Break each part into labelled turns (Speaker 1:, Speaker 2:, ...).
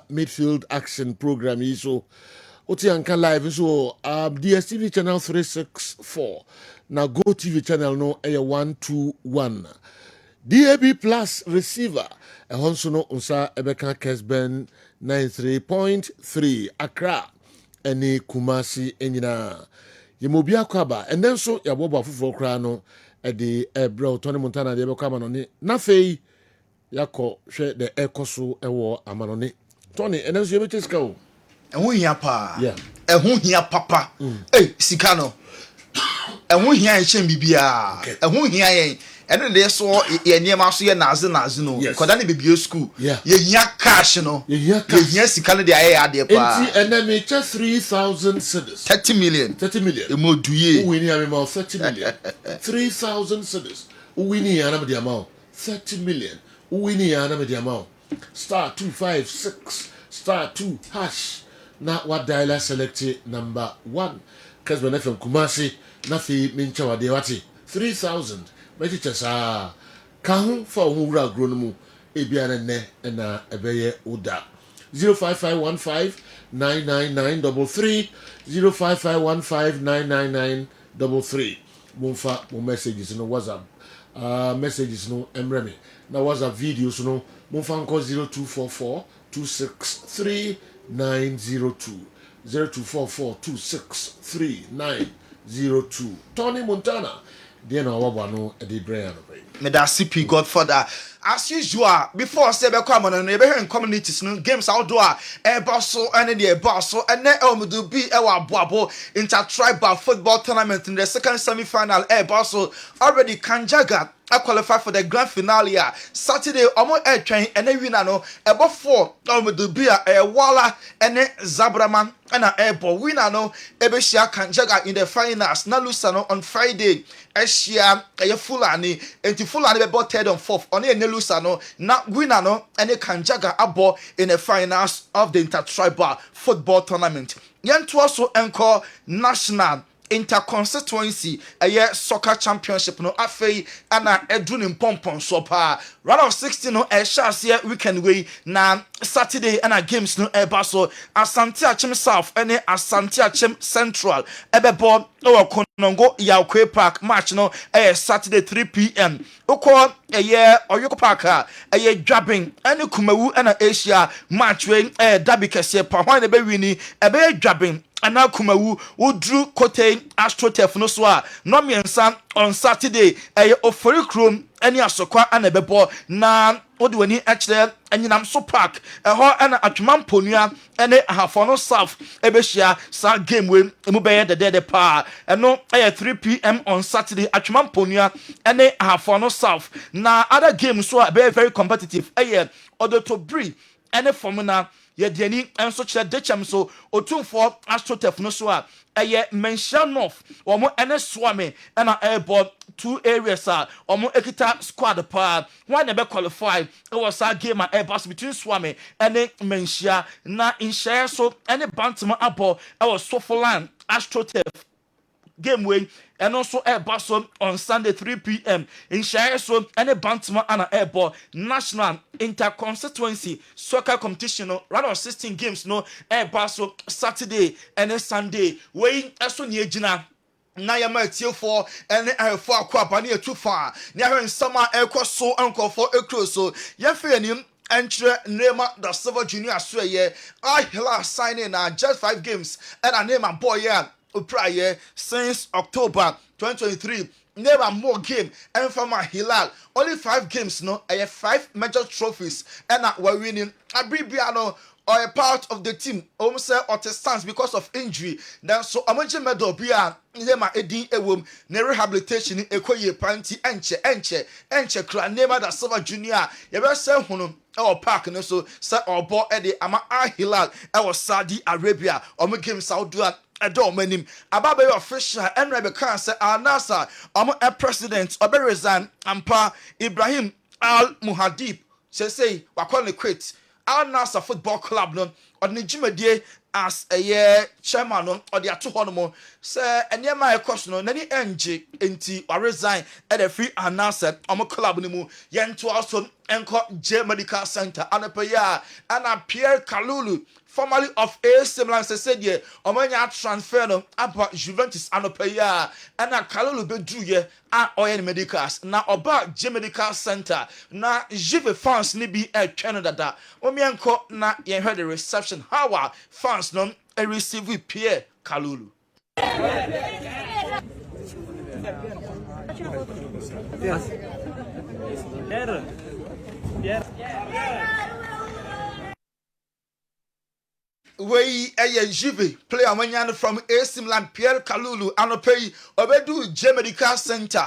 Speaker 1: midfield action program yi so oti anka live so DSTV channel 364 na Go TV channel no 121 DAB plus receiver ehonso no unsa ebeka Kessben 93.3 Accra ene Kumasi enyina yemobi akwaba and then so yabobo afufo kra no de ebro Tony Montana de ebeka ma no ne na fei yako hwe de ekoso ewo amanone Tony and then so yebete ska o
Speaker 2: ehun hia pa ehun hia papa sika no ehun hia echen bibia ehun hia yen eno de so ye niema so ye naze no koda ne bibie school ye hia cash no ye hia sika no de aye ade pa
Speaker 1: enti enemy 3000 cedis
Speaker 2: 30 million emoduye
Speaker 1: wini amount 30 million 3000 cedis wini anam de amount 30 million wini anam de amount star 256 star 2 hash na what dialer select number 1 Kessben FM Kumasi na fi mincha wade wati 3000 mechi chesa ka hu fa hu wura agro no mu ebia ne na ebeye oda 055159993 055159993 mumfa mo messages no WhatsApp messages no emreme na WhatsApp videos no mumfa nko 0244 263 902 0244263902 Tony Montana the na wabano e de Brian
Speaker 2: me da CP Godfather as usual before say be come on no be here in communities no games outdoor e baso and the baso and elmudu be e wa boabo intertribal football tournament in the second semi-final e baso already Kanjaga I qualify for the grand finale Saturday omo twen ene winner no ebo 4 omodo bia wala ene zabraman na ebo winner no ebe shia Kanjaga in the finals na lusa no on Friday shia fulani enti fulani be bought third and fourth on ene lusa no na winner no ene Kanjaga abo in the finals of the intertribal football tournament yento also enko national interconstituency soccer championship no afei ana edu ni pompon so pa round of 16 no share weekend way na Saturday ana games no baso Asante Achem South ene Asante Achem Central ebebo no Konongo Yaokwe Park match no Saturday 3 p.m. Uko Oyoko Park Dwabin ene Kumawu ana Asia match way derby kese pa hwan ne be wini ebe Dwabin ana Kumawu udru Kote AstroTurf no so a no miensa on Saturday Ofori Krom ene Asokwa ana bebo na odi wani akire anyinam so park ho ana atwema mponua ene ahafono south ebehia sa game we emu beye de pa eno 3 p.m. on Saturday atwema mponua ene ahafono south na other games so be very competitive odoto bri ene formuna yediani enso kire dechem so otumfo AstroTurf no so a mention north omo ene swame na airborne 2 areas omo ekita squad pa one be qualify it was a game at airbus between swame and menshia na in share so any bantama abo was Sofoland AstroTurf game way and also Airbus on Sunday 3 p.m. in share so any bantama and airball national interconstituency soccer competition round of 16 games no Airbus Saturday and Sunday weighing also near Gina na ya matie for ene for akwaba na etu fa na hwe nsama ekoso ankofo ekroso ya fe anim entre Nema da Silver Junior so Hila signing na just 5 games and a name and boy prior since October 2023 never more game and from Hilal only 5 games no 5 major trophies and we're winning Abribiano or a part of the team almost or stands because of injury then so amoje medal bia nema edin ewom na rehabilitation ekoye panti enche kra Nema da Silver Junior ye be say hunu e park no so say obo e de ama Hilal e was Saudi Arabia omo game Saudi manim ababe official enra be kan say Al-Nassr president obe resign ampa Ibrahim Al Muhadib say wakon quit Al-Nassr Football Club no on the Jimedie as a year chairman or the ato hono say enema ekos no nani enje enti or resign at a free announcer omo club ni mu yento also enko J Medical Center anapaya ana Pierre Kalulu formerly of AC Milan said ye omanya transfer no aba Juventus anapaya ana Kalulu bedru ye a oyen medicals na oba J Medical Center na Juve fans ni bi e twene dada omienko na ye heard the reception how our fans no receive with Pierre Kalulu.
Speaker 3: Yes.
Speaker 2: We a Juve player when from AC Milan Pierre Kalulu anopay obedu J Medical Center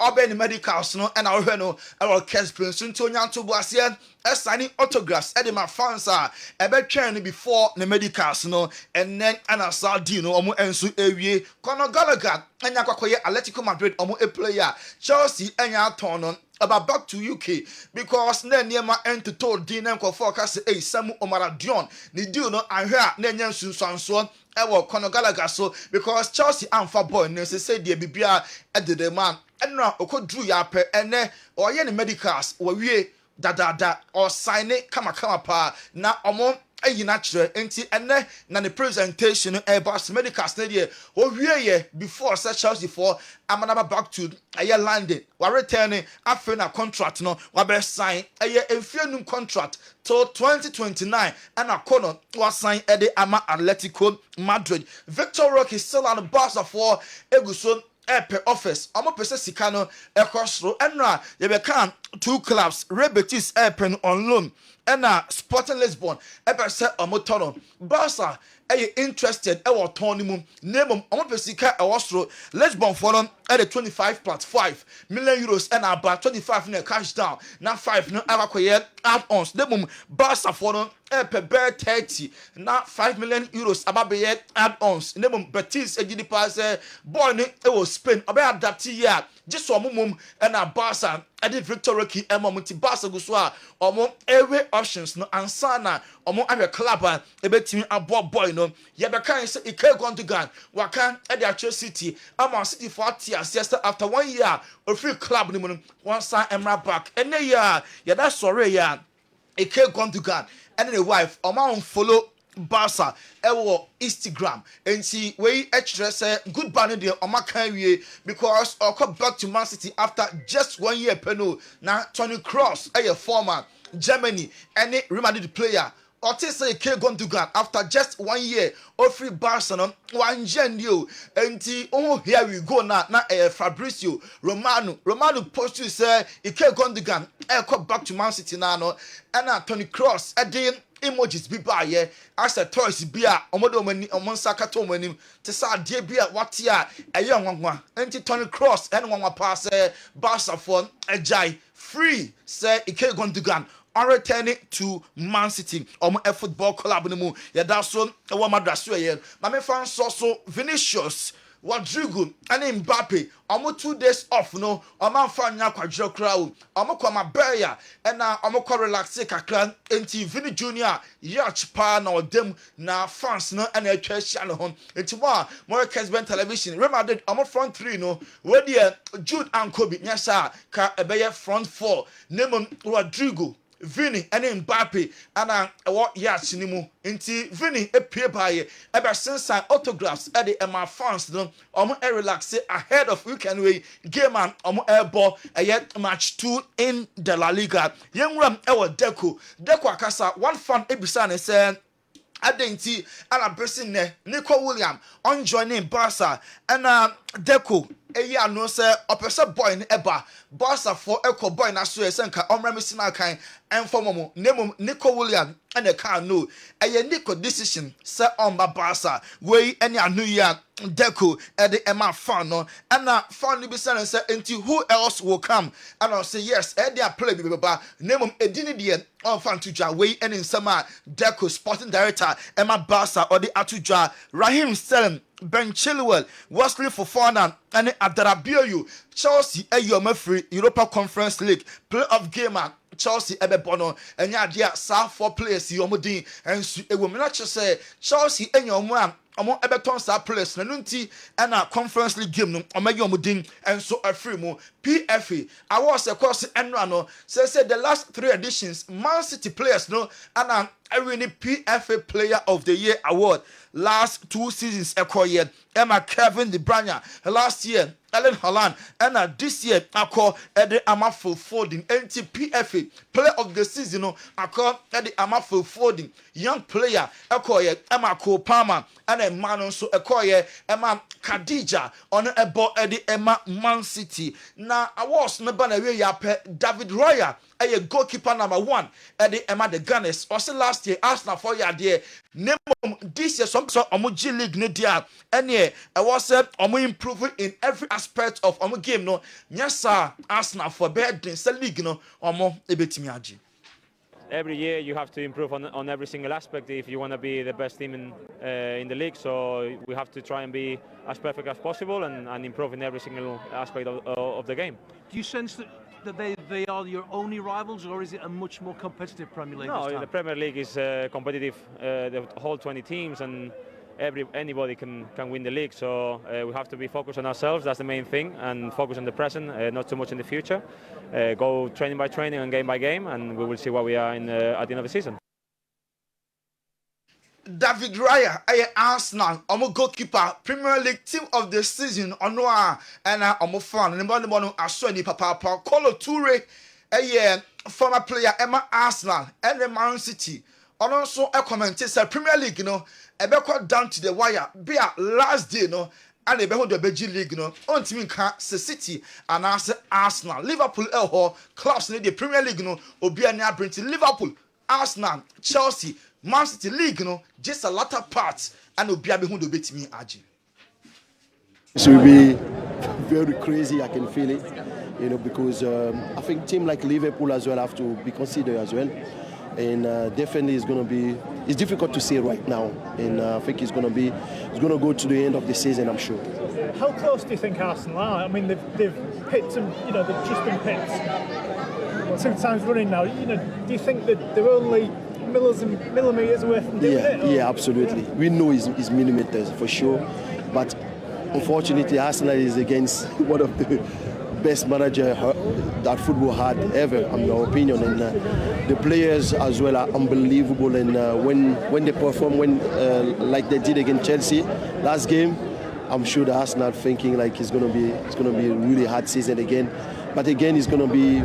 Speaker 2: obe ni medicals no and our no our Kessben sunto nyanto boase signing autographs e my fans are ebe twen before the medicals no and then anasadi no omo enso ewie Conor Gallagher anya kwakoye Atletico Madrid omo a player Chelsea anya aton no about back to UK because na niema ento din enko forecast Samu Omaradion ni deal no ahwa na nya nsunsanso ewo Conor Gallagher so because Chelsea amfa boy no say de bibia edede man enra okodru ya pe ene oye ni medicals wawie da or sign it kama pa na omo ayina kire enti ene na the presentation about medicals na de owie ye before such Chelsea for amanaba back to aye London wa return after na contract no wa be sign aye enfianum contract till 2029 and akono was sign ede ama Atletico Madrid. Victor Roque is still on the Barca for eguso Epe office, omo pese sika no ekosro enra ye be kan two clubs Real Betis Epe on loan ena Sporting Lisbon epe se omo tono Barca interested ewo ton ni mu name omo pese sika ewosro Lisbon for no at the 25.5 million euros and about 25 na cash down na 5 no akoye add-ons name Barca for no epe bear 30 na 5 million euros ababe add-ons name Betis ejidi pass boy ni ewo Spain obe adapt here just so mum and Barca edi Victor Roque emom ti Barca go so a omo every options no ansana omo ave club ebetimi abo boy no ye be kan say Ike Gundogan waka edi Achọ City ama City for siesta after 1 year of free club ni mu one sign emra back ene year ya that sorry ya Ike Gundogan and the wife omo follow Barca ewo Instagram and see we extra say goodbye no dey omaka wie because or come back to Man City after just 1 year peno na Toni Kroos former Germany any Real Madrid player or say Ike Gundogan after just 1 year of free Barcelona one genio and here we go now Fabrizio Romano post to say Ike Gundogan come back to Man City now no and Toni Kroos again emojis bi ba ye as a toys bi a omodo mani omonsa kato mani te sa de bi a wate a eye nwanwa enti Toni Kroos en nwanwa pass Barca for ajai free say Ike Gundogan on returning to Man City a football club no mu ya da so e wo madraso ye ma me fan so Vinicius Rodrigo and Mbappe almost 2 days off no oman fan nya kwadro crowd omokọ ma beya and na omokọ relax kakra enti Vini Junior yacht pa na odem na fans no and atwa hia no ho enti mo Kessben television Real Madrid front 3 no we dey Jude and Kobe nya sa ka ebeye front 4 name Rodrigo Vini and Mbappe and what yacht ni mu nti Vini epie baye ebe sense autographs at the my fans no relax ahead of weekend way game and ball match 2 in the La Liga yenwram ewo Deco akasa one fan ebisa ne say adenti ana person ne Nico William on joining Barca and Deco eya no say opese boy ne eba Barca for echo boy na so esenka omremisina kan enfomo name Nico William and the can no Nico decision say on Barca we any anu ya Deco at the Emma fan no and fan be say into who else will come and I say yes their play be name edini de on fan to ja we and in summer Deco sporting director Emma Barca or the atuja Raheem Sterling Ben Chilwell, Wesley Fofana, and Adarabioyu, Chelsea, Free Europa Conference League, playoff game Chelsea ebebono enya dia sa 4 players yi omo din ensu ewo me na che say Chelsea enya omo a omo ebeton sa players na nunti na conference league game no omo ye omo din enso afri mu PFA awards across enra no say the last 3 editions Man City players no and winning PFA Player of the Year award last 2 seasons ekoye Emma Kevin De Bruyne last year Erling Haaland and this year akọ Ede Amafil Foden NT PFA Player of the Season no akọ Ede Amafil Foden young player ekoye Emma Cole Palmer and a man so ekoye Emma Khadija on ebo Ede Emma Man City na awards no ba na we yape David Raya a goalkeeper number 1 Eddie Emma the Gunners also last year Arsenal 4 year there name this year some omo G League ne dia ene I was omo improving in every aspect of omo game no yes sir Arsenal for bed league no omo ebetimi agi.
Speaker 3: Every year you have to improve on every single aspect if you want to be the best team in the league. So we have to try and be as perfect as possible and improve in every single aspect of the game.
Speaker 4: Do you sense that they are your only rivals, or is it a much more competitive Premier League?
Speaker 3: No, the Premier League is competitive, the whole 20 teams, and anybody can win the league. So we have to be focused on ourselves. That's the main thing, and focus on the present, not too much in the future. Go training by training and game by game, and we will see what we are in at the end of the season.
Speaker 2: David Raya, Arsenal, omo goalkeeper, Premier League team of the season, Onoa, and omo fan, and the Aswani Papa, Kolo Toure, former player, Emma Arsenal, and the Man City. And also a commentator say Premier League, down to the wire, be a last day, and they behold the Belgian League, on team can City and Arsenal, Liverpool, clubs in the Premier League, Obia near Brenton, Liverpool, Arsenal, Chelsea. Man City League, just a lot of parts, and will be able to beat me.
Speaker 5: It will be very crazy. I can feel it, because I think team like Liverpool as well have to be considered as well, and definitely it's going to be. It's difficult to say right now, and I think it's going to go to the end of the season. I'm sure.
Speaker 6: How close do you think Arsenal are? I mean, they've picked them. They've just been picked 2 times running now. Do you think that they're only millimeters away from doing it? Or?
Speaker 5: Yeah, absolutely. We know it's millimeters for sure, but unfortunately, Arsenal is against one of the best managers that football had ever, in my opinion. And the players as well are unbelievable. And when they perform, like they did against Chelsea last game, I'm sure the Arsenal thinking like it's going to be a really hard season again. But again, it's going to be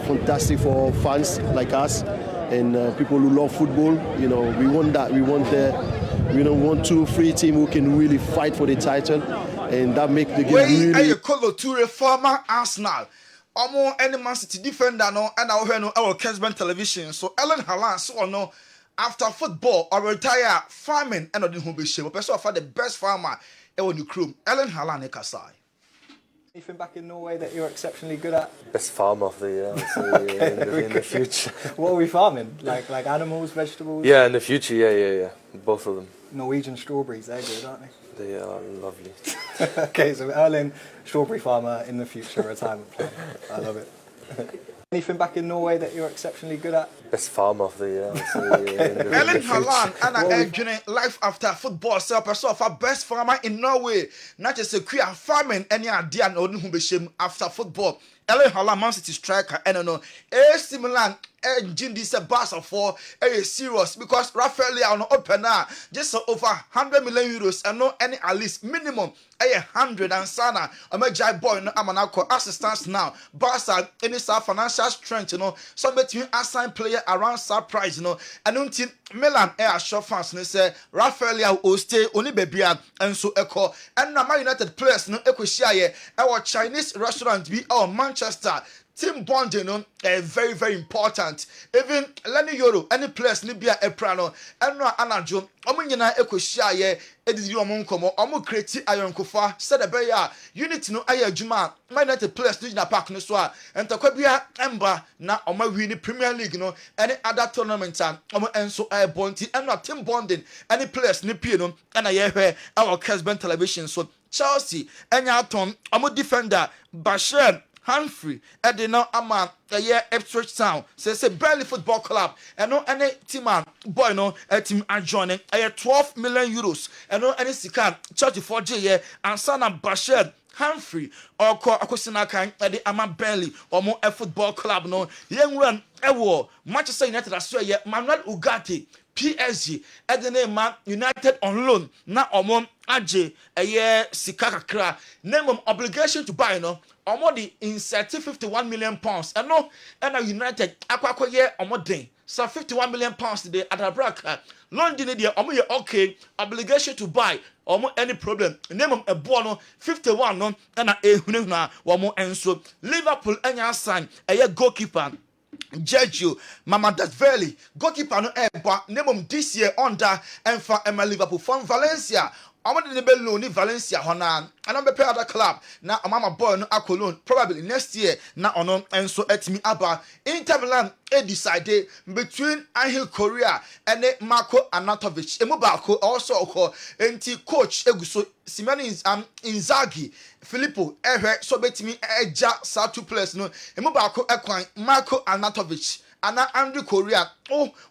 Speaker 5: fantastic for fans like us. And people who love football, we want that. We don't want 2-3 teams who can really fight for the title, and that make the game really.
Speaker 2: Kolo Toure, former Arsenal, any Man City defender and our Kessben television. So Erling Haaland, after football or retire farming and not the shape. Person of the best farmer in the crew. Erling Haaland Kasai.
Speaker 7: Anything back in Norway that you're exceptionally good at?
Speaker 8: Best farmer of the year, okay, in the future.
Speaker 7: What are we farming? Like animals, vegetables?
Speaker 8: Yeah, in the future, yeah. Both of them.
Speaker 7: Norwegian strawberries, they're good, aren't they?
Speaker 8: They are lovely.
Speaker 7: Okay, so Erling, strawberry farmer in the future, retirement plan. I love it. Anything back in Norway that you're exceptionally good at?
Speaker 8: Best farmer of the year,
Speaker 2: Erling Haaland and life after football. So person of our best farmer in Norway. Not just a queer farming any idea no who be shame after football. Erling Haaland, Man City striker, and no. AC Milan engine this Barca for serious because Rafael Leao open now just over 100 million euros and no any at least minimum 100 and Sana. I'm a giant boy no Amanako assistance now. Barca any financial strength, some between assign player around surprise, and until Milan short fans say Rafael Leao will stay only baby and so echo and now United players no echo share our Chinese restaurant be our Manchester team bonding very very important. Even Lenny Yoro any players Libya Eprano and no anajo omunyina ekohia edidi omunkomo omu create ayonkofa said ebeya unit no ayadwuma United players no park no so a entakwa bia emba na oma win Premier League no any other tournament omo enso bonti and no team bonding any players ni pie no na yehwe our Kessben television. So Chelsea enya atom omo defender Bashir Humphrey ɛde no ama ɛyɛ Ipswich Town say Burnley Football Club ɛno ɛne team a boy no team adjoin ɛyɛ 12 million euros ɛno ɛne sika Church for J ansana Bashir Humphrey ɔkɔ akosina kan ɛde ama Burnley ɔmo football club no yɛnwura ɛwɔ Manchester United aso ɛyɛ Manuel Ugarte PSG ɛde ne ma United on loan na ɔmo agye ɛyɛ sika kakra minimum obligation to buy no ɔmo de insert 51 million pounds ɛno ɛna United akɔyɛ ɔmo den so 51 million pounds de adabraka London ne deɛ ɔmo yɛ okay obligation to buy ɔmo any problem minimum ɛboɔ no 51 no ɛna ehunahuna wɔmo enso Liverpool ɛnya sign ɛyɛ goalkeeper Sergio Mamadashvili goalkeeper no ɛba minimum this year under ɛmfa ɛma Liverpool from Valencia ɔmo de ne bɛ loan ni Valencia hɔ na ana bɛ pay other club na ɔmama boy no akɔ loan probably next year na ɔno enso etimi aba Inter Milan decide between Angel Correa and Marco Anatovic emu baako also ɔkɔ enti coach eguso Simone Inzaghi Filippo so betimi ɛgya saa two players no emu baako ɛkwan Marco Anatovic ana Andrew Correa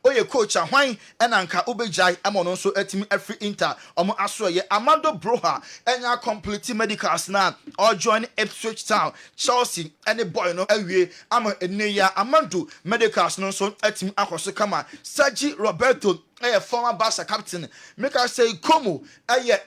Speaker 2: oye coach a hwan enanka obejai amono so etimi every Inter omo aso ye Amado Broha enya complete medicals na or join Ipswich Town Chelsea any boy no awie ama eneya Amado medicals no so etimi akoso kama Sergi Roberto former Barca captain make I say Como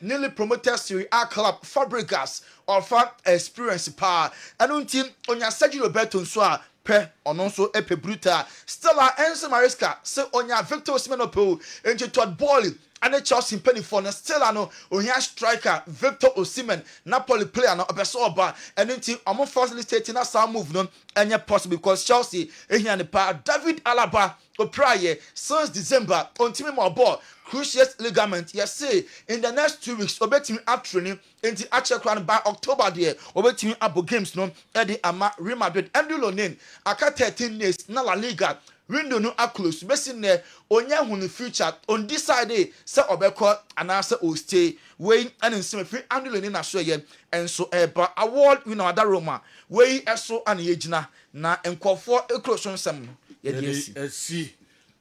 Speaker 2: newly promoted Serie A club Fabregas offer experience power anunti onya Sergi Roberto so a pe ono so epe bruta Stella Enzo Maresca se onya Victor Osimhen opo enti Todd Bowley ane Chelsea penny for na Stella no ohia striker Victor Osimhen Napoli player no obeso oba enti omo facilitating na some move no enye possible because Chelsea ehia ne pa David Alaba opraye since December ontimi mo ball cruciate ligament yes say in the next 2 weeks obetimi up training enti achekwa by October there obetimi abo games no e di ama Real Madrid Andrew Lonin aka 13 days na La Liga window no a close besin ne onya hunu future on this side say obekọ anase o stay wey aninsim fi Andrew Lonin na so ye enso eba award winner ada Roma wey eso an yegina na enkofo ekroso nsem ye
Speaker 1: see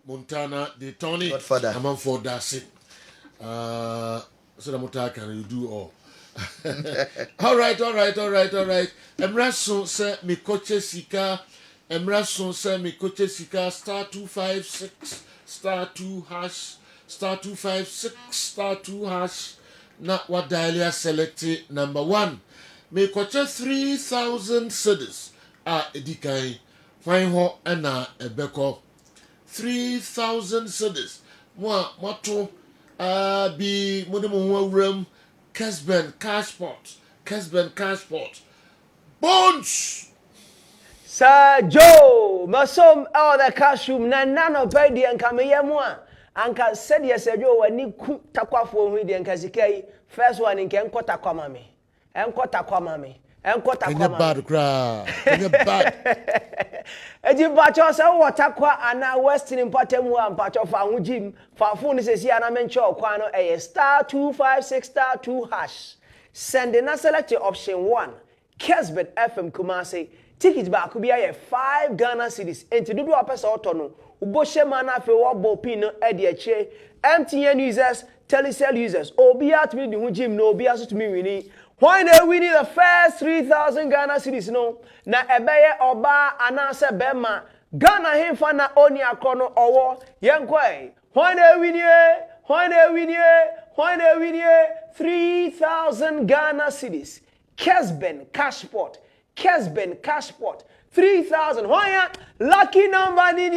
Speaker 1: Montana the Tony
Speaker 2: Godfather
Speaker 1: I'm for that's it so the Montana can you do all all right Emraso say me coach sika Emraso say me coach sika star 256 star 2 hash star 256 star 2 hash na what dialia select number 1 me coach 3,000 cedis edikai fine ho na ebeko 3,000 cedis moto bi modemo room Kessben cashpot bones
Speaker 9: Sir Joe masom all the cash room na none of pay and come here more anka said yes Joe wani ku takwafo hu de nka sikai first one nke nkota kwama me enkota kwama me
Speaker 1: bad cry bad
Speaker 9: Eji bacho se watakwa ana Western important mu ampacho fa hujim fa phone sesi ana mencho kwa no star 256 star 2 hash send na select option 1 Kessben FM Kumasi ticket back be 5 Ghana cedis enti dudu apesa oto no uboshe mana fe wo bo pin no e de ache MTN users Telecel users obi at me di hujim no obi aso to me wini. Why na we need the first 3,000 Ghana cedis no na ebeye oba anase bema Ghana hemfa na oni akono owo yenkwe why na we need 3,000 Ghana cedis Kessben cashpot 3,000 why lucky number ni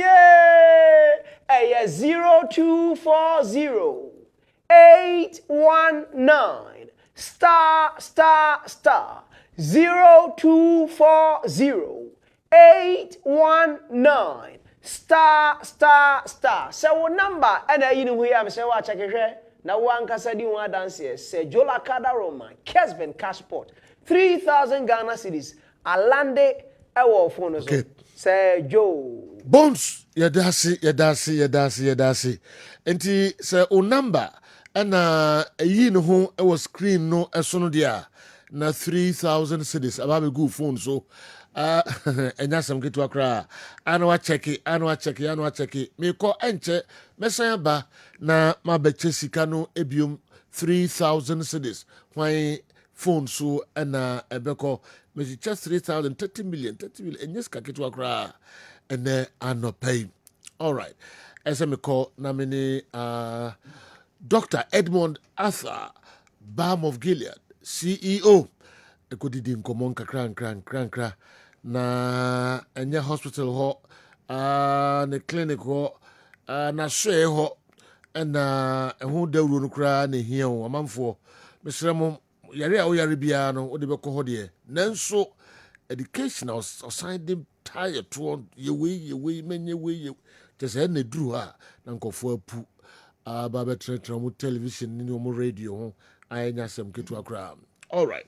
Speaker 9: 0240 819 star 0240 819 star so number and you know who am say wa check na one kasa di one dance say Laka Roma Kessben cashpot 3,000 Ghana cedis alande ewo phone so say Joe
Speaker 1: bones yadasi enti say o number ana eyi no ho e screen no eso no dia na 3,000 cedis ababe go phone so ɛnya sɛm ketewa koraa ano akyɛke mekɔ ɛnkyɛ mɛsan aba na mabɛkyɛ sika no ebiom 3,000 cedis hwan phone so ɛna ɛbɛkɔ mekyekyɛ 3,000 30 million ɛnyɛ sika ketewa koraa ɛnɛ anɔpa yi alright ɛsɛ mekɔ na mene Dr. Edmond Arthur Balm of Gilead CEO ɛkɔdidi nkɔmmɔ nkakra na ɛnyɛ hospital hɔ ne clinic hɔ na hwɛɛ hɔ ɛna ɛho dawuro no koraa na ɛhia wo amanfoɔ mesrɛ mo yare a woyare biara no wode bɛkɔ hɔ deɛ nanso education a ɔsan de tayɛ toɔ yɛwei mɛnyɛ wei kyɛ sɛ ɛna duru hɔ a na nkɔfoɔ apu aba bɛtenatena mu television ne ɔmo radio ho ayɛnya asɛm ketewa koraa alright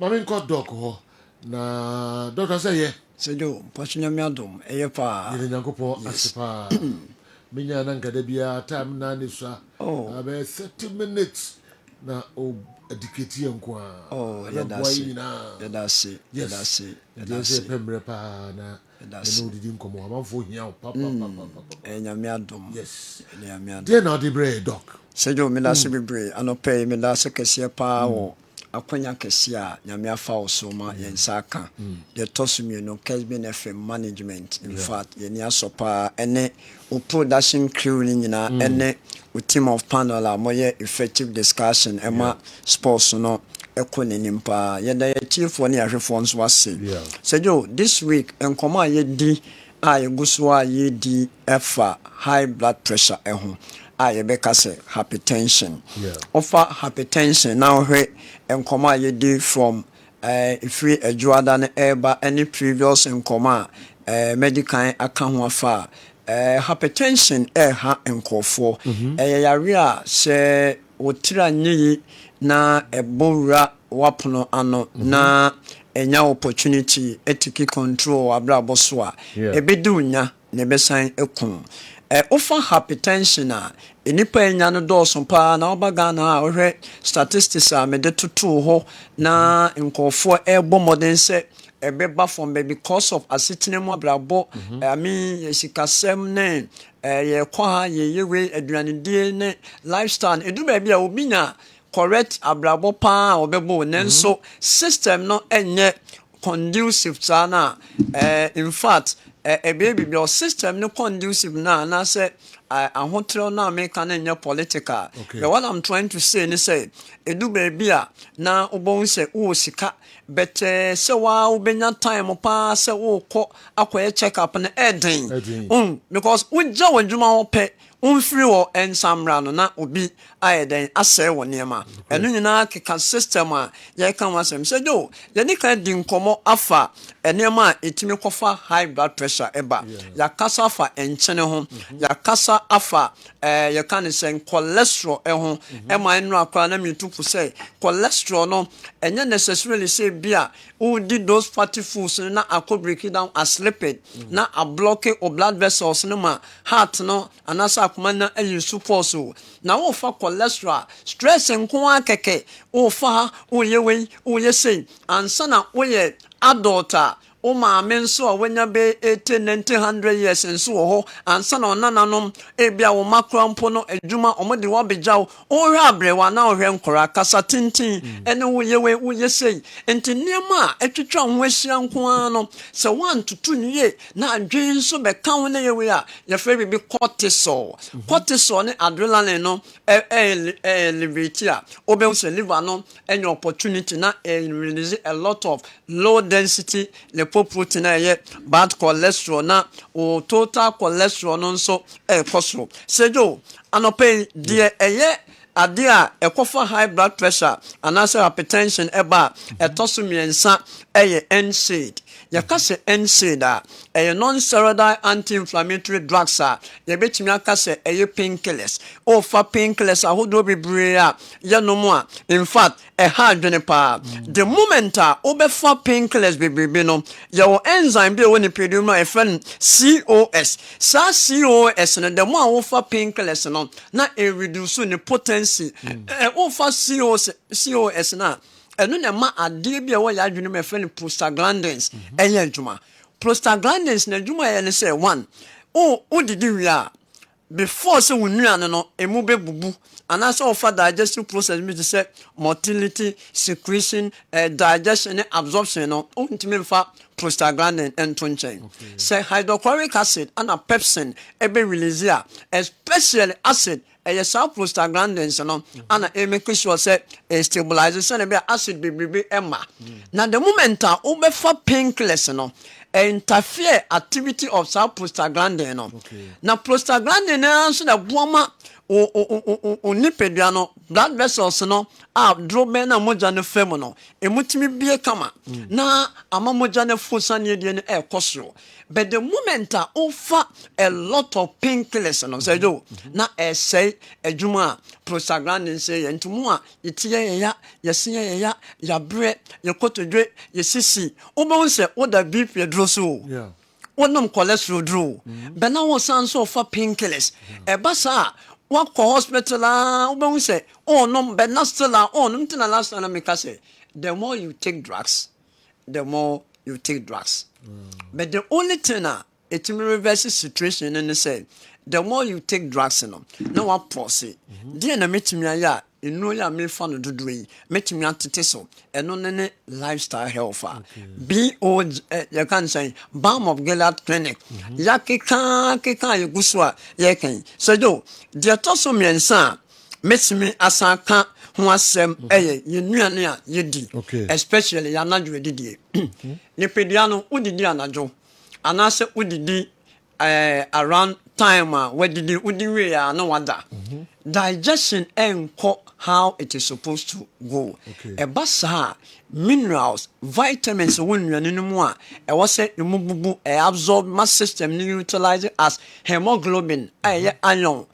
Speaker 1: mame nkɔ dɔk hɔ na dɔkta sɛ yɛ
Speaker 10: sɛdo mpɔkyenya adom ɛyɛ paa
Speaker 1: yɛne nyankopɔn ase paa menya na nkada biara time na ne so a abɛyɛ 30 minutes na adiketi nko a
Speaker 10: yɛdase
Speaker 1: pɛ mmerɛ paa na ɛne wodidi nkɔmmɔ amanfoɔ hia wo
Speaker 10: nyame adom
Speaker 1: deɛ na wode berɛ dɔk
Speaker 10: sɛdo medase bebree anɔpɛ medase kɛseɛ paa wɔ akwanya kɛseɛ a nyame afa wo so ma yɛnsa aka yɛtɔ so mmienu Kessben FM management in fact yɛni asɔ paa ɛne wo production crew no nyinaa ɛne wo team of panel a moyɛ effective discussion ɛma sports no ɛkɔ n'anim paa yɛda yɛkyifoɔ ne yɛahwefoɔ nso ase sɛgyo this week nkɔmmɔ a yɛdi a yɛgu so a yɛdi ɛfa high blood pressure ɛho a yɛbɛka sɛ hypertension ɔfa hypertension na wohwɛ nkɔmmɔ a yɛdi from ɛfiri adwoada no ɛreba ne previous nkɔmmɔ a medical aka ho afa hypertension ɛha nkɔfoɔ ɛyɛ yare a sɛ wotira nyi na ɛbɔwura wapono ano na ɛnya opportunity etiki control abrabɔ so a ɛbɛdi unya na ɛbɛsan ɛko ofa hypertension a enipa enya no dɔɔso paa na ɔba Ghana a ɔhwɛ statistics a mede toto hɔ na nkɔfoɔ ɛbɔ mmɔden sɛ ɛbɛba from because of asetena mu abrabɔ sikasɛm ne yɛkɔ ha yɛyɛwe aduanedie ne lifestyle edu baabi a obi nya correct abrabɔ paa ɔbɛbɔ nanso system no ɛnyɛ conducive saa na in fact baby your system no conducive na say ahotrɛ no America na nyɛ political but what I'm trying to say ni say edu baby a na obon say wo sika but say wa wobenya time pa say wo kɔ akɔyɛ check up na ɛden because wogya wadwuma wo pɛ unfiri wɔ ensamra no na obi ayɛden asɛ wɔ nneɛma ɛno nyinaa keka system a yɛka wasɛm sɛ do yɛne ka di nkɔmmɔ afa nneɛma a ɛtumi kɔfa high blood pressure ɛba yɛakasa afa nkyene ho yɛakasa afa yɛka ne sɛ cholesterol ɛho ɛma ɛno akora na metupu sɛ cholesterol no ɛnyɛ necessarily sɛ bia wodi those fatty foods na akɔ break it down as lipid na a block o blood vessels no ma heart no anasa akoma na ayi support so na wo fa cholesterol stress nko akeke wo fa wo ye sei ansa na wo ye adult o maame nso a wanya be 80-90 years nso wɔ hɔ ansa na ɔnananom ebia wo makrampo no adwuma ɔmode wabegyaw ɔhwɛ abrewa na ɔhwɛ nkora kasa tintin ɛne wo ye sei enti nneɛma a etwitwa ho ahyia nko no sɛ wantoto nie na adwen nso bɛka ho na yewe a yɛfrɛ bibi cortisol ne adrenaline no liberate a obehu sɛ liver no any opportunity na release a lot of low density lipoprotein bad cholesterol na o total cholesterol no nso kosoro sejo anope de ade a ekofa high blood pressure anase hypertension eba etoso miensa NSAID yakase NSAID a non-steroidal anti-inflammatory drugs a yebetimi akase painkillers o fa painkillers ahodo bebre a yenom a in fact hard pa the moment a obefa painkillers bebre no your enzyme bi woni pedum no efren COS sa COS no the more wo fa painkillers no na reduce the potency o fa COS na ɛno na ma adeɛ bi a ɛwɔ yɛ adwene mu ɛfɛ no prostaglandins ɛyɛ adwuma prostaglandins na adwuma yɛ ne sɛ one wodidi wie a before sɛ wo nnuane no ɛmu bɛbubu anaasɛ wɔfa digestive process bi te sɛ motility secretion digestion ne absorption no wontumi mfa prostaglandin ɛnto nkyɛn sɛ hydrochloric acid ana pepsin ɛbɛ release a especially acid ɛyɛ saa prostaglandins no ana make sure sɛ stabilize sɛ be acid bebrebe ɛma na the moment a wobɛfa painkillers no interfere activity of saa prostaglandin no na prostaglandin no nso na boama o nipadua no blood vessels no a drobe na mogya no fam no emutimi bie kama na ama mogya no fosane die no ekosoro but the moment a offer a lot of painkillers no say do na say adwuma prostaglandin say entumu a itie ya yese ya bre ye kotodwe ye sisi obon say oda bp dro so wonom cholesterol dro but na wo san so offer painkillers ebasa walk hospital ubon say no but not still on until last time make say the more you take drugs the more you take drugs but the only thing it will reverse the situation and say the more you take drugs no what pause dey na metimi aya enu ya me fa no dodo yi metimi atete so eno ne lifestyle health BO you can say balm of Gilead clinic ya keka ye guso a ye kan so do dey to so miensa metimi asaka ho asem eye yenuane a yedi especially ya nadwo didie ne pedua no udidi anadwo anase udidi around time where we no wonder digestion enko how it is supposed to go ebasa minerals vitamins when you no a e was say imububu absorb mass system ni utilize as hemoglobin iron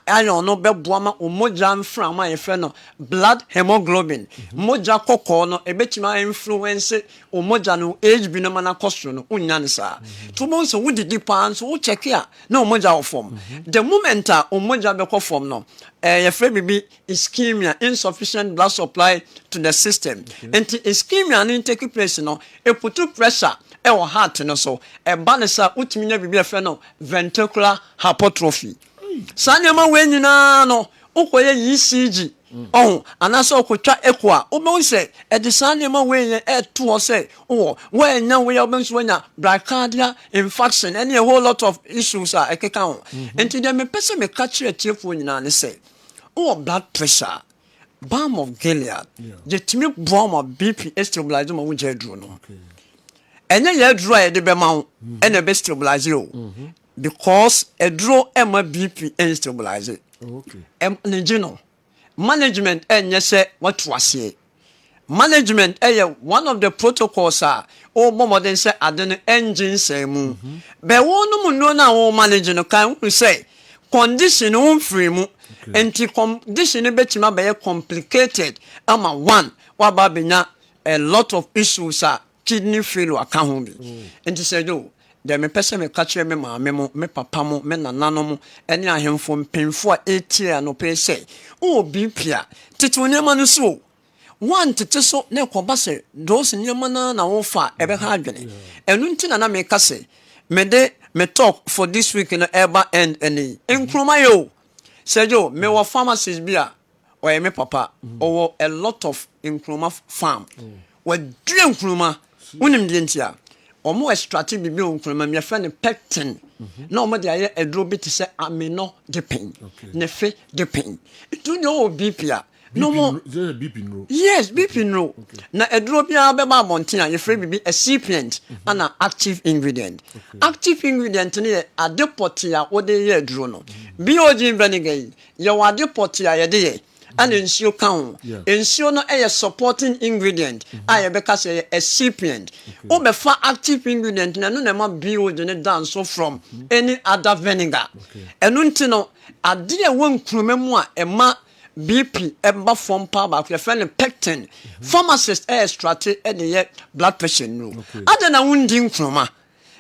Speaker 10: iron no beboama omoja mframa yefe no blood hemoglobin moja kokko no ebetima influence omoja no age bi no mana kostro no unyane sa to mo so wudidi pan so wo check ya na omoja wo form the moment a omoja be ko form no yefe bibi ischemia insufficient blood supply to the system and ischemia no take place no e put pressure e wo heart no so e ba ne sa utimi nya bibi yefe no ventricular hypertrophy sanyama wenyina no ukoye ECG anasa okotwa echo a obo se edisanyama wenye to say wenya we obenso wenya bradycardia infarction and a whole lot of issues are ekeka ho enti dem me pese me catch etiefo nyina ne say blood pressure balm of Gilead je timi bomb of BP stabilize ma wuje duro no enye ye duro e de be ma ho ene be stabilize o because a draw Emma BP and stabilize it. Management and say what was here. Management one of the protocols are more than say I don't engine say moon. But one no now managing can we say condition on free mo and condition betima be complicated. One what babina a lot of issues are kidney failure can be. And to say do de me pese me ka kire me maame mo me papa mo me nananom mo ene ahemfo mpemfo a etie no pe se o bi pia tete onema no so one tete so na koba se those nyema na wo fa ebe ha adwene enu ntina na me ka se me de me talk for this week in eba end any enkroma yo sejo me wo pharmacies bia o me papa o a lot of enkroma farm wa due enkroma wonim de ntia omo extract bibi onkroma me friend pectin na omo de aye edro bi te se amino de pain ne fe de pain itu no BP a no mo
Speaker 1: BP no
Speaker 10: yes BP no na edro bi a be ba montin a ye free bibi excipient and active ingredient active ingredient ne adepot a wo de ye edro no BOG vinegar ye wa adepot a ye de ye and ensure count ensure no a supporting ingredient I beka say excipient o be fa active ingredient na no na ma BOG ne dance so from any other vinegar enu ntino ade e won kroma mu a ema BP emba form power ba your friend pectin pharmacist extract e de blood pressure no ade na wundi kroma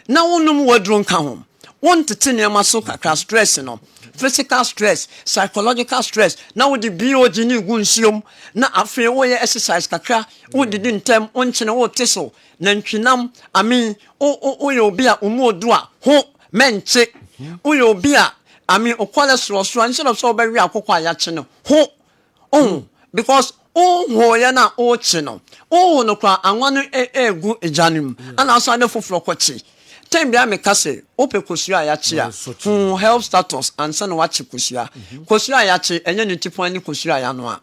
Speaker 10: na wonum wadron ka ho want to tell you so kakra stress no physical stress psychological stress na wo de BOG ni gunsiom na afi wo ye exercise kakra wo de ntem onchene wo teso na ntwinam ami o ye obi a umu odu a ho menche o ye obi a ami o cholesterol so instead of so be wi akokwa ya che no ho because ho ya na o che no no kwa anwanu egu ejanum ana so ade foforo kwachi time bia me kase ope kosua ya che a health status and san wachi kosua kosua ya che enye ne tipo ani kosua ya no a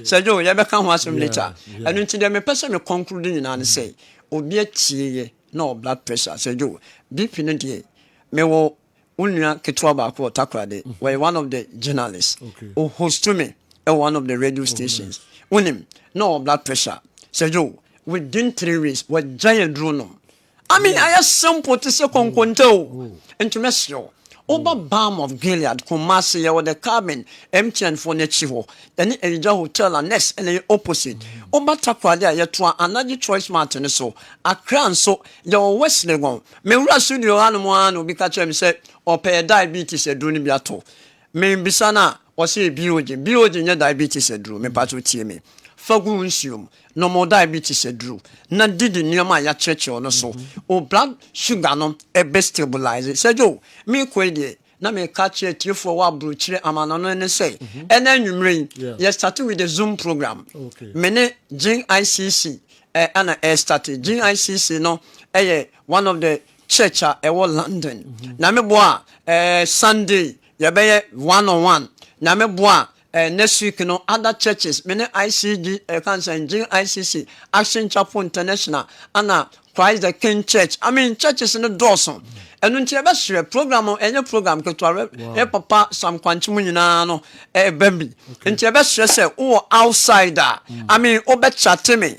Speaker 10: Sergio ya be kan ho asem later enu nti de me pese me conclude nyina ne say obi atie na blood pressure Sergio BP no de me wo unia ketwa ba ko takrade we one of the journalists who host me at one of the radio stations unim no blood pressure Sergio within 3 weeks what giant drone I mean, I have simple to say conquento and to mess you. Over Balm of Gilead, Kumasi, or the cabin, MTN for Nechivo, then a hotel and next and the opposite. Over Taquadia, Yatua, another choice Martin, so a crown so your West Legon. Me rasu your animal will be catch him said, or pay diabetes a doing biato. Me bisana or say BOG in your diabetes a drew, me patu me. Fagunsium, no more diabetes a drew. Na did near my church or no so. O blood sugar no a best stabilize it. Said Joe, me quaid na me catch it you for what brooch amano and say. And then you ring. Yes, started with the Zoom program. Mene Jing ICC and I started Jing ICC no one of the church at London. Na me boa Sunday, yabe 1-on-1. Na me boa next week, other churches, many ICG, cancer, ICC, Action Chapel International, and Christ the King Church. I mean, churches in the Dawson. And when you have a program or any program, papa, some quantum, baby. And you have a say, oh, outsider. I mean, Obet Chatime,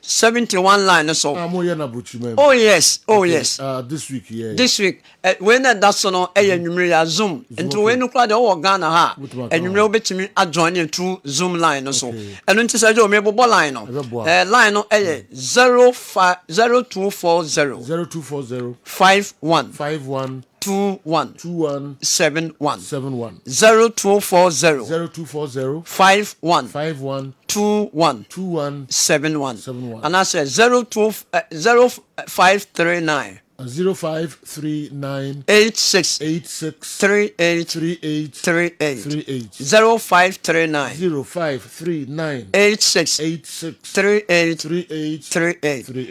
Speaker 10: 71 line or so. Oh, yes, oh, yes.
Speaker 1: This week, yeah.
Speaker 10: This week, when that's on a Zoom, and to when you cry the whole Ghana, and you will bet me adjoin you through Zoom line or so. And when you say, oh, maybe line, line 0240 51 21 71 0240 51 21 71 and I said 0539
Speaker 1: 0539
Speaker 10: 86 38 0539 86 38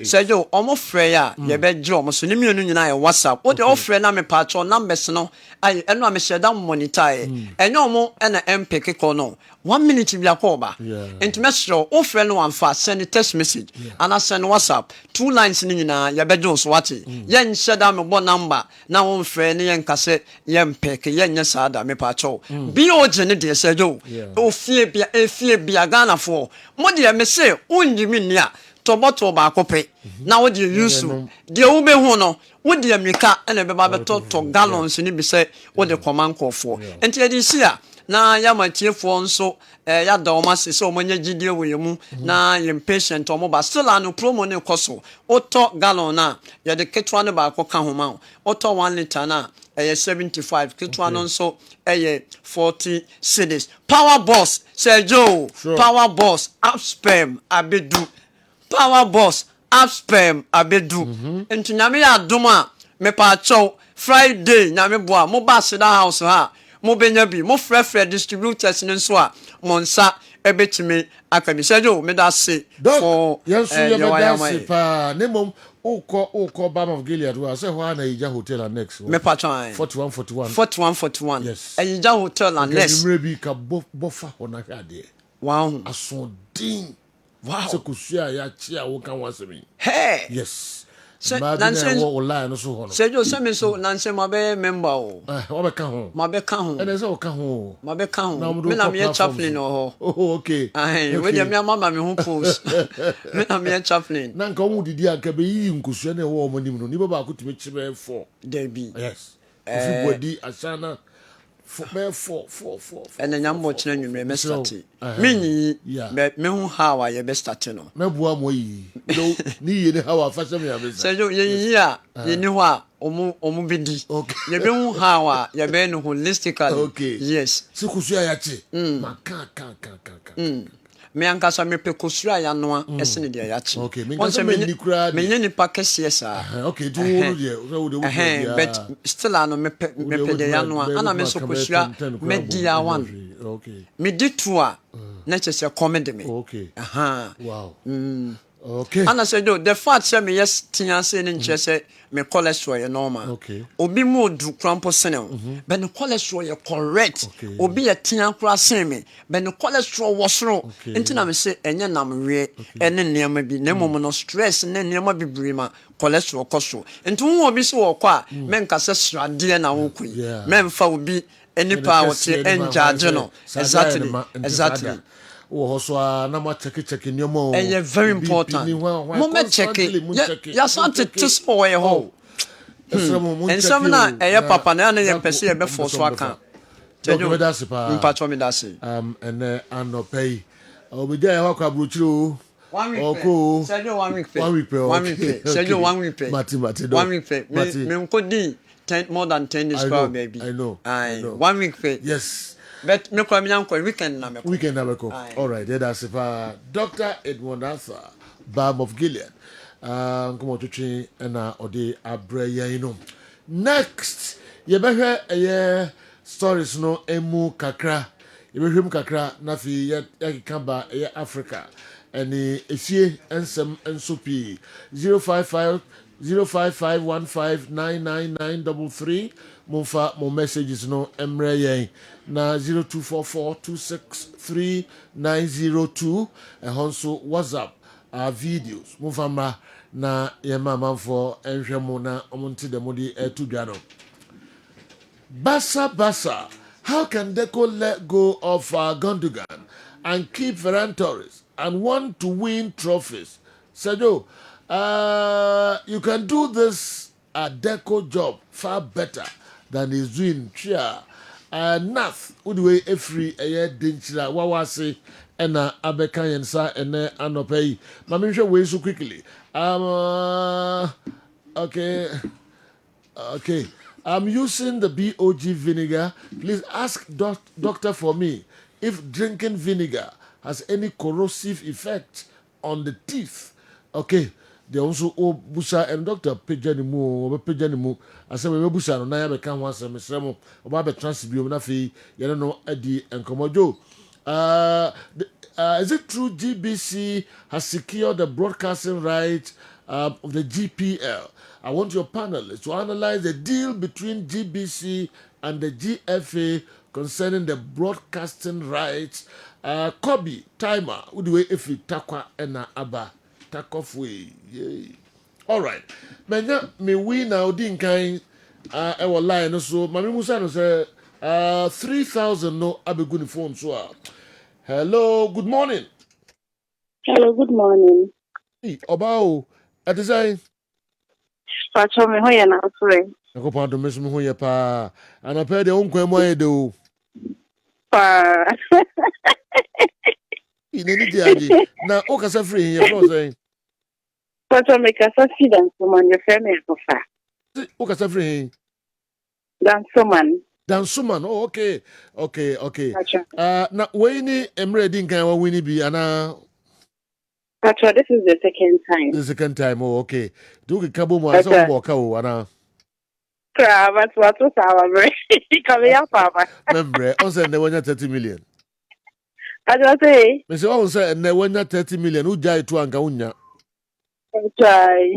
Speaker 10: said you almost freya ye be jo mo so ni mienu nyina e WhatsApp o de ofre na me patcho numbers no ai eno a me share down monitor enyo mo na mpk ko no 1 minute bi akoba enti me share ofre no amfa send text message and I send WhatsApp 2 lines ni nyina ye be jo so wate yen share down me bo number na won frɛ ne yen kase yen peke yen nya sada me patcho bi o je ne de said you o fie bia Ghana for mo de me say unji mi nia toboto ba kope na wo de yusu de wo be hu no wo de amika ene be ba beto to gallons ni bi say wo de command for enti e di sia na ya matiefo nso ya da o mase so omonya gidie wo yemu na yem patient o mo ba still anu promo ne koso oto gallon na ya de ketwa ne ba akoka homa oto 1 liter na 75 ketwa no nso 40 cedis power boss Sergio power boss upspam abedu power boss upspam abedu enti nyame ya adoma me pa chow Friday nyame boa mo ba seda house ha mo benya bi mo frefre distributors nso a monsa ebetime akami Sergio me da say for
Speaker 1: pa nemom ukọ Balm of Gilead wa say ho na Ija Hotel and next
Speaker 10: me patron 41 yes Ija Hotel and next
Speaker 1: you bi ka bofa ho na hade
Speaker 10: wow
Speaker 1: asondin
Speaker 10: wow
Speaker 1: so kusua ya chia wo kan wasemi
Speaker 10: hey
Speaker 1: yes
Speaker 10: Nancy
Speaker 1: online no so hono
Speaker 10: Sergio semi so Nancy mabe member o
Speaker 1: wo be kan ho ene se wo kan ho
Speaker 10: mabe kan ho me na me chaplain o
Speaker 1: oh okay
Speaker 10: we dem me mama me hu post me na me chaplain
Speaker 1: na nka wo didi aka be yi nkusua na wo mo nim no ni baba akutumi chibe 4
Speaker 10: there be
Speaker 1: yes if body asana 4.
Speaker 10: And then I'm watching a new remestati. Mini, me who how I best at no.
Speaker 1: Mebua moi. No, ni ni how I fashion me abesa.
Speaker 10: So you know what? Omubidi. Okay. You be how you be no holistically.
Speaker 1: Okay.
Speaker 10: Yes.
Speaker 1: Sikusuya yachi. Maka.
Speaker 10: Me ankasa me pekosura ya noa esene de yachi.
Speaker 1: Okay. Me nkasa me nikura.
Speaker 10: Me nyeni pa kese sa.
Speaker 1: Okay. Do de.
Speaker 10: But still ano me de ya noa. Ana me so kosura me dia one.
Speaker 1: Okay.
Speaker 10: Me di two a na chese comment me.
Speaker 1: Okay. Wow. Okay.
Speaker 10: Ana say do the fact say me yes tian say ne nche say me cholesterol ye normal.
Speaker 1: Okay.
Speaker 10: Obi mo du krampo sene. But the cholesterol ye correct.
Speaker 1: Okay.
Speaker 10: Obi ye tian kra sene me. But the cholesterol was wrong. Enti na me say enye nam we ene nneema bi na mom no stress ne nneema bibre ma cholesterol koso. Enti wo obi se wo kwa me nka se srade na wo kui. Me mfa obi enipa wo te enjage no. Exactly.
Speaker 1: Oh, so na ma check nyomo.
Speaker 10: And very important. Moment check it. Ya sante tis for your home. And some na papa na na yem pese be for so aka.
Speaker 1: Tejo that's pa.
Speaker 10: Mpacho me that's.
Speaker 1: And no pay. Obi dey ho kwa bruchiro.
Speaker 10: 1 week.
Speaker 1: Okay.
Speaker 10: Sergio 1 week pay.
Speaker 1: 1 week pay.
Speaker 10: 1 week pay. Sergio 1 week pay.
Speaker 1: Mati.
Speaker 10: 1 week pay. Me ko di 10 more than 10 days per baby.
Speaker 1: I know.
Speaker 10: 1 week pay.
Speaker 1: Yes.
Speaker 10: But me kwa minyanko weekend na me.
Speaker 1: Weekend na me ko. All right, that's it. Dr. Edmond Arthur, Balm of Gilead. Come to train na ode abreya ino. Next, ye behwe eye stories no emu kakra. Ye behwe mu kakra na fi ye kamba eye Africa. Eni efie ensem ensopi 05515999933 Monfa mo messages no emre yen na 0244263902 honso WhatsApp videos monfa mra na yema manfo enhwe mo na omonti de modi etudwa no Basa how can Deco let go of Gundogan and keep Ferran Torres and want to win trophies? Sergio, you can do this Deco job far better than he's doing. Chia, Nath, Udwe Efri, a Dinchila, Wawasi, and Abeka Yensa, and Anopei. Mamisha way so quickly. Okay. I'm using the BOG vinegar. Please ask doctor for me if drinking vinegar has any corrosive effect on the teeth. Okay. They also busa and doctor pejanimu I say we busa no na ya be kan ho asem sremo oba be transbiom na fi ye no adi enkomojo is it true GBC has secured the broadcasting rights of the GPL? I want your panelists to analyze the deal between GBC and the GFA concerning the broadcasting rights. Kobe timer udwe efi takwa ena aba takofwe. All right. Menya me we now din kan ewo line so mami musa no say 3000 no abeguni phone so. Hello, good morning.
Speaker 11: Hello, good morning.
Speaker 1: Obao, at design.
Speaker 11: Pacho me hoye na sorry.
Speaker 1: Ako pa do mesmo hoye pa. Ana pe de onkwa mo edo.
Speaker 11: Pa.
Speaker 1: Ineni diaji. Na o kasa free here for saying.
Speaker 11: Pacho me kasa fi dan someone your friend is fa.
Speaker 1: O kasa free.
Speaker 11: Dan someone.
Speaker 1: Oh, okay. Na wini emre din kan wa wini bi ana.
Speaker 11: Pacho, this is the second time.
Speaker 1: The second time, oh, okay. Do you kabo mo asa mo ka o ana.
Speaker 11: But what was our break? Come here, Papa.
Speaker 1: Membre, on say ne wanya 30 million.
Speaker 11: I just say.
Speaker 1: Me say on say ne wanya 30 million. Who jai to anka unya.
Speaker 11: Try.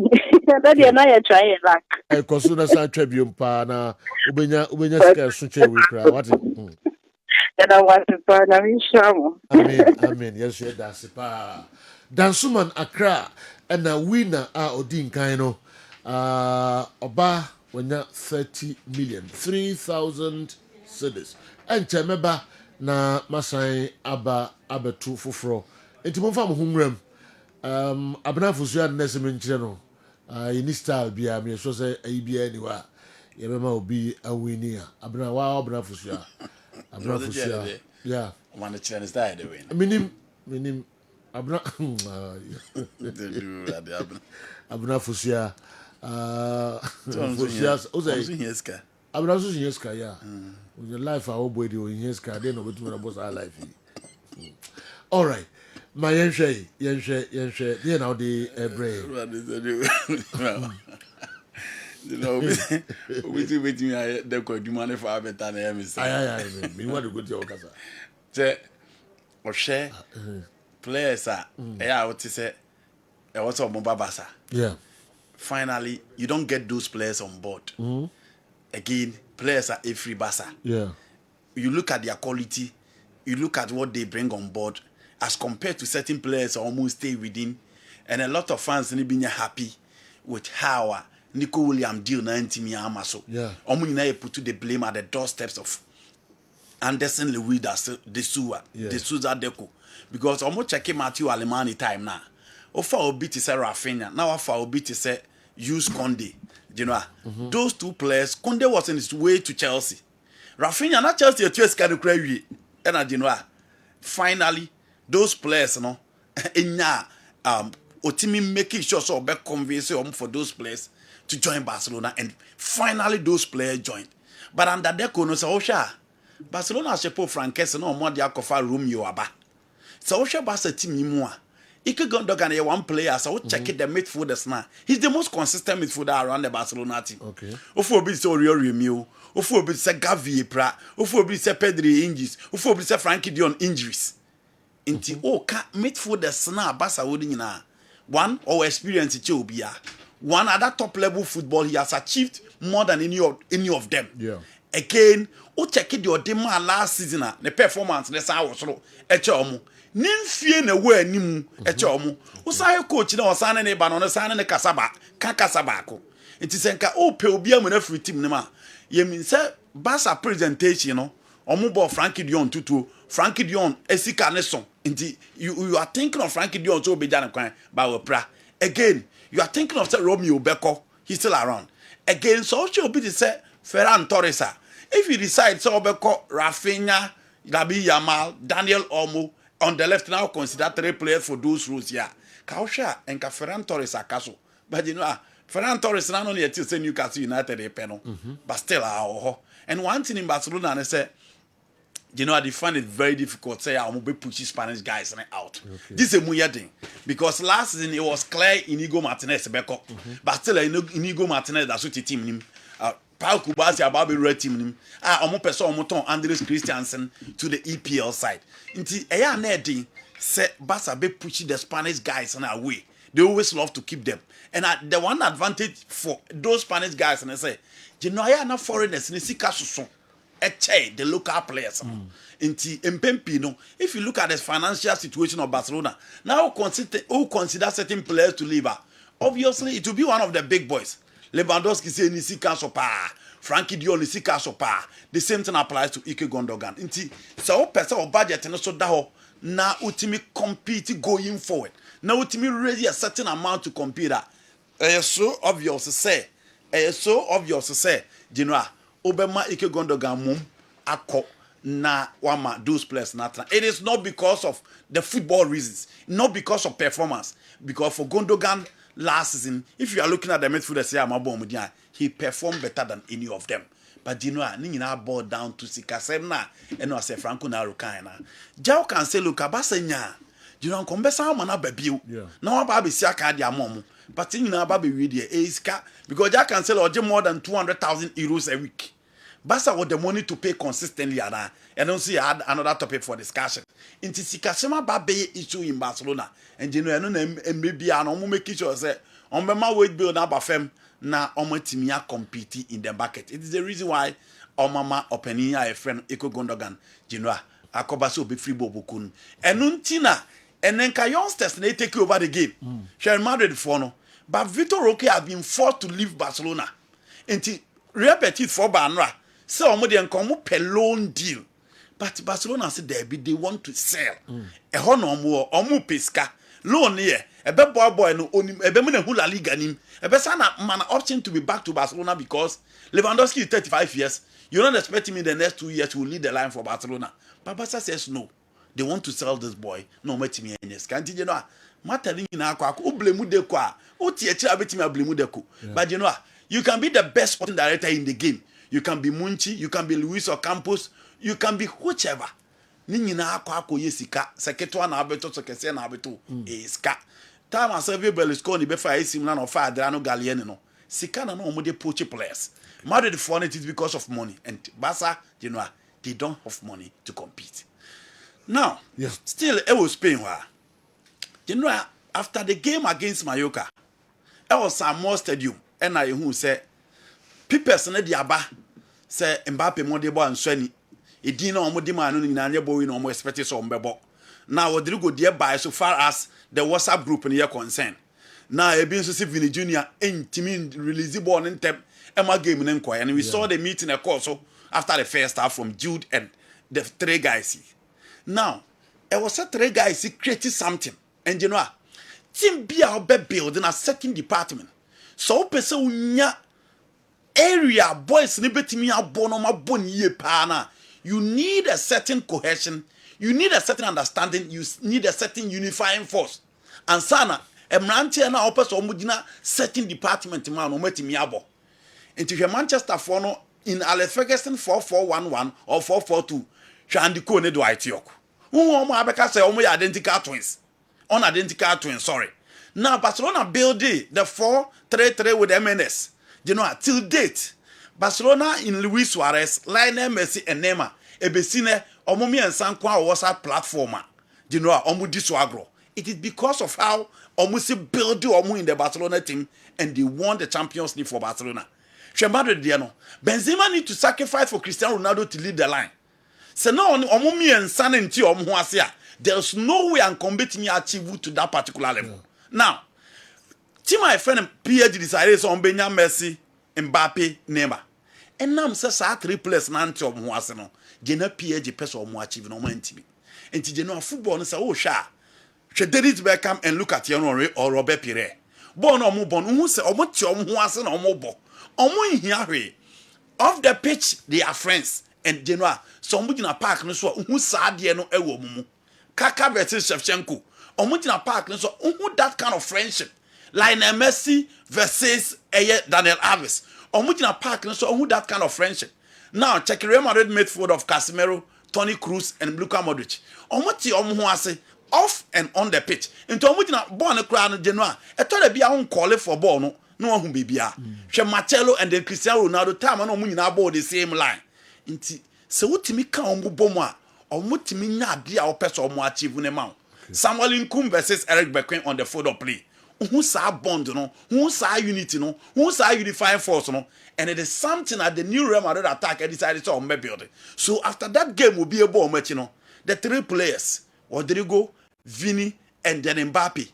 Speaker 11: That you na you try it back.
Speaker 1: I kosu na sa tribune pa na ubenya sika sunche we kra. What?
Speaker 11: And I want to turn am shamo.
Speaker 1: Amen. Yes, that's pa. Dansuman Accra and a winner Odin Kaino Oba wanya 30 million 3,000 cedis and Chameba na Masai Abetu Fufro. Intimofam Humrem Abna Fusia Nesemin Cheno in style be a me so say a be anywhere. yɛbɛma obi awini a abena wa abena fusua abena fusua yeah
Speaker 12: one the chance die the win
Speaker 1: minim abena abena fusua fusua
Speaker 12: Ozeyeska
Speaker 1: abena so yeska yeah with the life our boy the yeska dey no betu na boss our life all right my yenhwe dey now the brain
Speaker 12: you know we me the ko du man for abeta na me say
Speaker 1: me want to go to okasa
Speaker 12: say o share players what you say what's up Babasa
Speaker 1: yeah
Speaker 12: finally you don't get those players on board again players are a free basa
Speaker 1: yeah
Speaker 12: you look at their quality you look at what they bring on board as compared to certain players almost stay within and a lot of fans need being happy with how Nico William deal 90 mi amaso
Speaker 1: yeah
Speaker 12: you put the blame at the doorsteps of Anderson Louis the Souza Deco because almost checking Matthew Alemani time now ofa obi to say Rafinha now ofa obi to say use Conde you know those two players Conde was in his way to Chelsea Rafinha not Chelsea a twist can cry and you know finally those players no enya otimi making sure so be convince for those players to join Barcelona and finally those players joined but under Deco no say Osha Barcelona shepo Frankes no mo dia kofa Romeo aba so Osha Barca team mu a Ike Gundogan one player so check the midfielders now he's the most consistent midfielder around the Barcelona team
Speaker 1: okay
Speaker 12: ofo obi say Romeo ofo obi say Gavi pra ofo obi say Pedri injuries ofo obi say Frankie Dion injuries inti ka midfielders na Barca wodi nyina one or experience che obia one at that top level football he has achieved more than any of them
Speaker 1: yeah
Speaker 12: again o check the odema last season the performance na sa wo soro eche omo nimfie na we anim eche omo o sai coach na o san ne ba no san ne kasaba ko it is enka o pe obi am na free team ne ma ye mean say Barca presentation no omo ball Frankie Dion tutu Frankie Dion esika ne son nti you are thinking of Frankie Dion so be jan kwan ba we pra again you are thinking of say Romeo Beko he's still around again so should be to say Ferran Torres if you decide so Beko Rafinha Gabi Yamal Daniel Olmo on the left now consider 3 players for those roles here Kausha and Ferran Torres akaso but you know Ferran Torres na no yet say Newcastle United e peno but still and one thing in Barcelona they say you know, I find it very difficult. Say, I'm going to push Spanish guys out. Okay. This is a weird thing because last season it was clear Inigo Martinez backup, but still Inigo Martinez that's what the team him. Paul Kubasi about the red team him. Almost person almost Andres Christiansen to the EPL side. Inti eya nedi say Barca be pushing the Spanish guys away. They always love to keep them. And the one advantage for those Spanish guys and I say, you know, I am not foreigners in the the local players. If you look at the financial situation of Barcelona, now consider certain players to leave. Obviously, it will be one of the big boys. Lewandowski say Nisi Kasopa, Frankie Dion Nisi Kasopa. The same thing applies to Ike Gundogan. So person of budget and so that now ultimately compete going forward. Now ultimately raise a certain amount to compete. It's so obvious to say. Genoa. Obama Ike Gundogan mum akọ na wama those players natra. It is not because of the football reasons, not because of performance. Because for Gundogan last season, if you are looking at the midfielders, he performed better than any of them. But you know, ni na ball down to Sikasem and I say Franco na Rukaina. Jao can say look abasenya. You know, kombesa mana babiu. Na wa ba be siaka dia mom. But in na ba be we there iska because Jack can sell more than 200,000 euros a week. Barca with the money to pay consistently and I don't see I had another topic for discussion. Inti Sikasema ba be issue in Barcelona and you know maybe an make sure say on my weight build up fem na omotimia compete in the market. It is the reason why mama opening a friend Eko Gundogan Genoa akobaso be free bobukun enuntina and then youngsters they take over the game. Real Madrid for no. But Vitor Roque has been forced to leave Barcelona. Until Real Petit for Banra. So omo pe loan deal. But Barcelona said they want to sell. E ho no mo omo pesca. Loan here. E be boy no onim e be me na hu La Liga nim. E be say na man option to be back to Barcelona because Lewandowski is 35 years. You're not expecting me the next 2 years to lead the line for Barcelona. But Barca says no. They want to sell this boy. No, met me in this. Can't you know? Matter in our quack, blame de qua, blame de. But you know, you can be the best sporting director in the game. You can be Munchi, you can be Luis Ocampos, you can be whichever. Nini na ako yesika, seketwa na abeto, sekese na abeto, ska. Time as every Berlusconi before I see no fa Adriano Gallieni no. Sika na no de poach players. Madrid for it is because of money, and Barca, you know, they don't have money to compete. Now, still it was Spain. You know, after the game against Mallorca, it was some more stadium, and I who said, people said the Abba say Mbappe Modebo and Sweni. It didn't know what demand in an able in almost expected some bebo. Now, what did go thereby so far as the WhatsApp group in your concern? Now, a being so Vinny Jr. ain't timid release the ball in temp. Emma game in inquiry, and we saw the meeting also after the first half from Jude and the 3 guys. Now, it was a 3 guys created something, and you know, team be our building a second department. So, person area boys nibeti me abono ma boni pana. You need a certain cohesion, you need a certain understanding, you need a certain unifying force. And sana, emranti na opes omugina certain department man ometi mi abo. Into your Manchester for no in Alex Ferguson 4-4-1-1 or 4-4-2. Shandiko ne do itiok. Who abeka say omo identical twins. Unidentical twins, sorry. Now Barcelona build the 4-3-3 with MNS. You know, till date, Barcelona in Luis Suarez, Lionel Messi and Neymar, ebesine omomi ensankwa WhatsApp platformer. You know, omu diswagro. It is because of how omu build omu in the Barcelona team and they won the Champions League for Barcelona. Benzema need to sacrifice for Cristiano Ronaldo to lead the line. So now there's no way I'm competing achieve to that particular level. Now, team my friend PSG decided on Benjamin Messi, Mbappe, Neymar. And now say 3 players nanti omo ase no. Gena PSG person omo achieve no man tibi. Enti je no football no say oh sha. David Beckham and look at Thierry or Robert Pire. Bon omo bon who say omo ti omo ase na omo bo. Omo here off the pitch they are friends and general somebody in a park no so who sad de no ewo mumu Kaka versus Shevchenko omo in a park no so who that kind of friendship Lionel Messi versus Daniel Alves omo in a park no so who that kind of friendship. Now check Real Madrid midfield of Casemiro, Toni Kroos and Luka Modric omo ti omo ho ase off and on the pitch into omo in a ball no kra no general e to da bia won call for ball no no one bibia. She Marcelo and then Cristiano Ronaldo time no nyina board the same line. Inti se wotimi ka omo bomo a omo timi nya ade a opese omo achieve ne ma. Samuel Nkum versus Eric Bequin on the field of play. Who sa bond no, who sa unity no, who sa unifying force no, and it is something that the new Real Madrid attack decided to build. So after that game will be a ball match, you know, the 3 players, Rodrigo, Vini, and then Mbappe.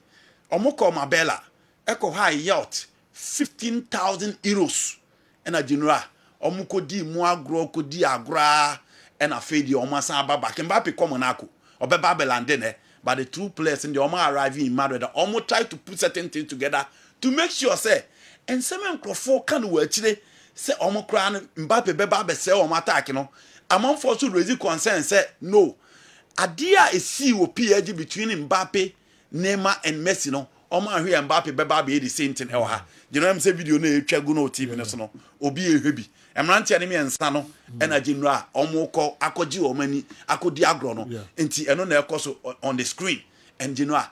Speaker 12: Omo call Mabella, Echo High Yacht. 15,000 euros and a general omuko di mu agro ko di agra and a fedi omasan baba Mbappe come Monaco or Babelande but the 2 players in the Oma arriving in Madrid almost try to put certain things together to make sure say and some microphone can work today say Omocran Mbappe beba be say o attack no among for to raise concern say no idea is see wo PSG between Mbappe Neymar and Messi no Oma here Mbappe beba be the same thing ha you know I'm say video no etwa go no TV no so no obi ehwebi emrante ane me ensa no na general omukọ akoji omani akodi agro no enti eno na ekoso on the screen and general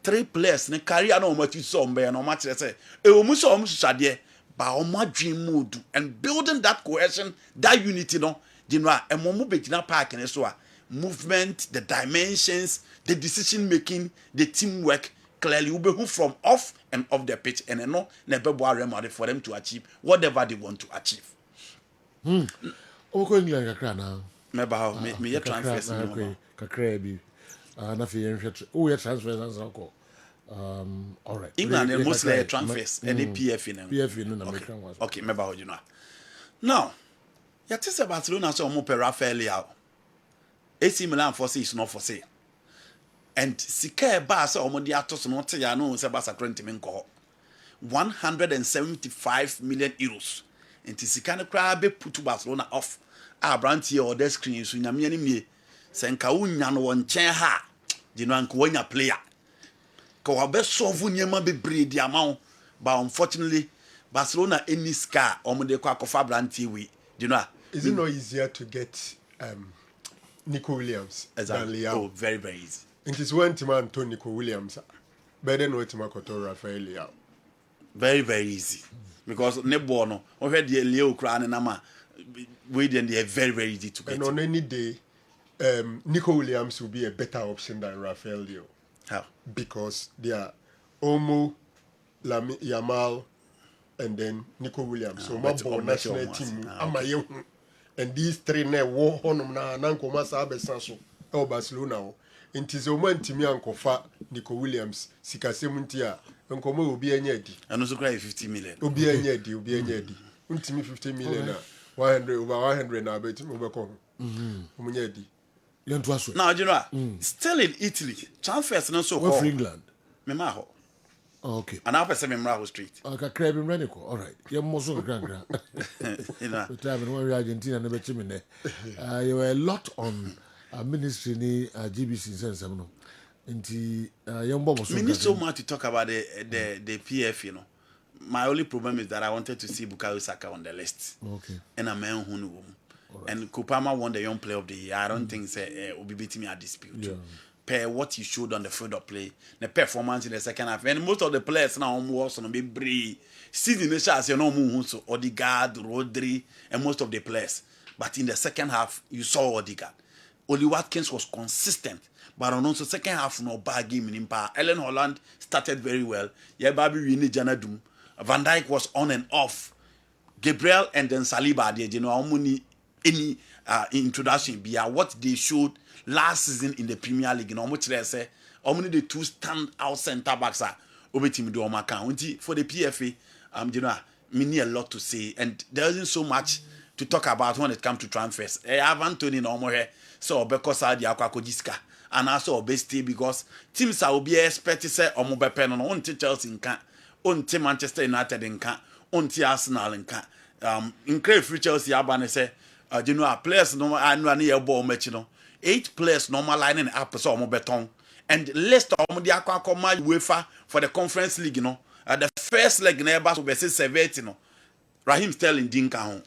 Speaker 12: 3 players ne career na omati so ombe na omati say e omu so omu susade ba omadwin mood and building that cohesion that unity no general emomu begina park ne so a movement the dimensions the decision making the teamwork clearly will be from off and off the pitch and no never remedy for them to achieve whatever they want to achieve.
Speaker 1: Oko England kakra na.
Speaker 12: Meba me transfers
Speaker 1: no. Kakra bi. Na fi yenhwet. O ye transfers anko. All right.
Speaker 12: England mostly transfers and the PF in.
Speaker 1: PF no na American was.
Speaker 12: Okay, meba ho you know. Now, ya tese Barcelona so mo pe Rafael Leao. AC Milan for say is not for sale. And sika ba say omodi atos no te ya no se Barca krenti men ko 175 million euros nti sika no kra be put Barcelona off abrantie or the screen so nyame ani mie se nka wonya no won chen ha di no anka wonya player ka wa be solve nyema be breed amount but unfortunately Barcelona any scar de kwa kofa brantie we di no
Speaker 13: is it not easier to get Nico Williams than Leao?
Speaker 12: Oh, very very easy.
Speaker 13: It is when Tima Antonio Nico Williams better than Tima Koto Rafael Leao.
Speaker 12: Very very easy because ne ball no o hwe de Leo kra ne nama we then they are very easy to get.
Speaker 13: And on any day Nico Williams will be a better option than Rafael Leo.
Speaker 12: How?
Speaker 13: Because they are Omo, Yamal, and then Nico Williams. So my national team, and these three ne wo honum na nankoma sa abesanso e Barcelona o. Inti zo man timi ankofa Nico Williams sikasem ntia nkomo obi anya di.
Speaker 12: And also cry 50 million.
Speaker 13: Obi anya di. Untimi 50 million na 100 over 100 na beti mo beko. Omunya di.
Speaker 12: Now, you know, still in Italy, transfers no so
Speaker 1: called. For England?
Speaker 12: Memaho.
Speaker 1: Oh, okay.
Speaker 12: And I person Memraho Street.
Speaker 1: Okay, crab in Renico. All right. You're most of grand. You know, the time when we Argentina never chimney there. You were a lot on ministry ni GBC sense. Into young Bob.
Speaker 12: We need so much to talk about the PF, you know. My only problem is that I wanted to see Bukayo Saka on the list.
Speaker 1: Okay.
Speaker 12: And a man who knew. Right. And Kupama won the Young Player of the Year. I don't think will be beating me at dispute. Yeah. Per what he showed on the field of play, the performance in the second half, and most of the players now was on be brave. Season the shots, you know, so Odegaard, Rodri, and most of the players. But in the second half, you saw Odegaard. Oli Watkins was consistent, but on also second half, no bad game in power. Ellen Holland started very well. Yeah, Babi Winnie Janadum. Van Dijk was on and off. Gabriel and then Saliba, you know, any introduction be what they showed last season in the Premier League. You know, much they say, only the two stand-out centre backs are over team do on account. For the PFA, you know, me need a lot to say, and there isn't so much to talk about when it comes to transfers. I have Anthony no more here, so because I the Aquacogiska, and also Obesti because teams are will be expected say Omo Bepen on Chelsea in can, on Manchester United in can, on Arsenal in can. In crave free Chelsea, Abane say. You know, players normal annual ball match, you know. 8 players normal lining up so beton. And list of the Aquacoma UEFA for the Conference League, you know. The first leg neighbors will be 70, you know. Raheem Sterling Dinka home.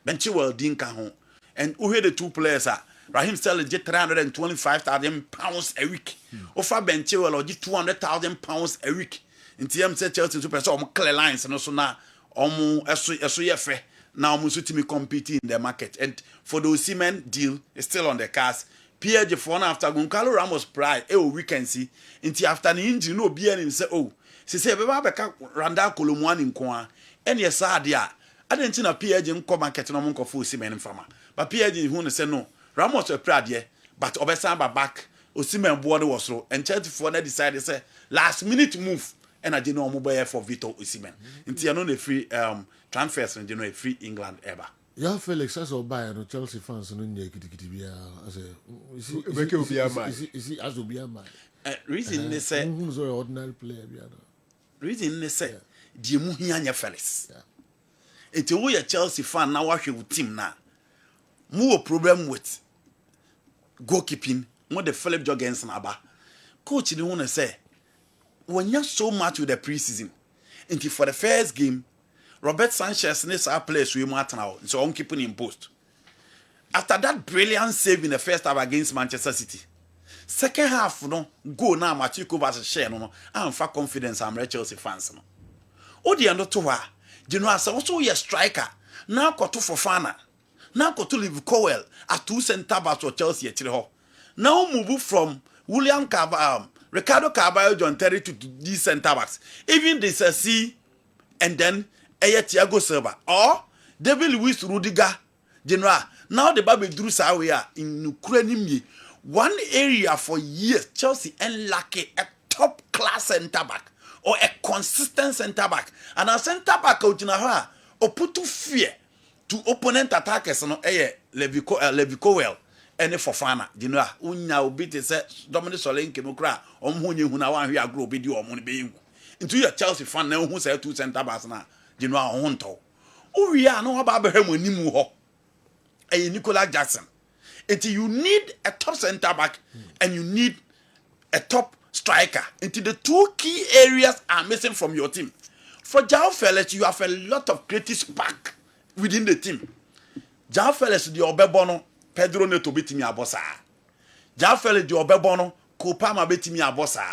Speaker 12: Benchwell Dinka home. And who the 2 players are? Raheem Sterling get £325,000 a week. Offer Benchwell or get £200,000 a week. In TM said Chelsea super so clear lines and also now SOYF. Now Musutimi competing in the market, and for the Osimhen deal is still on the cards. Pierre Jeffon after Goncalo Ramos pride, we can see. Until after the injury, no be any say, oh, she said, Baba Randa Columwan in Kwa, and yes, I didn't see a Pierre Jim come market no monk of Osimhen farmer. But Pierre Jim said no, Ramos was proud, yeah, but Obesamba back, Osimhen border was so, and Chelsea for that decided say last minute move, and I didn't know mobile for Vito Osimhen. Until you know the free transfers and you know a free England ever.
Speaker 1: Yeah, Felix, as a buyer, no Chelsea fans, no need to as a is he as to be a man?
Speaker 12: Reason they say,
Speaker 1: who's an ordinary player?
Speaker 12: Reason they say, the Muhianya Felix. It's a way a Chelsea fan now working with team now. More problem with goalkeeping, more the Philip Jorgensen Abba. Coach, the one say, when you're so much with the preseason, until for the first game, Robert Sanchez needs our place we matter now, so I'm keeping him post. After that brilliant save in the first half against Manchester City, second half, no go now, Machiko versus share, no, I'm for confidence. I'm Chelsea fans, no. Oh, the end to her, you know, as also a striker now got to Fofana, now got to live Cowell at 2 centre backs for Chelsea at now move from William Carvalho, Ricardo Carvalho, John Terry to these centre backs, even this C, and then. Thiago Silva or David Luiz Rudiger General. Now the Bible drew Sawia in Ukraine. One area for years, Chelsea and Laka a top class centre back or a consistent centre back. And a centre back out in a or put to fear to opponent attackers no Levico well. And Fofana, General, Unya beat Dominic Solanke no cry on who you now here grow video or money being into your Chelsea fan now who say 2 centre backs now. You know, we are no about him when you Nicola Jackson. Until you need a top centre back and you need a top striker. Until the two key areas are missing from your team. For Jao Felix, you have a lot of creative spark within the team. Jao Felix, the Obebono, Pedro Neto betimi abosa. Jao Felix, the Obebono, Kopama betimi abosa.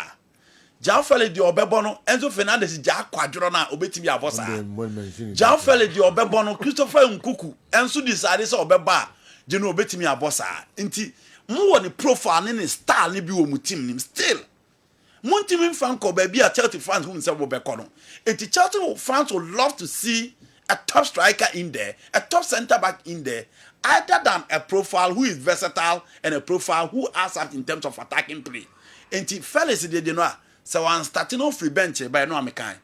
Speaker 12: Jao Felix, the Obebono, Enzo Fernandez, Ja Quadrona, obetimi abosa. Jao Felix, the Obebono, Christopher Nkuku, Enzo decided so Obeba. You know, betimi abosa. Inti more the profile in style ni bi wo mu team nim still. Mon team fan ko baby a Chelsea fans who say wo be kono. Inti Chelsea fans would love to see a top striker in there, a top centre back in there, other than a profile who is versatile and a profile who has up in terms of attacking play. Inti Felix de no so one starting off free bench by no amekan.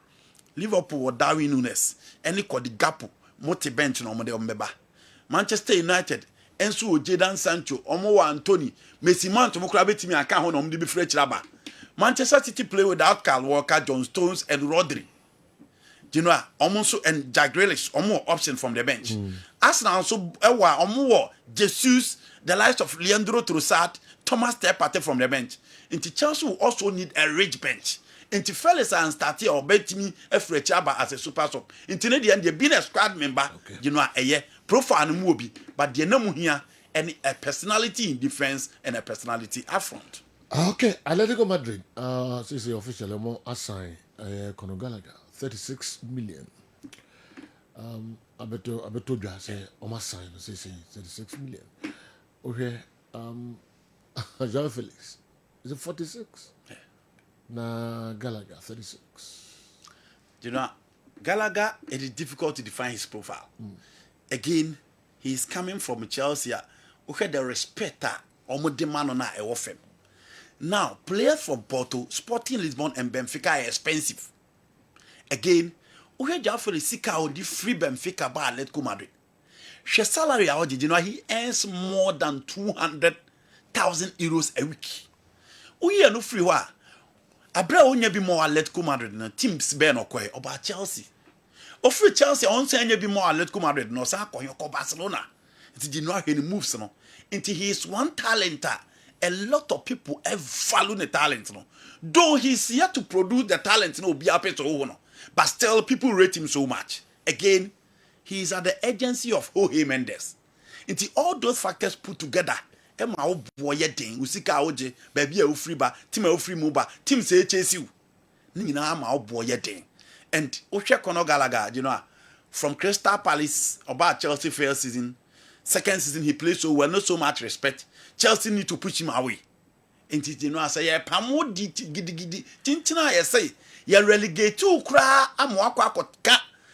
Speaker 12: Liverpool or Darwin Nunes, any ko the gap multi bench no mo de ombeba. Manchester United Enso Jadon Sancho, Omo Anthony, Messi Mount, Mokra betimi aka ho no mde be fresh raba. Manchester City play without Kyle Walker, John Stones, and Rodri. You know, Omonso and Jack Grealish, Omo option from the bench. Arsenal also Omo Jesus, the likes of Leandro Trossard, Thomas Partey from the bench. Into Chelsea will also need a rich bench. Into Felix and Starty or Betimi Efrechaba as a super sub. Into the end, they've been a squad member, you know, a year. Profile and movie, but the no here any a personality in defense and a personality up front.
Speaker 1: Okay, Atletico Madrid. This is official. More assign Conor Gallagher 36 million. I beto you say almost sign say 36 million. Okay, João Felix is it 46? Yeah. Na Gallagher 36.
Speaker 12: You know, Gallagher, it is difficult to define his profile. Again, he is coming from Chelsea. Okay, the respecter almost demand on a offer. Now, players from Porto, Sporting Lisbon, and Benfica are expensive. Again, okay, Jaffe Sika on the free Benfica by Atletico Madrid. His salary, you know, he earns more than 200,000 euros a week. We are no free wa. Abra onye bi more Atletico Madrid na teams be no kwe about Chelsea. Offer Chelsea on say any be more Atletico Madrid no sa ko Barcelona. It did not any moves no. Into he is one talenter. A lot of people have valued the talent no. Though he's yet to produce the talent no be happy to no. But still people rate him so much. Again, he is at the agency of Jorge Mendes. Into all those factors put together, Emma o boy den usika oje baby e free ba team e free mu ba team say chase you. Ni na ma o boy den. And Oshe Conor Gallagher, you know, from Crystal Palace about Chelsea first season, second season he played so well, not so much respect. Chelsea need to push him away. And you know, I say, yeah, pamo di gidi. Tintina, I say, you relegate to cry. I'm walk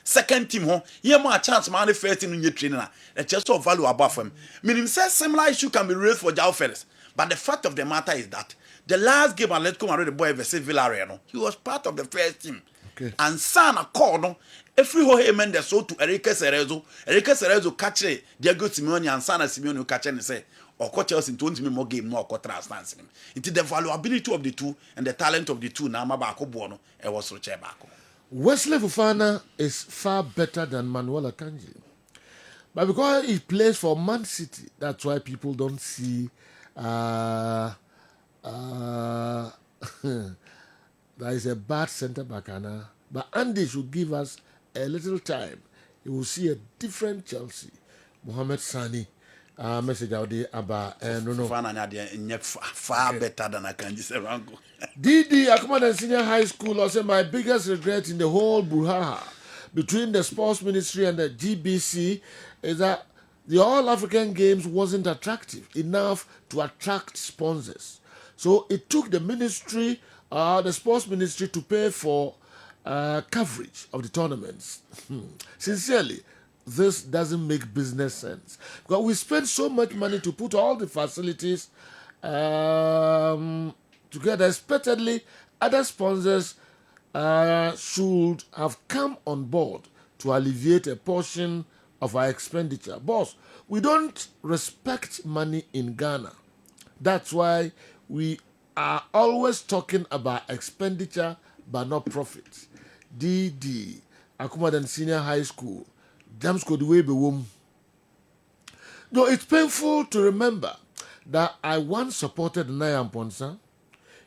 Speaker 12: second team home. You have more chance, man. First team in your trainer. The Chelsea value above him. Meaning, says similar issue can be raised for João Felix. But the fact of the matter is that the last game Atletico Madrid the boy versus Villarreal, he was part of the first team. Okay. And Sana called no. Every Jorge Mendes so to Enrique Cerezo catch Diego Simeone and Sana Simeone catch and say, or coach Chelsea 20 more game, more contrast. It is the valuability of the two and the talent of the two. Now, Mabako Buono, and was Roche Bako.
Speaker 1: Wesley Fofana is far better than Manuel Akanji. But because he plays for Man City, that's why people don't see that is a bad centre back. But Andy should give us a little time. You will see a different Chelsea. Mohamed Sani. Message out there about no.
Speaker 12: Far better than Akanji.
Speaker 1: Didi Akumadan Senior High School also my biggest regret in the whole brouhaha between the sports ministry and the GBC is that the All African Games wasn't attractive enough to attract sponsors. So it took the ministry, the sports ministry, to pay for coverage of the tournaments. Sincerely, this doesn't make business sense. Because we spend so much money to put all the facilities together. Expectedly, other sponsors should have come on board to alleviate a portion of our expenditure. Boss, we don't respect money in Ghana. That's why we are always talking about expenditure but not profits. DD, Akumadan Senior High School, James could way be womb. No, it's painful to remember that I once supported Nayam Ponsa.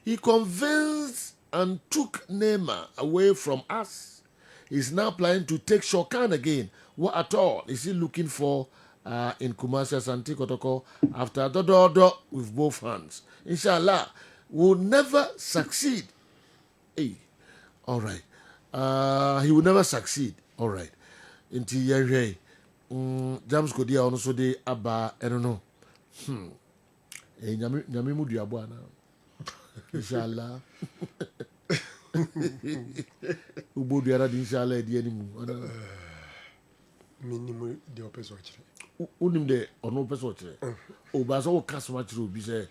Speaker 1: He convinced and took Neymar away from us. He's now planning to take Shokan again. What at all is he looking for in Kumasi Asante Kotoko after Dodo with both hands? Inshallah, will never succeed. Hey, all right. He will never succeed. All right. Inti yeye. James Kodia also de aba. I don't know. Nyami mudu abwana. Inshallah. Ubo diara di inshallah di animu.
Speaker 13: Minimum the opposite.
Speaker 1: Unim de ono opposite. Obaso o kasma chiro bi say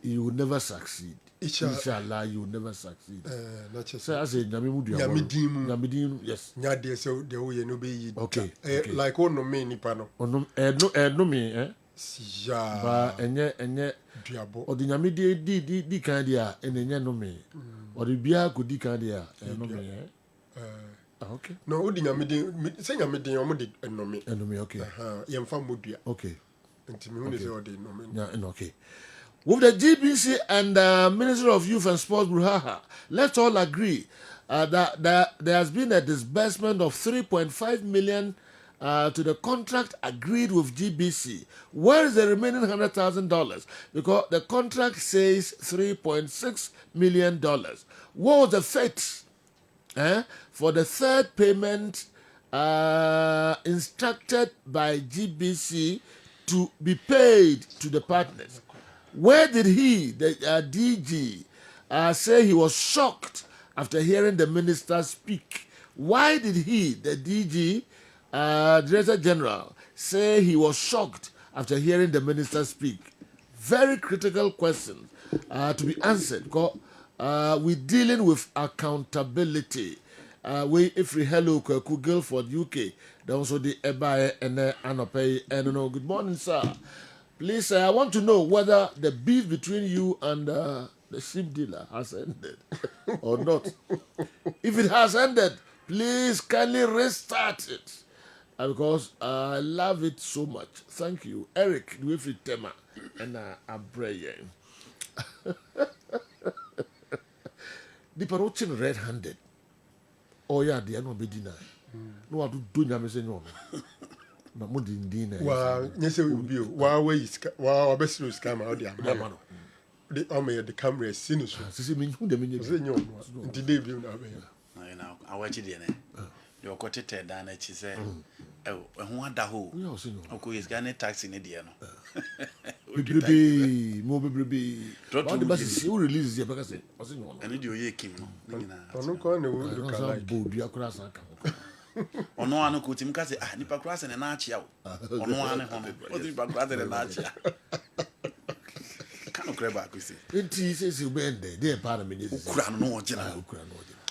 Speaker 1: you will never succeed. Inshallah, you will never succeed. So I say, Nyamidimu, yes.
Speaker 13: Nyade so the way no be.
Speaker 1: Okay.
Speaker 13: Like ono me ni pano.
Speaker 1: Ono no me
Speaker 13: Sija.
Speaker 1: Ba enye
Speaker 13: Diabo.
Speaker 1: Odi nyamidi di kan dia enye no me. Odi bia ko di kan dia no me okay.
Speaker 13: No, odi nyamidi say nyamidi omo di no me.
Speaker 1: No me okay.
Speaker 13: Yemfa modua.
Speaker 1: Okay.
Speaker 13: Ntimi hu ne say odi no me.
Speaker 1: Yeah, okay. With the GBC and Ministry of Youth and Sports, Bruhaha, let's all agree that there has been a disbursement of 3.5 million to the contract agreed with GBC. Where is the remaining $100,000? Because the contract says $3.6 million. What was the fate for the third payment instructed by GBC to be paid to the partners? Where did he, the DG, say he was shocked after hearing the minister speak? Why did he, the DG, Director General, say he was shocked after hearing the minister speak? Very critical questions to be answered. Because we're dealing with accountability. If we hello Guildford, UK, then also the Ebae and Anope and no. Good morning, sir. Please, I want to know whether the beef between you and the sheep dealer has ended or not. If it has ended, please kindly restart it because I love it so much. Thank you. Eric, Wilfried Tema, and I'm praying. The parochin red-handed. Oh, yeah, they are not be denied. No, I do not know. Na mo din na
Speaker 13: wa nyese obi o wa wa obesiro scam out there man the the camera sinu so
Speaker 1: sisi me hu de me
Speaker 13: nyo nti dey bi na be
Speaker 12: na awachi de ne de okotete da na chi se ho ada ho okọ yes gane taxi ne de no
Speaker 1: bebrebe mo bebrebe what the bus is release here because osi nyo
Speaker 12: ene de oye kim no nyina
Speaker 13: onu ko na wo do
Speaker 1: kala bodu akura san ka
Speaker 12: ono anu ko tim ka se nipa kura se ne na achia o ono anu ho o nipa kura se ne na achia kanu kure ba ko se
Speaker 1: enti se bende dey para me nezi
Speaker 12: kura no o jina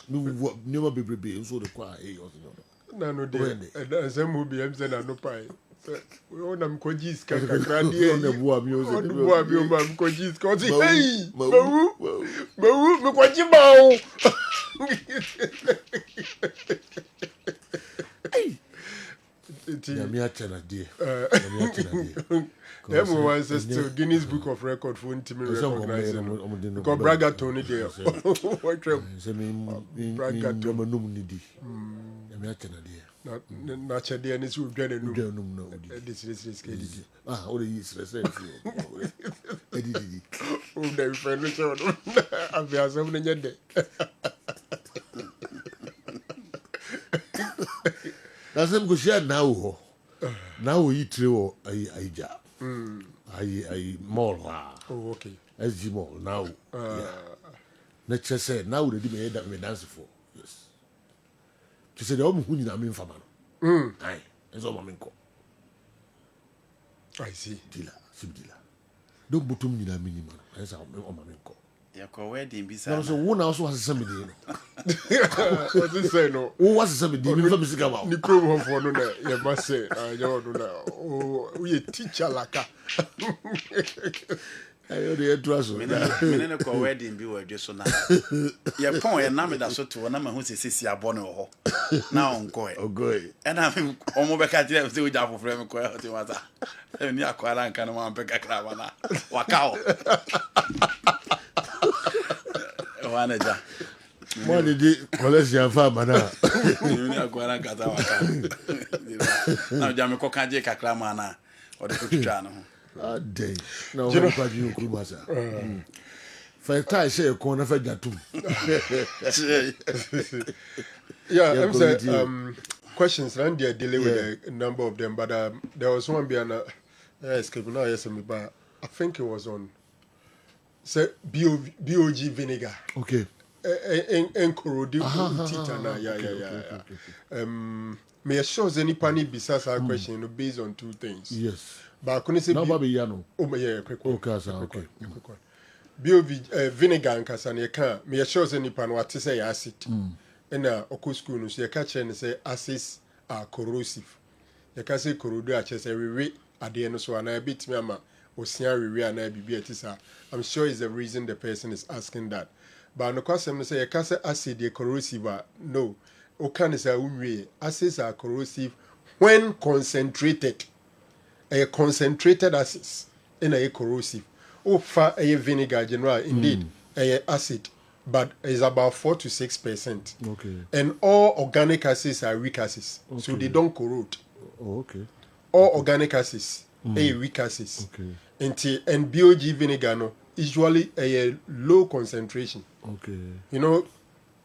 Speaker 1: ni mo bebrebe so de kwa osi nyo
Speaker 13: na no de se mo bi em se na no pai o na mkoji ska kakra die
Speaker 1: na bua mi o se
Speaker 13: bua mi o ma mkoji ska o si hey bawu mkoji bawu
Speaker 1: Yami achana die.
Speaker 13: Them ones still Guinness Book of Record for intimate recognizing. Because Braga Tony there. What trip?
Speaker 1: Braga Tony nidi. Yami achana die.
Speaker 13: Na chadi ani su dwene nu.
Speaker 1: Dwene nu no.
Speaker 13: This kedi.
Speaker 1: O de yi stress Edi.
Speaker 13: O de friend so. Abi asem ne nyede.
Speaker 1: That's them go share now. Now you trio I job. I mall.
Speaker 13: Oh, okay.
Speaker 1: SG mall now. Let's just say now the me that me dance for. Yes. To say the omu huni na me mfama no. Aye. Enzo ma me nko.
Speaker 13: I see.
Speaker 1: Dealer. Don't butum ni na mini man. Enzo o ma me nko.
Speaker 12: Yako wedding bisa.
Speaker 1: No so who also has somebody no.
Speaker 13: What you say no?
Speaker 1: Who was somebody me from music about.
Speaker 13: Ni pro ho for no na you must say you no na. Oh, we teacher Laka.
Speaker 1: Ayo de trust.
Speaker 12: Me ne ko wedding bi we so na. Ye pon ye na me da so to na ma hu sisi abone ho. Na onko e.
Speaker 1: Ogoy.
Speaker 12: E na me omo be ka tire se uja fofre me ko e ti mata. E ni akwara nka no ma pe kakra ba na. Wakao. Wana ja.
Speaker 1: Mo de collection fa bana.
Speaker 12: Ni akwara nka ta wakao. Na ja me ko kan je kakra ma na. O de kutwa no.
Speaker 1: Ah day. Na o ba ju ku masa. Fa ta say ko na fa jatum.
Speaker 13: Yeah, I'm saying questions and they dealing with a number of them, but there was one behind escaping now yesterday, but I think it was on say BOG vinegar.
Speaker 1: Okay.
Speaker 13: En corrodi tita na yeah. Me assures any panic besides our question based on two things.
Speaker 1: Yes.
Speaker 13: But I couldn't say
Speaker 1: no baby yano.
Speaker 13: Oh yeah, quick.
Speaker 1: Okay.
Speaker 13: BOV vinegar and kasane can me assures any pan what to say acid. And oko school no so you catch and say acids are corrosive. You can say corrode a chese we at the end so and a bit me ama osia we and I be atisa. I'm sure is the reason the person is asking that. But no question say you can say acid are corrosive. No. O can say unwe acids are corrosive when concentrated. A concentrated acids in a corrosive. O fa a vinegar general indeed a acid. But it's about 4 to 6%.
Speaker 1: Okay.
Speaker 13: And all organic acids are weak acids, so they don't corrode.
Speaker 1: Oh, okay.
Speaker 13: All organic acids are weak acids.
Speaker 1: Okay.
Speaker 13: And BOG vinegar no usually a low concentration.
Speaker 1: Okay.
Speaker 13: You know,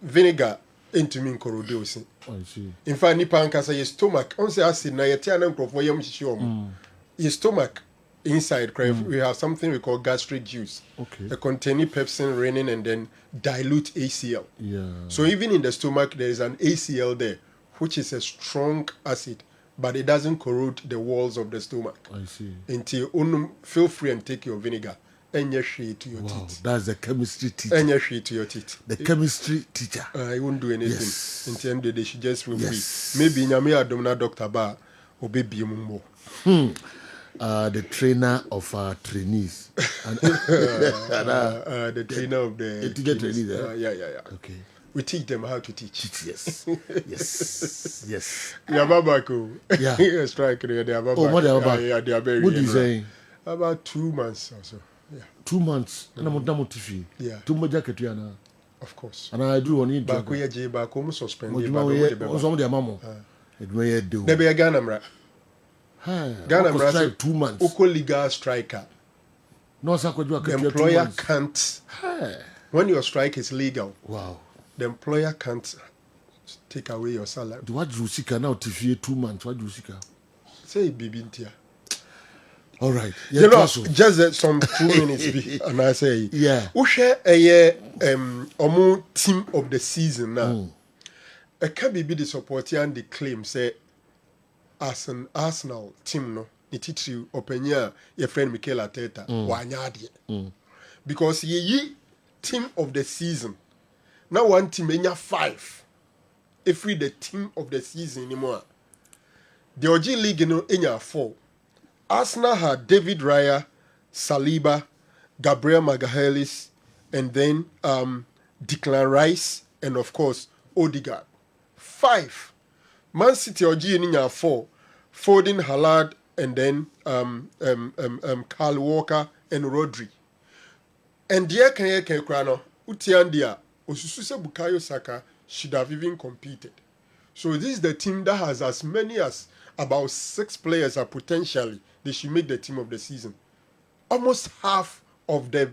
Speaker 13: vinegar into mean corrode.
Speaker 1: I see.
Speaker 13: In fact, nipa ankasa your stomach. On say acid na yeti anam krofo yam hihio. Your stomach. Inside, we have something we call gastric juice.
Speaker 1: Okay.
Speaker 13: It contains pepsin, renin, and then dilute ACL.
Speaker 1: Yeah.
Speaker 13: So even in the stomach, there is an ACL there, which is a strong acid, but it doesn't corrode the walls of the stomach.
Speaker 1: I see.
Speaker 13: Until feel free and take your vinegar and your shea to your teeth.
Speaker 1: That's the chemistry teacher.
Speaker 13: And your shea to your teeth.
Speaker 1: The chemistry teacher.
Speaker 13: I won't do anything.
Speaker 1: Yes.
Speaker 13: Until end they should just remove it. Maybe Nyame Adomna Dr. Ba or baby mumbo.
Speaker 1: The trainer of our trainees.
Speaker 13: The trainer of the
Speaker 1: trainees.
Speaker 13: Yeah.
Speaker 1: Okay.
Speaker 13: We teach them how to teach.
Speaker 1: Yes. Yes.
Speaker 13: They are back.
Speaker 1: Yeah.
Speaker 13: Strike. They are back.
Speaker 1: Oh, they are back.
Speaker 13: Yeah, they are very.
Speaker 1: What do you say?
Speaker 13: About 2 months or so. Yeah.
Speaker 1: 2 months. And I'm done with
Speaker 13: Yeah.
Speaker 1: 2 months jacket.
Speaker 13: Of course.
Speaker 1: And I do on it.
Speaker 13: Back where you back home suspended.
Speaker 1: Some of their mama. It may do.
Speaker 13: There be a Ghana.
Speaker 1: Ghana strike 2 months.
Speaker 13: Oko legal striker.
Speaker 1: No,
Speaker 13: the employer can't. When your strike is legal,
Speaker 1: wow,
Speaker 13: the employer can't take away your salary.
Speaker 1: What do you seek now? To 2 months, what do you seek?
Speaker 13: Say bibintia.
Speaker 1: All right,
Speaker 13: you know, just some 2 minutes, and I say,
Speaker 1: yeah,
Speaker 13: we share a team of the season now. I can't be the supporter and the claim say. As an Arsenal team, no, it you open your friend Mikel Arteta, wanyadi. Because ye team of the season. Now one team in your 5. If we the team of the season anymore. The OG League in your 4. Arsenal had David Raya, Saliba, Gabriel Magalhaes, and then Declan Rice, and of course Odegaard. 5. Man City OG in your 4. Foden, Haaland, and then Kyle Walker and Rodri. And dear Kanye Krano, Utiandia, Osususe Bukayo Saka should have even competed. So this is the team that has as many as about 6 players are potentially they should make the team of the season. Almost half of the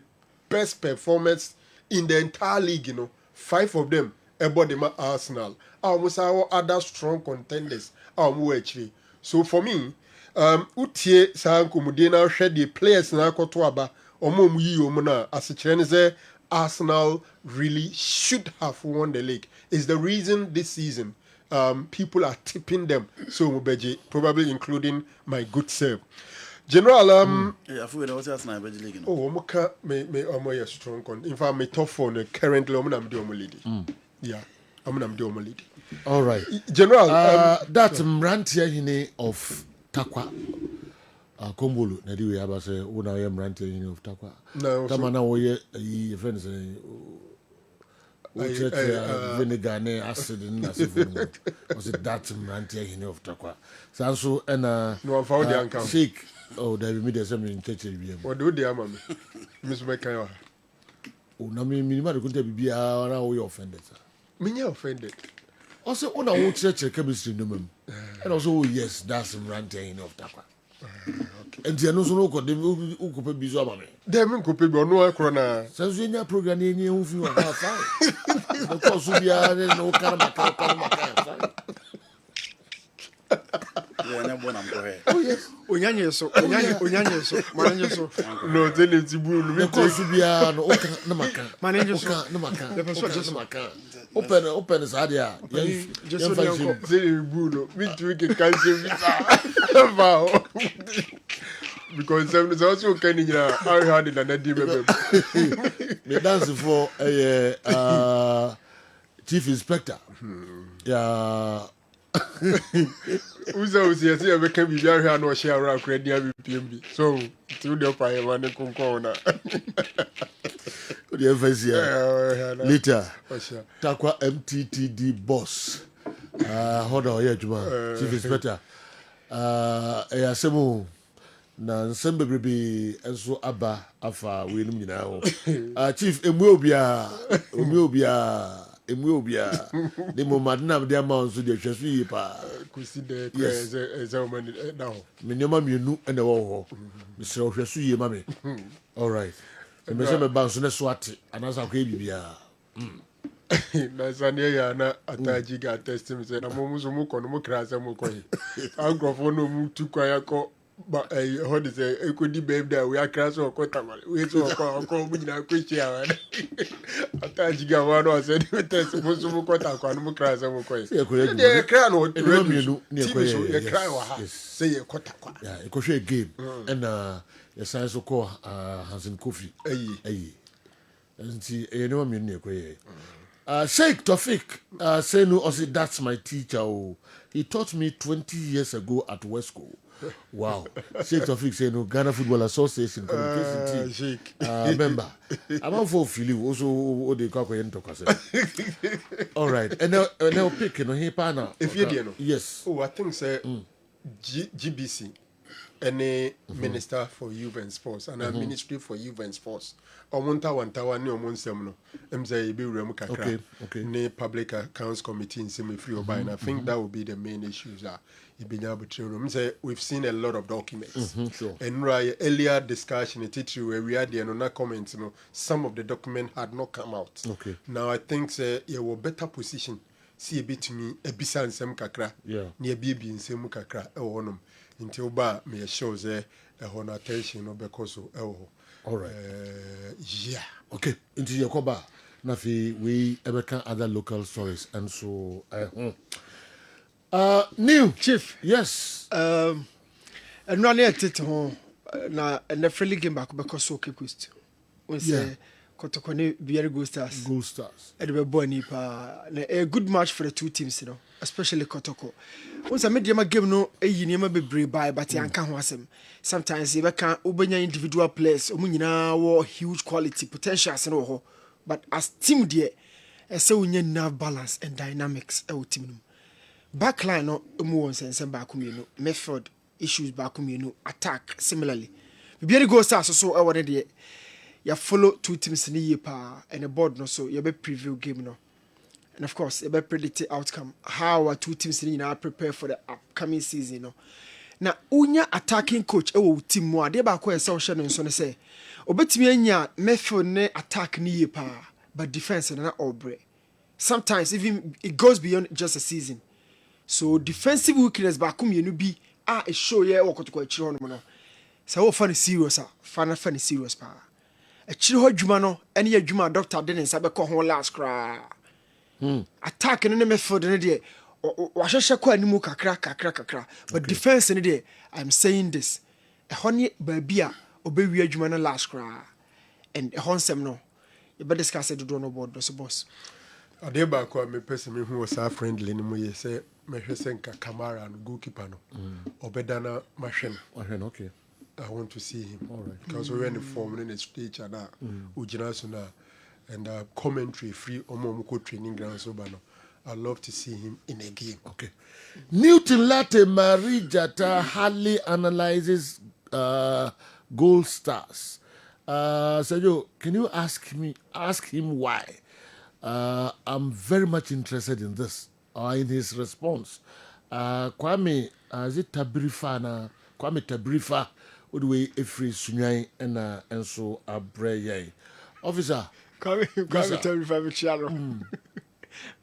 Speaker 13: best performers in the entire league, 5 of them about Arsenal. Almost our other strong contenders are more actually. So for me, Utie Sanko Mudena shed the players na Kotoaba or Momuyi Omona as a Chinese Arsenal really should have won the league. Is the reason this season people are tipping them so Mubeji, probably including my good self. General
Speaker 12: yeah, I feel that was Arsenal league.
Speaker 13: Oh, Omoka me strong con. In fact, me tough on currently I'm the lady. Yeah. I'm the lady.
Speaker 1: All right.
Speaker 13: General,
Speaker 1: that's Mrantia Hine of Takwa. Kombolo na di we aba say una ye mrante yin of takwa tama na wo ye yi friends vinegar ne acid na seven was it that mrante yin of takwa so na
Speaker 13: no found the account
Speaker 1: shake oh there be me there some in church bi
Speaker 13: what do they am me miss me kan
Speaker 1: o na me minima de kunta bibia na wo ye offended sir
Speaker 13: me offended
Speaker 1: also una wo church chemistry no mam and also yes that's mrante yin of takwa and you know so no ko de ko pe bizo ama me
Speaker 13: dem ko pe bi ono akro na
Speaker 1: sanso nya program ni enye hu fi wa fa ko so bia no karama
Speaker 12: Wanya bona mkohe.
Speaker 9: Oh yes. Onyanye so. Mananye so.
Speaker 13: No, tell it to bulu.
Speaker 1: Me ko so bia no oka na maka.
Speaker 9: Mananye so.
Speaker 1: Na maka.
Speaker 9: The person just
Speaker 1: maka. Open sadia.
Speaker 9: Just so you
Speaker 13: tell bulu. Me too ke cancel visa. Wow. Because some is also can I had it and I
Speaker 1: me dance for chief inspector. Yeah.
Speaker 13: Uza usia si abeka bibia hwa na o share around credit BPMB. So, to the fire one konkona.
Speaker 1: The FSC. Later. Takwa MTTD boss. Hold on here Juma. Chief inspector. Asemu na nsembe bebrebe enso aba afa wenum nyina ho. Chief emu obia the moment na de amount so de hweso yi pa
Speaker 13: kusi de woman now
Speaker 1: me nyoma mienu na wo ho me sere hweso yi ma me all right me se me ba so ne so ate anasa kwa bibia
Speaker 13: na sane ya na ataji ga testim se na mo muso mu kono mu krasa mu koyi agrofo no mu tukwa yako ba how they say ekodi babe there we are krasa okota we so okọ mu nyina kwechi awa ataji ga wa no se de test muso mu kota kwa no mu krasa mu koyi de kra no mienu ni ekoye ye kra wa ha se ye kota kwa
Speaker 1: ya ekohwe game and ya sai so ko Hansen Kofi ayi nti no mienu ni ekoye Sheikh Tofik say no that's my teacher. Oh. He taught me 20 years ago at Wesco. Wow. Sheikh Tofik say no Ghana Football Association communication team. Member. I'm on for Philly also they call all right. And now pick he pana.
Speaker 13: If you know.
Speaker 1: Yes.
Speaker 13: Oh, I think say GBC any minister for youth and sports and a ministry for youth and sports. Omonta wantawa ni omonsem no emza ebe wurem kakra ne public accounts committee nsem free oba and I think that will be the main issues ibenya between say we've seen a lot of documents
Speaker 1: sure.
Speaker 13: And earlier discussion it where we had the no comments no some of the document had not come out now I think say you were better position see a bit me ebisa nsem kakra ne ebi nsem kakra e wo nom until ba me show say e ho na attention no because e wo.
Speaker 1: All right.
Speaker 13: Yeah.
Speaker 1: Okay. Into your koba. Nafi we ever can other local stories and so new
Speaker 9: chief.
Speaker 1: Yes.
Speaker 9: And no near tit home na and the friendly game back because so keep coast. We say Kotokone very good stars.
Speaker 1: Gold stars.
Speaker 9: And we born a good match for the two teams, you know, especially Kotoko. Once I made them a game no you never be brave by but I can't was him. Sometimes you can open your individual players, war huge quality potentials and all. But as team dear, so we need enough balance and dynamics team. Backline no more sense back Midfield issues back attack similarly. Very good stars so I wanted the you follow two teams in the year and a board no so you be preview game no. And of course, you be predict the outcome. How are two teams in are prepare for the upcoming season no. Now, unya attacking coach team mo ade ba ko ese o hye no so ne say obetimi anya Midfield ne attack ni ye pa but defense na obre. Sometimes even it goes beyond just a season. So defensive weakness ba kum ye no bi e show ye wokotoko akiri ho no. So wo fa ne serious fa ne serious pa. Akiri ho adwuma no ene ye adwuma doctor de ne nsa be ko ho last kra. Attack in the Midfield in the washasha kwa animu kakra but defense in the I'm saying this a honey babia obewi adwuma na last cry and a honsem no you better discuss it do no board those boss
Speaker 13: adeba kwa me person me who was a friendly ni mo ye say me hwese nka Kamara no goalkeeper no obedana mahwe no
Speaker 1: okay
Speaker 13: I want to see him. All right. Because we're in the form in the stage and and commentary free Omomuko training ground so bano. I love to see him in a game.
Speaker 1: Okay. Newton Latte Marie Jata hardly analyzes gold stars. Sergio, can you ask him why? I'm very much interested in this in his response. Kwame, is it Tabrifa na Kwame Tabrifa Udwe Efri Sunyai and so Abreye. Officer,
Speaker 9: Kwame Tabrifa Michiano.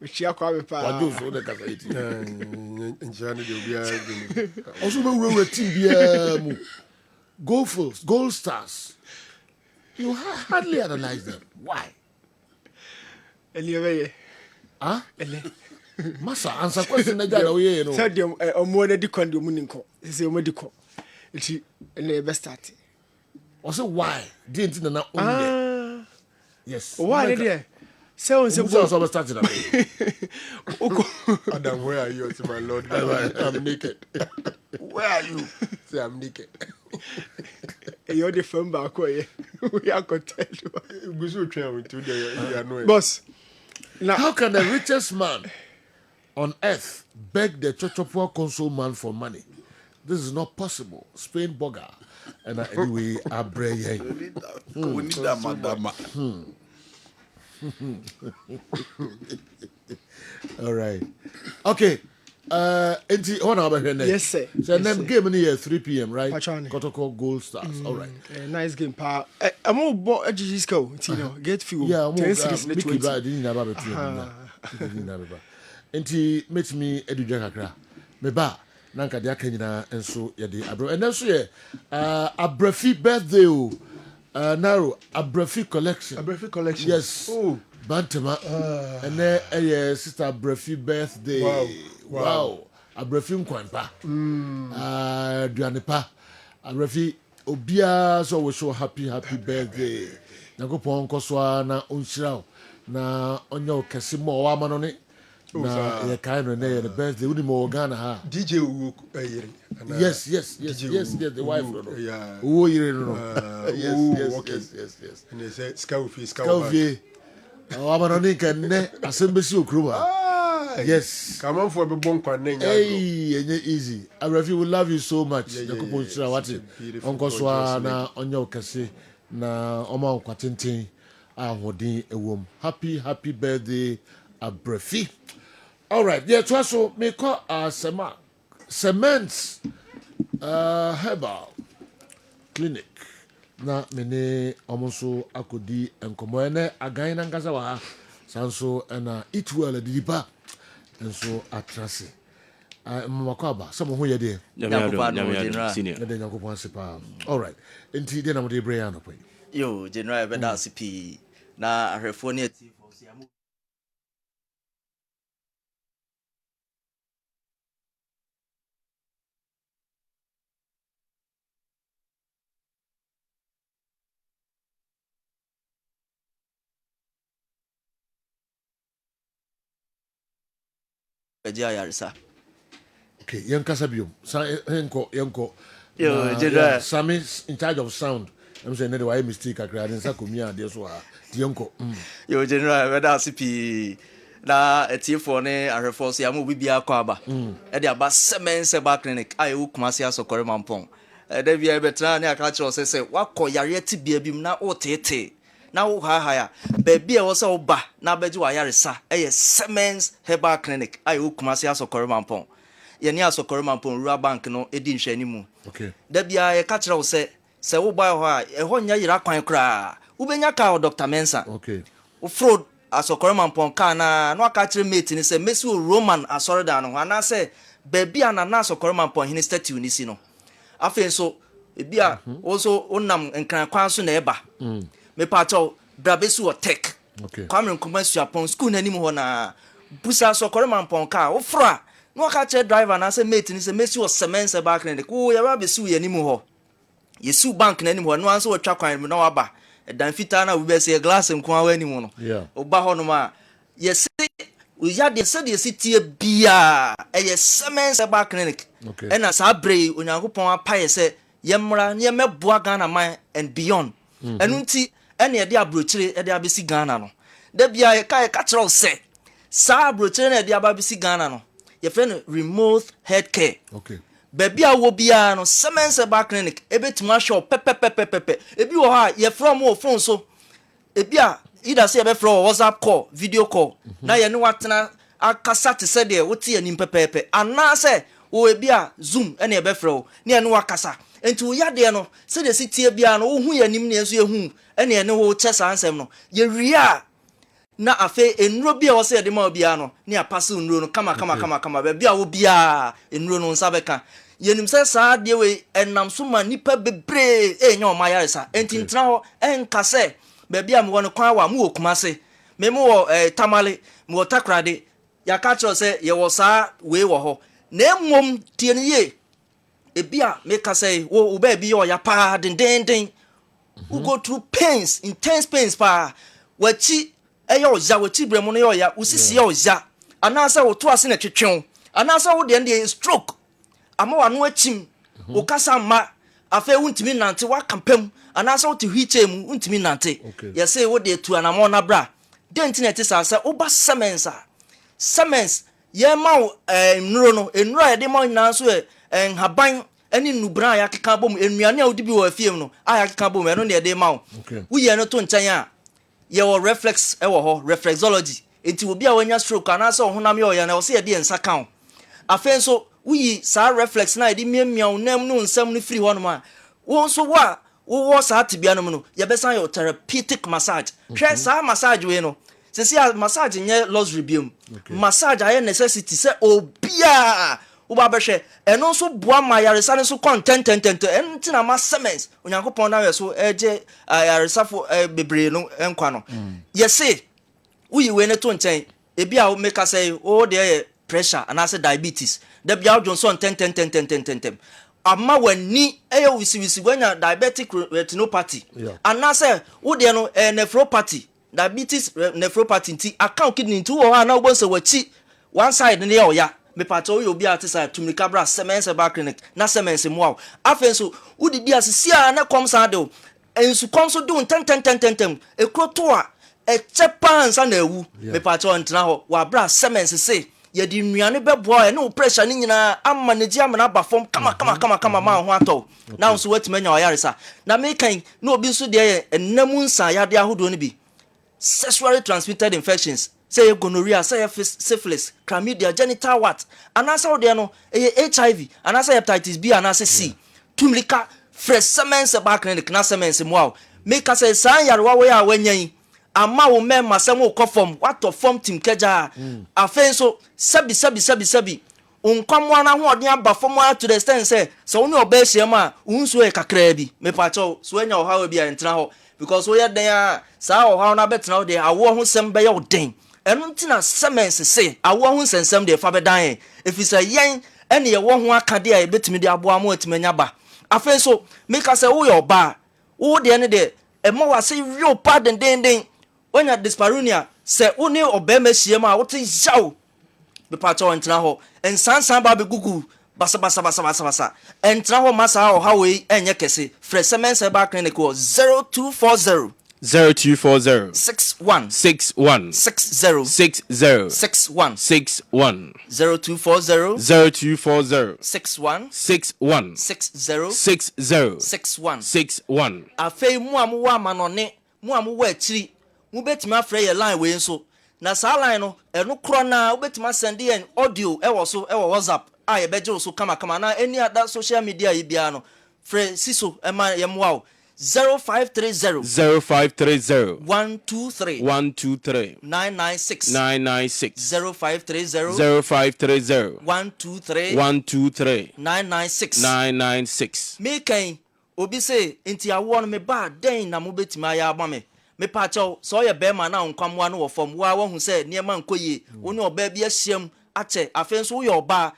Speaker 9: Michia Kwame pa.
Speaker 1: Wadu so the Kasaiti. Also we team bia gold stars. You hardly analyze them. Why?
Speaker 9: Anyway,
Speaker 1: Massa, answer question na jana we you know.
Speaker 9: Said dem omo na di kon dem ninko. Say omo di ko. Iti na be start.
Speaker 1: Also why? Didn't na only. Yes.
Speaker 9: Why there? Say on say
Speaker 1: so started.
Speaker 13: Adam, where are you? Say, my Lord, I'm naked.
Speaker 1: Where are you?
Speaker 13: Say I'm naked.
Speaker 9: You're the firm back way. We are content.
Speaker 1: Boss, now how can the richest man on earth beg the Chochopo console man for money? This is not possible. Spain Boga. And anyway, Abreye.
Speaker 12: We need that, madam.
Speaker 1: All right. Okay.
Speaker 9: Yes, sir.
Speaker 1: So
Speaker 9: yes,
Speaker 1: them game in here 3 p.m. right? Kotoko Gold Stars. All right.
Speaker 9: Nice game, pa. I'm all bought a Gisco. Get few.
Speaker 1: Yeah, I'm Mickey Bad. Didn't have a Enti met me Edu Jakakra. Meba. Nanka dia Kenya and so yadi abro. And then so yeah, Abrefi birthday. Naro Abrefi collection.
Speaker 13: Abrefi collection.
Speaker 1: Yes.
Speaker 13: Oh.
Speaker 1: Bantama. And then sister Abrefi birthday. Wow. Abrefi nkwanpa. Duanepa. Abrefi obia so we show happy birthday. Nakopon koswa na onhyira na onyo kesimo wa ma no ne. Na ye kind of the birthday we mo Ghana ha.
Speaker 13: DJ
Speaker 1: Yes, the wife no.
Speaker 13: Yeah.
Speaker 1: Wo yire no. Yes.
Speaker 13: And they say Scaufi.
Speaker 1: Wa ma no ne kan ne asembesi okroma. Yes.
Speaker 13: Come on for a bon kwane.
Speaker 1: Hey, easy. Abrefi we love you so much. Nakopon hyira wate. Onko so na onyo kese na oma kwatenten ahodin ewom. Happy birthday Abrefi. All right, yeah, so me call cements herbal clinic na mene omonso akodi enkomo ene agan na ngasa wa sanso na eat well didipa enso atrase mmakwa some ho ye de senior. All right, enti de na mo de bre ya no pay
Speaker 14: yo general be da CP na ahwefo ne ati for siamu Yarisa.
Speaker 1: Okay, Yankasa biom. Yanko.
Speaker 14: Yo,
Speaker 1: Sammy in charge of sound. I'm saying that why mistake I created Sakumia, dear so Yanko.
Speaker 14: Yo, General, whether CP na etiefo ne ahwefo ya mo bibia kwa aba. E de aba semen seba clinic ai wo kumase asokore mampon. E de bia betra ne aka kire se wakoyare tibia bim na otete. Na wo ha ya baby e wo se wo ba na beji wa yaresa eye Semens Herbal Clinic ai wo kumase asokore mampon ye ni asokore mampon rural bank no edi nhwani mu
Speaker 1: okay
Speaker 14: da bia ye ka kire wo se wo ba ho a e ho nya yira kwan kra wo benya ka Dr. Mensa
Speaker 1: okay
Speaker 14: wo fraud asokore mampon ka na no aka kire mate ni se mesi wo Roman asore da no ana se baby ana na asokore mampon hini statue ni si no afen so ebia wo so onam nkran kwan so na eba me pato brabesu o tech
Speaker 1: okay
Speaker 14: kwamre nkoma suapon school na nim ho na busa so kore mampon ka wo fra no ka che driver na se mate ni se mesi o semense back na de ko ya brabesu ya nim ho yesu bank na nim ho no anso otwa kwan na waba dan fita na we be se glass nko awa nim no oba ho no ma yesi uya de se de sitie bia eye semense back clinic
Speaker 1: okay
Speaker 14: ena sa bre onyankopon apaye se yemra ne meboa Ghana man and beyond enu nti ene de abrochire de abesi Ghana no da bia ye ka kyerɛw se sa abrochire na de abesi Ghana no ye friend remote health care
Speaker 1: okay
Speaker 14: baby a wo bia no semense ba clinic ebetuma show pepepepepepe ebi wo ha ye from wo phone so ebi a either say be from WhatsApp call video call na ye ne watena akasa te se de wote anim pepepe ana se wo ebi a zoom ene e be frɛ ne ye ne wakasa enti wo yade no se de sitie bia no wo hu ye anim ne enso ye hu ene ye ne wo chesa ansem no ye ria na afe enuro bia wo se de ma bia no ne apase enuro no kama ba bia wo bia enuro no nsa beka yenim se saa de we enam so ma nipa bebre enya o ma yaresa enti ntra ho enka se ba bia mo no kwan wa mo okuma se me mo tamale mo takrade ya ka tro se ye wo saa we wo ho na emom tie ne ye ebia me ka se wo ba bi yo ya pa den we go through pains, intense pains pa wachi eyo oja wachi bremu no ya usisi ya oja anasa wo to ase na twetwen anasa wo de stroke ama wano achim wo kasa ma afa wuntimi nante wa kampam anasa wo te hwiche mu wuntimi nante ya say wo de tu anamo na bra denti na tisa sa wo ba semens ye ma nuro no enuro ya de ma nyina so haban eni nubra ya keka bom enuane a wodi bi wo afiem no a ya keka bom eno ne de ma wo ye no to nchan a ye wo reflex e wo ho reflexology enti obi a wanya stroke anasa wo honam ye o ya na wo se ye de nsa kan afen so we sa reflex na edi miamia unam no nsam no free hono ma won so wo sa tibia no no ye besan your therapeutic massage hwe sa massage we no se sia massage nye luxury biom massage aye necessity se obia wo ba behwe eno so boa ma yaresa ne so content enti na ma semens onyankopon na we so eje yaresa fo bebre no enkwa no ye se we we ne to nchen ebi a make us say oh there pressure and as diabetes the bia Johnson 10 amma wani eyo wisi wanya diabetic retinopathy and as wo de no nephropathy diabetes nephropathy nti account kidney nti wo ha na wo so wachi one side ne ya me pato yo bia atisa tumika bra semense ba clinic na semense mo afen so wo di asisia na kom sa de ensu kom so do 10 ekroto a echepan sa na ewu me pato ntna ho wa bra semense say ye di nnuane beboa e no pressure ni nyina amanage amana ba form kama ma ho ato na so watimanya oyaresa na me kan na obi so de ennamu nsa yade ahodo ni bi sexually transmitted infections say gonorrhea say syphilis chlamydia genital wart anasa wo de no HIV anasa hepatitis B anasa C tumlika fresh semense ba clinic na semense mo me ka say san yarewa we a wanyan ama wo men masem wo kofom wato form team keja afen so sabi unkwamwa na ho odin aba form to the extent say so woni oba hiem a unso e kakra bi me pa cho so enya oha bi a ntra ho because wo ye den a sa oha na betra ho de awo ho sem be ye odin enu ntina semens say awo ho sensem de fa be dan efisa yen ene ye wo ho aka de a betimi de abo amo atimanya ba afen so me ka say wo ye oba wo de ne de ema wa say real pardon den onya dyspareunia se woni obema hiem a wote yaw be pato entra ho ensansan ba be gugu basa entra ho masa ho ha we enye kese fresemense ba clinic 0240
Speaker 15: 61
Speaker 14: 60
Speaker 15: 61
Speaker 14: 0240
Speaker 15: 61
Speaker 14: afei mu amwa amanone mu amwa akiri mu betimi afre ye line we nso na sa line no eno kro na obetima send ye audio e wo so e wo WhatsApp a ye beje so kama na any other social media yi bia no frɛ siso e ma ye moa 0530 123 996 0530
Speaker 15: 123
Speaker 14: 996 me kan obi say enti awo no me ba den na mo betima ya agba me pa cho so ye be ma na nkwamwa no wo fom wa hu se niema nkoye woni oba bi ahyiam ache afenso wo ye oba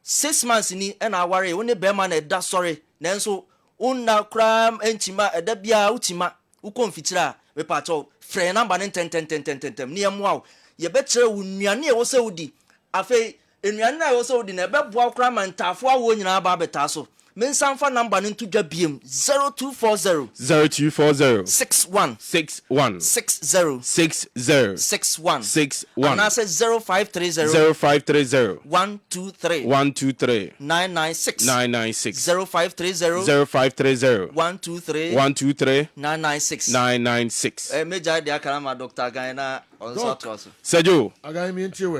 Speaker 14: 6 months ni na aware woni be ma na da sorry nanso unna kram enchima eda bia utima ukonfitira me pa cho frɛ number 10 niema ye be kire wo nnuane e wo se wodi afi nnuane na wo se wodi na be boa kram ntafo awo nyina ba beta so mensanfa number no nto dwa biem 0240
Speaker 15: 0240
Speaker 14: 61
Speaker 15: 61
Speaker 14: 60
Speaker 15: 60
Speaker 14: 61
Speaker 15: 61
Speaker 14: and I say 0530
Speaker 15: 0530
Speaker 14: 123
Speaker 15: 123
Speaker 14: 996
Speaker 15: 996
Speaker 14: 0530
Speaker 15: 0530
Speaker 14: 123
Speaker 15: 123
Speaker 14: 996
Speaker 15: 996
Speaker 14: Major de Akarama Dr. Gaina on Satos.
Speaker 15: Sergio,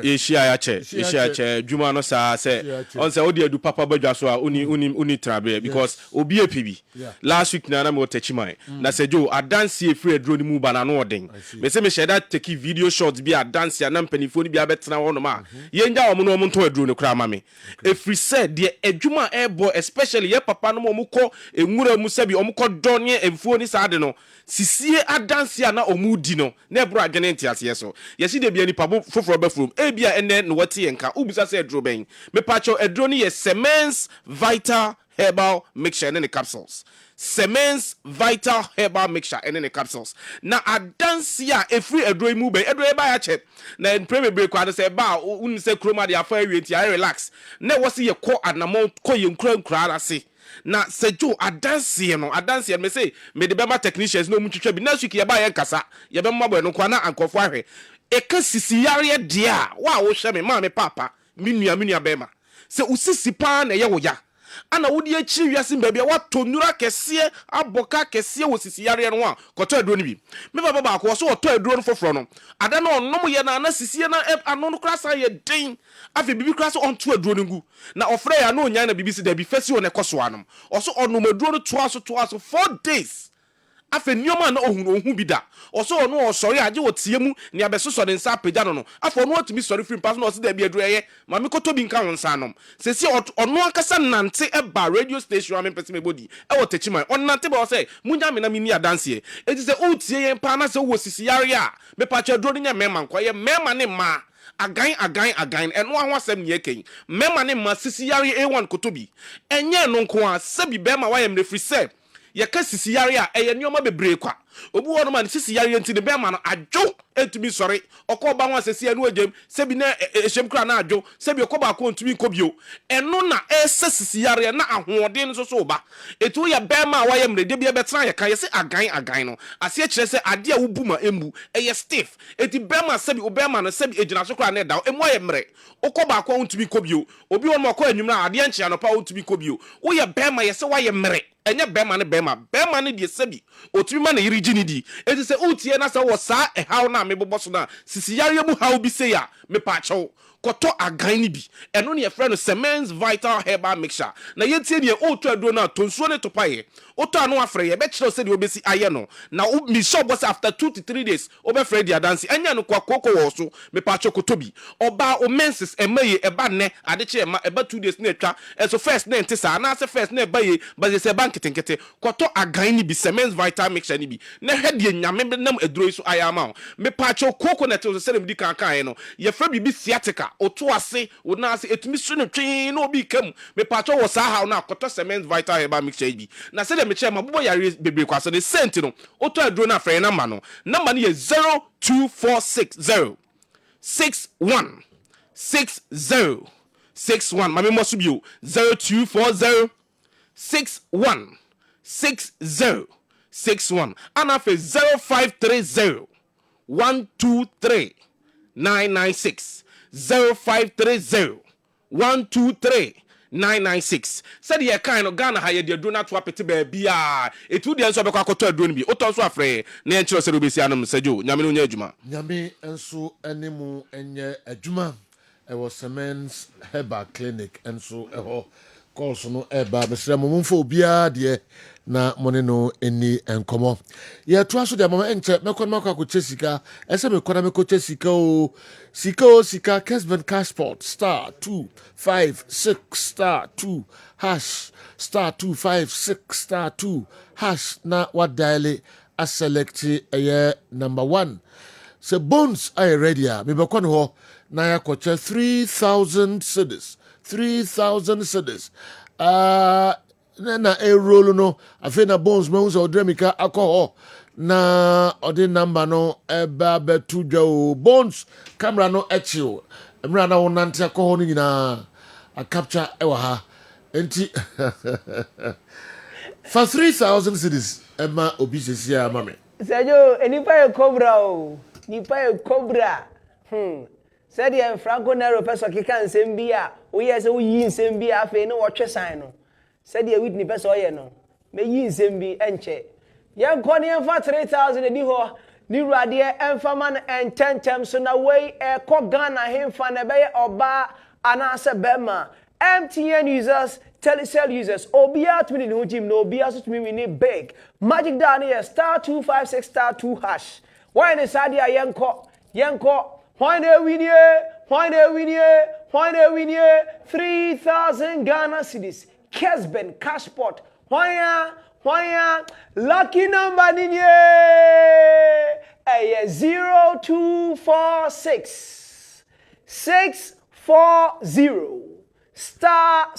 Speaker 1: Ishia
Speaker 15: yache Juma no sa say on say odi edu papa badwa so a uni trabe because obi apibi last week na me otachiman na Sergio adanse efiri edro ni mu ba na no odin me say me share take video shots bi adanse na mpanifo ni bi abetena ho no ma yenja omo no omo nto edro ne kra ma me efiri say de adwuma airboy especially ye papa no mo kɔ enwura mu sabi omo kɔ donye emfuo ni sa de no sisie adanse na omu di no na ebro agene ntiase so yesi de bia ni pabo foforo ba from e bia ene no wati enka ubisa se edro ben me pacho edro ni ye Semens Vital Herbal Mixture and the capsules Semens Vital Herbal Mixture and the capsules na adanse a efri edro mu ben edro e ba ya che na en premier break kwa se ba un se kroma de afa wi ntia relax na wasi ye kɔ anamo kɔ ye nkura ase na Sergio adanse me say me de bema technicians no mutwetwa bi next week ye ba ye nkasa ye be mmabo no kwa na ankofo ahwe e ka sisi yare de a wa wo hwe me ma me papa me nua bema se usisi pa na ye wo ya ana wodi achi wiase mbabia wato nura kese aboka kese wo sisi yare no a koto aduro ni bi me baba ba ko so oto aduro no foforo no ada na onom ye na sisi na ano no krasa ye den afi bibi krasa onto aduro no ngu na ofre ya na onya na bibi si da bi fesi wo ne koso anom oso onom aduro no to aso 4 days afe nioma na ohun bi da oso ono osori age wotie mu ni abesoso de nsa pagya no afa ono otumi sori free pass no oso da bi aduro ye ma me koto bi nka won sa nom sesi ono akasa nante eba radio station am pese me body e wotachiman on nante ba o say munya me na me ni adanse e ti say utie ye pa na say wo sisi yare a me pa cha aduro nya mema nko ye mema ne ma again eno ahwasem ne yeken mema ne ma sisi yare A1 kotobi enye no nko a sabi bema wa yem refri say ye ka sisi yare a eye nioma bebre kwa obu wono ma sisi yare nti de bema no adwo etumi sori okoba ho asesi anu agem sebi na ehyem kra na adwo sebi okoba ko ntumi nkobio eno na ese sisi yare na ahoɔden so so ba etu ya bema wa yem de bia betra ye kan ye se again no ase a kire se ade a wubuma emu eye stiff eti bema sebi obema no sebi ejina so kra na da emu aye mre okoba ko ntumi nkobio obi wono ko anwumra ade anchia no pa ntumi nkobio wo ye bema ye se wa ye mre enye bema ne de sebi otumi ma na yiri gini di eti se utie na se wo sa ehaw na mebobɔ so na sisi yare mu haw bi se ya me pa chaw koto agan ni bi eno ne yefre no Semens Vital Herbal Mixture na yetie ne otu aduro na tonsuo ne topaye oto anu afre ye be kire se de obesi aye no na mi shop was after 2 to 3 days obe fre dia dance enya no kwa koko wo so me pa chaw koto bi oba o menses emaye eba ne ade che ema eba 2 days na etwa so first na ntisa na se first na eba ye ba se bank tenkete koto agan ni bi Semens Vital Mixture ni bi na hede nyame nam aduro so ayama me pa chaw coconut so se dem di kan no ye fre bibi sciatica oto ase wona ase etumi so no twen na obi kam me pacho wo sa ha na akoto Semens Vital Herbal Mixture bi na se de me che mabobo yare bebre kwaso de sent no oto aduro na frɛ number no ye 0246 61 60 61 mame mo so bio 0240 61 60 61 ana fe 0530 123 996 0530 123 996 said ye kind of Ghana haye de donut to apete ba bia etu de nso bekwa akoto aduro bi oto nso afre na enchiro se obesi anum Sergio nyame no nya adwuma
Speaker 1: nyame enso enemu enye adwuma e was Semens Herbal Clinic enso eho calls no eba besre momfo obia de na money no eni enkomo ye to aso de mama enche mekon makwa ko chesika ese mekona meko chesika o sika Kessben Cashport star 256 star 2 hash star 256 star 2 hash na what dial a select number 1 so bones are ready me bekon ho na ya ko 3000 cedis na roll no afena bones me unso odremika alcohol na odi number no eba betu dwa bones camera no echiwo emra na wonante alcohol ni na a capture ewa ha Enti for 3,000 cities Emma obisisi ya mame.
Speaker 9: Sejo enipa e cobra o. Nipa e cobra. Said the Franco Nero person kika nsem bia. O yes o yi nsem bia afi no wo twe san no. Said the witness person oye no. Me yi nsem bi enche. Yan koni enfa 3,000 edi ho. Ni ruade enfa man ententem so na wey e ko Ghana hemfa na be oba anase bema. MTN users, Telecel users, Obia to me in gym, no Obia to me we need big. Magic down here, *256*2 hash. Why in the Sadia Yanko, why they win ye, 3,000 Ghana cedis. Kessben cash pot. Why lucky number in ye 0246 640 star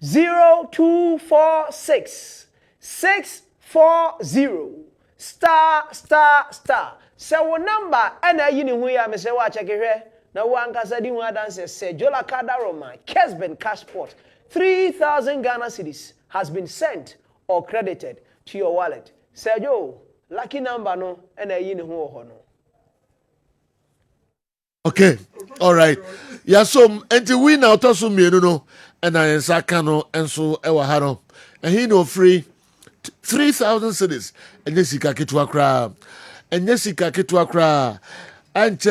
Speaker 9: 0246 640 star. So what number and I you know ya me say wa check here. Now one can say the one dance say Laka Roma Kessben passport 3,000 Ghana cedis has been sent or credited to your wallet. Say yo lucky number no and I you know no.
Speaker 1: Okay, all right. Yeah, so until we now toss some no, and I sakano and so ewa haro, and he no free 3,000 cities, and Jessica Kitwa Kra, and Jessica Kitwa Kra, and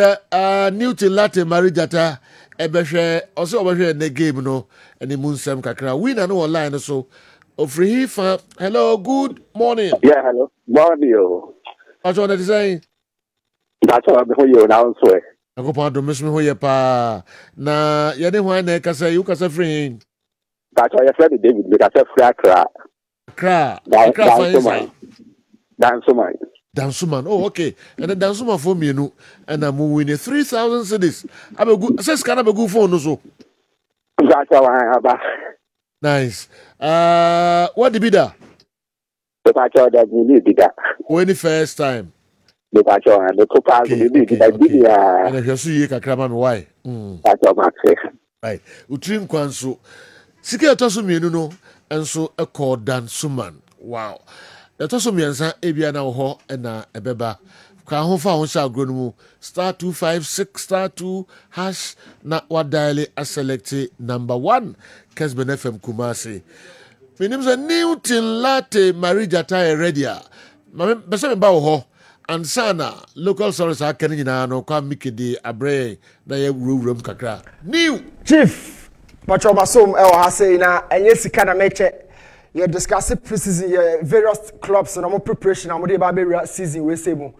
Speaker 1: Newton Latte Marijata, Ebeshe, also over here in the game, no, and the Moon Sam Kakra. We know online so. Free fa. Hello, good morning.
Speaker 16: Yeah, hello. Morning.
Speaker 1: What's on the design?
Speaker 16: That's what I'm here now.
Speaker 1: Ako pa do mesme ho ye pa na ye ne hwan na kasa you kasa free
Speaker 16: that's why your friend David we kasa free akra
Speaker 1: Dansuman oh okay and then Dansuman for me no and I'm winning 3,000 cedis abegu says can abegu phone no so
Speaker 16: that's why
Speaker 1: nice what the bidder
Speaker 16: that's that you need that
Speaker 1: when the first time
Speaker 16: the copa
Speaker 1: and if you see you kakra why right utrim kwanso sika to so mienu no enso e call Dansuman wow the to so miensa ebia na wo ho na ebeba kwa ho fa ho sha agro no mu *256*2 hash na wa dial a select number 1 Kessben FM Kumasi finim se Newton Latte Marijata Heredia bese me ba wo ho ansana local service akene nyina no kwa mikede abre na ye wurum kakra new
Speaker 9: chief pacho masom e wa say na enye sika na meche ye discuss pre-season ye various clubs no preparation am dey ba be season we say mu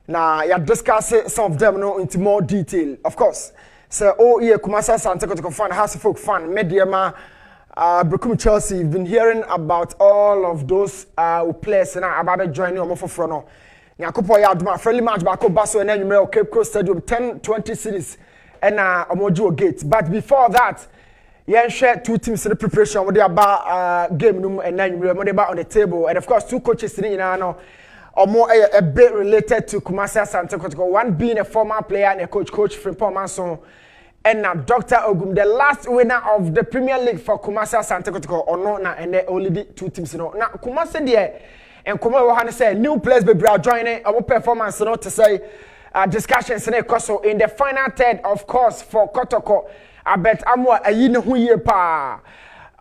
Speaker 9: na ya discuss some of them no into more detail of course so ye Kumasi Asante Kotoko fan House folk fan mediama Brekum Chelsea you've been hearing about all of those players na about joining omo for no Nyakopo ya aduma friendly match back baso and then Cape Coast Stadium 10-20 cities and Omojuo Gate. But before that, yeah, share two teams in the preparation with the game and then you on the table and of course two coaches sitting in or more a bit related to Kumasi Asante Kotoko. One being a former player and a coach Frimpong Manson and now Dr. Ogum, the last winner of the Premier League for Kumasi Asante Kotoko or no now and then only two teams now Kumasi there. And come on, say new players be joining our performance not to say discussions in in the final third, of course, for Kotoko. I bet I'm what a year pa.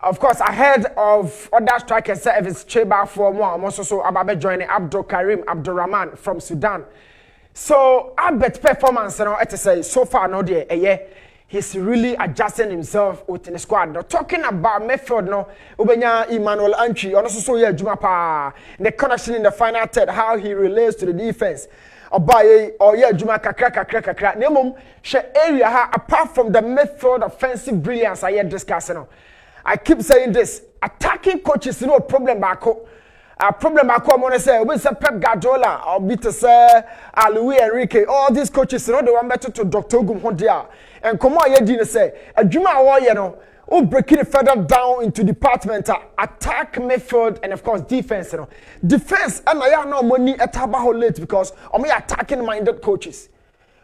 Speaker 9: Of course, ahead of other strikers, service Cheba for more. I'm also so about joining Abdul Karim Abdurrahman from Sudan. So I bet performance to say so far no there he's really adjusting himself within the squad. Now, talking about Midfield, no, Ubenya Emmanuel Antwi, also so yeah, Juma pa the connection in the final third, how he relates to the defense. Obaye or yeah, Juma kakra. Nemum she area apart from the midfield offensive brilliance I had discussing. I keep saying this: attacking coaches no problem back. Problem I want to say, we say Pep Guardiola or beat say Luis Enrique. All these coaches, you know, they want better to Dr. Ogum Hondia. And come on, you say, a Juma you know, who breaking it further down into department, attack, midfield, and of course defense. You know, defense. And I have no money at Tabaho late because I'm attacking minded coaches.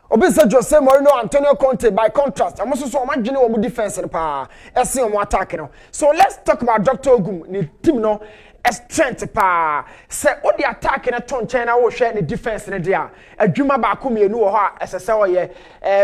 Speaker 9: Obi say Jose Mourinho, Antonio Conte. By contrast, I'm also so imagine what defense and power. Essay on attack. So let's talk about Dr. Ogum. The team no strength pa. Say all the attack in a ton China will share the defense in there. A Juma Bakumi no ha as I say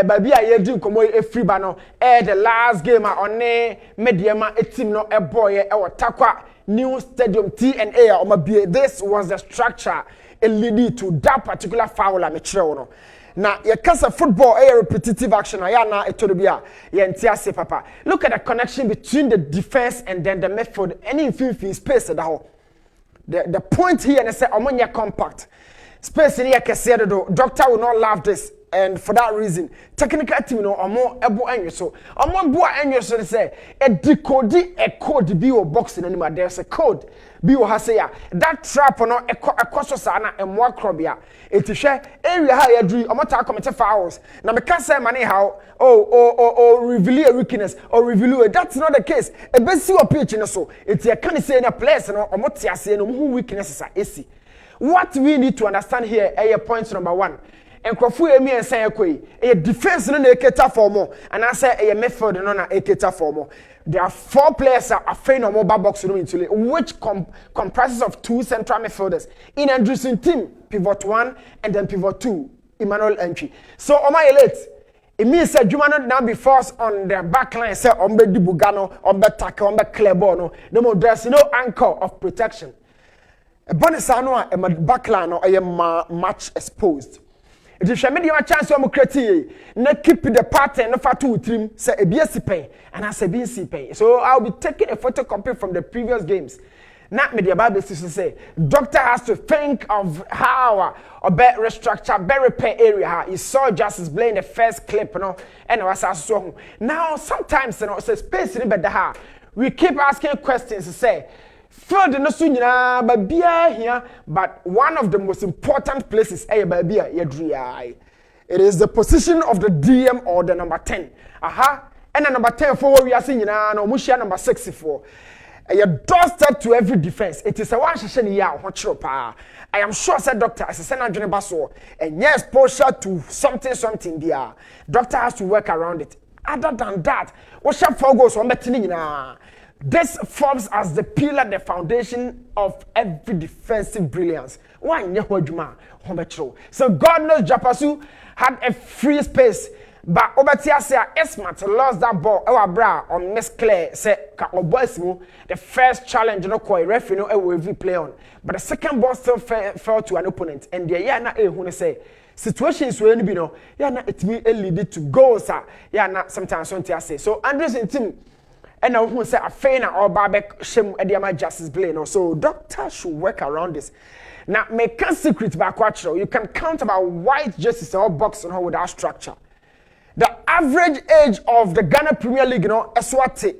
Speaker 9: baby I do come a free bano. The last game on ne mediama a team no a boy or takwa new stadium TNA or maybe this was the structure leading to that particular foul I'm a now, your cancer football a repetitive action. I am now a tolobia. Yentiase papa. Look at the connection between the defense and then the midfield. Any infilling space at the The point here and I say ammonia compact space in here. Kessben doctor will not love this, and for that reason, technical team no more able and so more boy and so they say a decode a code be or boxing anymore. There's a code. Be what say that trap no a sana and more crobia. It is share area higher dream or matter committed fouls. Now me can't say money how reveal a weakness or reveal it. That's not the case. A best see pitch in so it's a can say in a place no or what you say no who weaknesses are easy. What we need to understand here is point number 1. And Kofu Emi and say a defense no na cater for more, and I say a midfield no na cater for more. There are 4 players that are fair no mobile box room into which comprises of 2 central midfielders. In Andrewson team, pivot 1 and then pivot 2, Emmanuel Entry. So on my elite, it means that you might now be forced on the back line, say Ombe Di Bugano, Ombe Taka, Ombe Clebono. No more, there's no anchor of protection. A bonus annual a back line or a much exposed. It is a medium chance of creating. Not keep the pattern of a 2 trim, say a BSC pay, and I say BSC pay. So I'll be taking a photocopy from the previous games. Not media basis to say, doctor has to think of how a better restructure, better repair area. You saw Justice Blaine the first clip, and I was so now sometimes say space in better. We keep asking questions to say. Further no sunya babia here, but one of the most important places babia yedria. It is the position of the DM or the number 10. Aha, and the number 10 for we are seeing no mushia number 64. A doorstep to every defense. It is a one session here. I am sure, said doctor, as a senator Basso, and yes, exposure to something there. Doctor has to work around it. Other than that, what shall goes on betting? This forms as the pillar, the foundation of every defensive brilliance. Why so God knows Japasu had a free space, but Obatiasia Esmat lost that ball. Our bra on Miss Claire said the first challenge no koi referee no every play on, but the second ball still fell to an opponent, and the yana who say situations where you know yana it me lead to goals. Yana sometimes don't say so. Andrews in team. And I who say a faina or barbek shem ediama justice blame. So doctor should work around this. Now make a secret back quattro. You can count about white jerseys or box on her without structure. The average age of the Ghana Premier League, Eswati.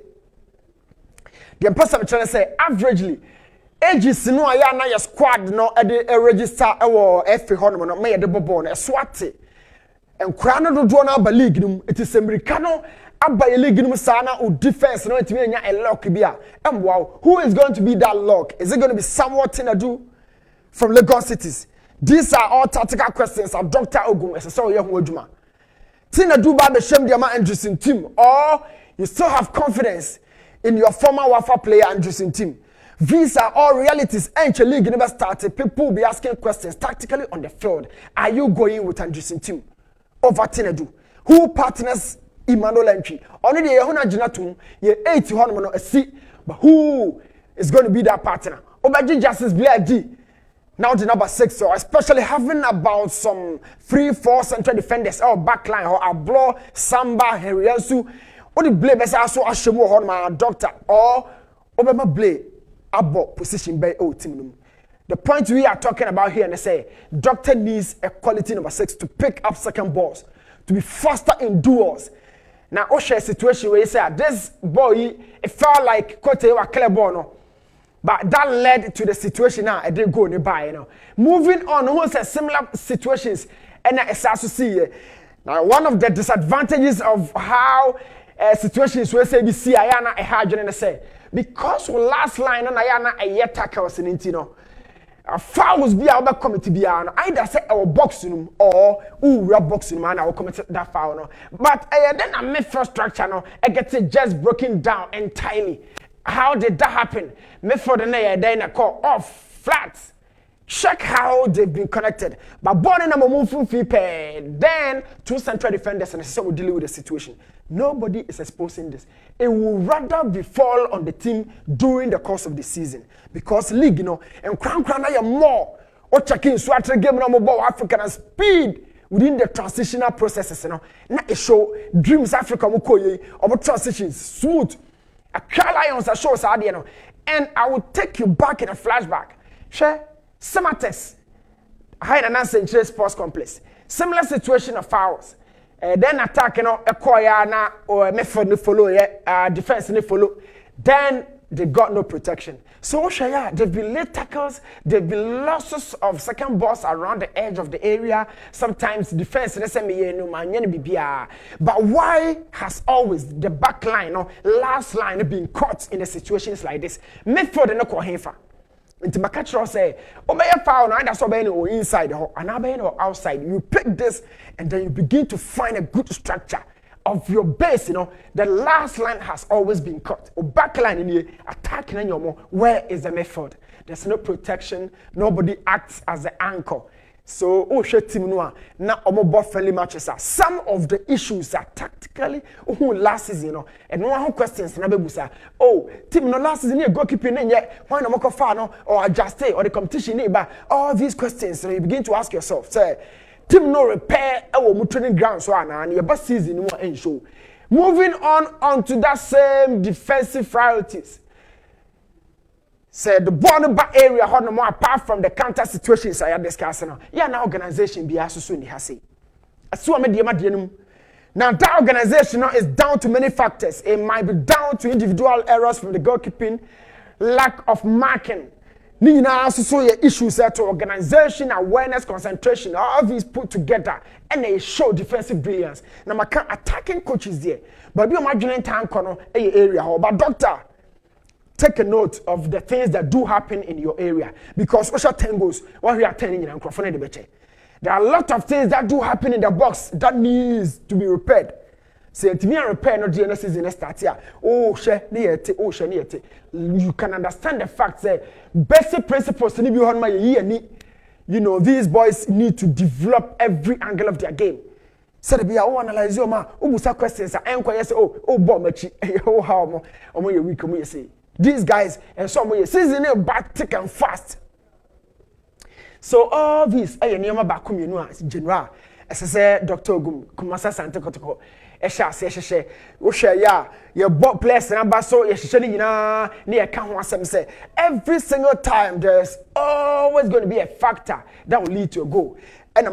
Speaker 9: The person I'm trying to say averagely. Age is no ayana your squad no a register or FA Hormone no may the bobon Eswati. And Crano do na league it is Americano. Abba league sana or defense no it mean a lock bia. And wow, who is going to be that lock? Is it going to be someone Tinadu from Lagos cities? These are all tactical questions of Dr. Ogum as so young Wojuma. Tinadu ba the shame the interesting team, or you still have confidence in your former Wafa player interesting team. These are all realities. Ancient league never started. People will be asking questions tactically on the field. Are you going with interesting team over Tinadu? Who partners Emmanuel Entry? Only the Yehona Jinatum, ye 80 Hormone a seat, but who is going to be that partner? Obaji Justice BID, now the number 6, so especially having about some 3-4 central defenders or backline or Ablo, Samba, Heriansu, or the blame as also Ashemo Horma doctor or Obama Blay Abo position by O team. The point we are talking about here, and they say doctor needs a quality number 6 to pick up second balls, to be faster in duels. Now, Osha situation where you say this boy, it felt like Kote wa Clebono, but that led to the situation now. I didn't go nearby, Moving on, who says similar situations, and it's also see now one of the disadvantages of how situations where say BC Ayana a hard and say because last line on Ayana a year tackles in Intino. fouls be our committee be either say our box room or box room and I will commit that foul no. But then a midfield structure no, I get it just broken down entirely. How did that happen? Midfield and then I call off flat. Check how they've been connected. But born number move then two central defenders and so we deal with the situation. Nobody is exposing this. It will rather be fall on the team during the course of the season because league, you know, and crown more or checking Swatra game no more African and speed within the transitional processes, you know. Not a show Dreams Africa mukoye or transitions smooth. A Lions are shows you know. And I will take you back in a flashback. Share Sematex, high and answer sports complex. Similar situation of fouls. Then attack, you know, a koyana or a method follow, defense follow. Then they got no protection. So Shaya, there've been late tackles, there've been losses of second balls around the edge of the area. Sometimes defense, but why has always the back line or last line been caught in the situations like this? Midfield and no kohefa. Into my catcher say, oh, may a foul, and that's or inside or outside. You pick this and then you begin to find a good structure of your base. You know, the last line has always been cut. Or back line in here, attacking in your more. Where is the method? There's no protection. Nobody acts as the anchor. So, team now both friendly matches are some of the issues are tactically last season, you know, and no questions na bebusa. Oh, team no last season goalkeeper yet why no far no or adjust or the competition but all these questions you begin to ask yourself. Say, team no repair our training ground so and your best season no end show. Moving on to that same defensive priorities. Say the born back area how no more apart from the counter situations I are discussing now. Yeah, now organization be as soon has say. Now that organization now is down to many factors. It might be down to individual errors from the goalkeeping, lack of marking. Nina also issues to organization, awareness, concentration, all these put together and they show defensive brilliance. Now my attacking coaches there, but be imagining time corner area but doctor. Take a note of the things that do happen in your area because Osha Tangos, what we are telling you, there are a lot of things that do happen in the box that needs to be repaired. Say to me, repair no DNS in the start here. Oh, you can understand the fact that basic principles you know, these boys need to develop every angle of their game. So they be analyze your man, questions and bomb how you weak say. These guys and some way season back thick and fast. So all these near back general as I said Dr. Kumasa Santa Kotoko share your bot players number so near can say every single time there's always going to be a factor that will lead to a goal. And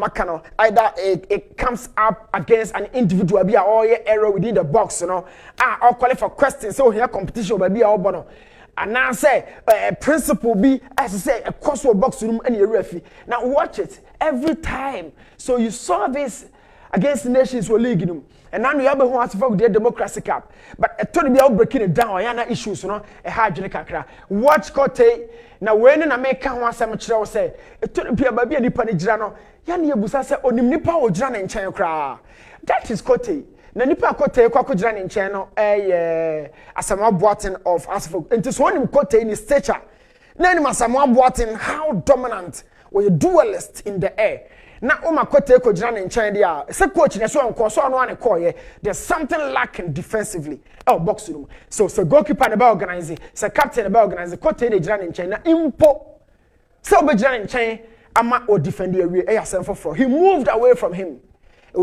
Speaker 9: either it comes up against an individual be or error within the box, you know. Or call for questions, so here competition will be all bono. And now say principle be as I say a crossword box room and your referee. Now watch it every time. So you saw this against the nations were leaguing them. And now you have who has for the democracy cup. But a totally be breaking it down, yana issues, you know, a hygienic kakra. Watch Kote. Now when I make one cemetery say, it took be a baby and Nipanijano, Yanni Busa say, on Nipa or Jan in China. That is Kote. Na nipa Kote Kwakujran in China, as a more boating of Asfo. And this one Kote in his stature. Then as a more boating, how dominant were you duelist in the air. Na Oma Kote Kojran in China, a coach in a so on one there's something lacking defensively. Oh, box room. So goalkeeper about organizing, so captain about organizing, Kote in Jan in China, impo. So be Jan in China, Ama or defend the area for. He moved away from him.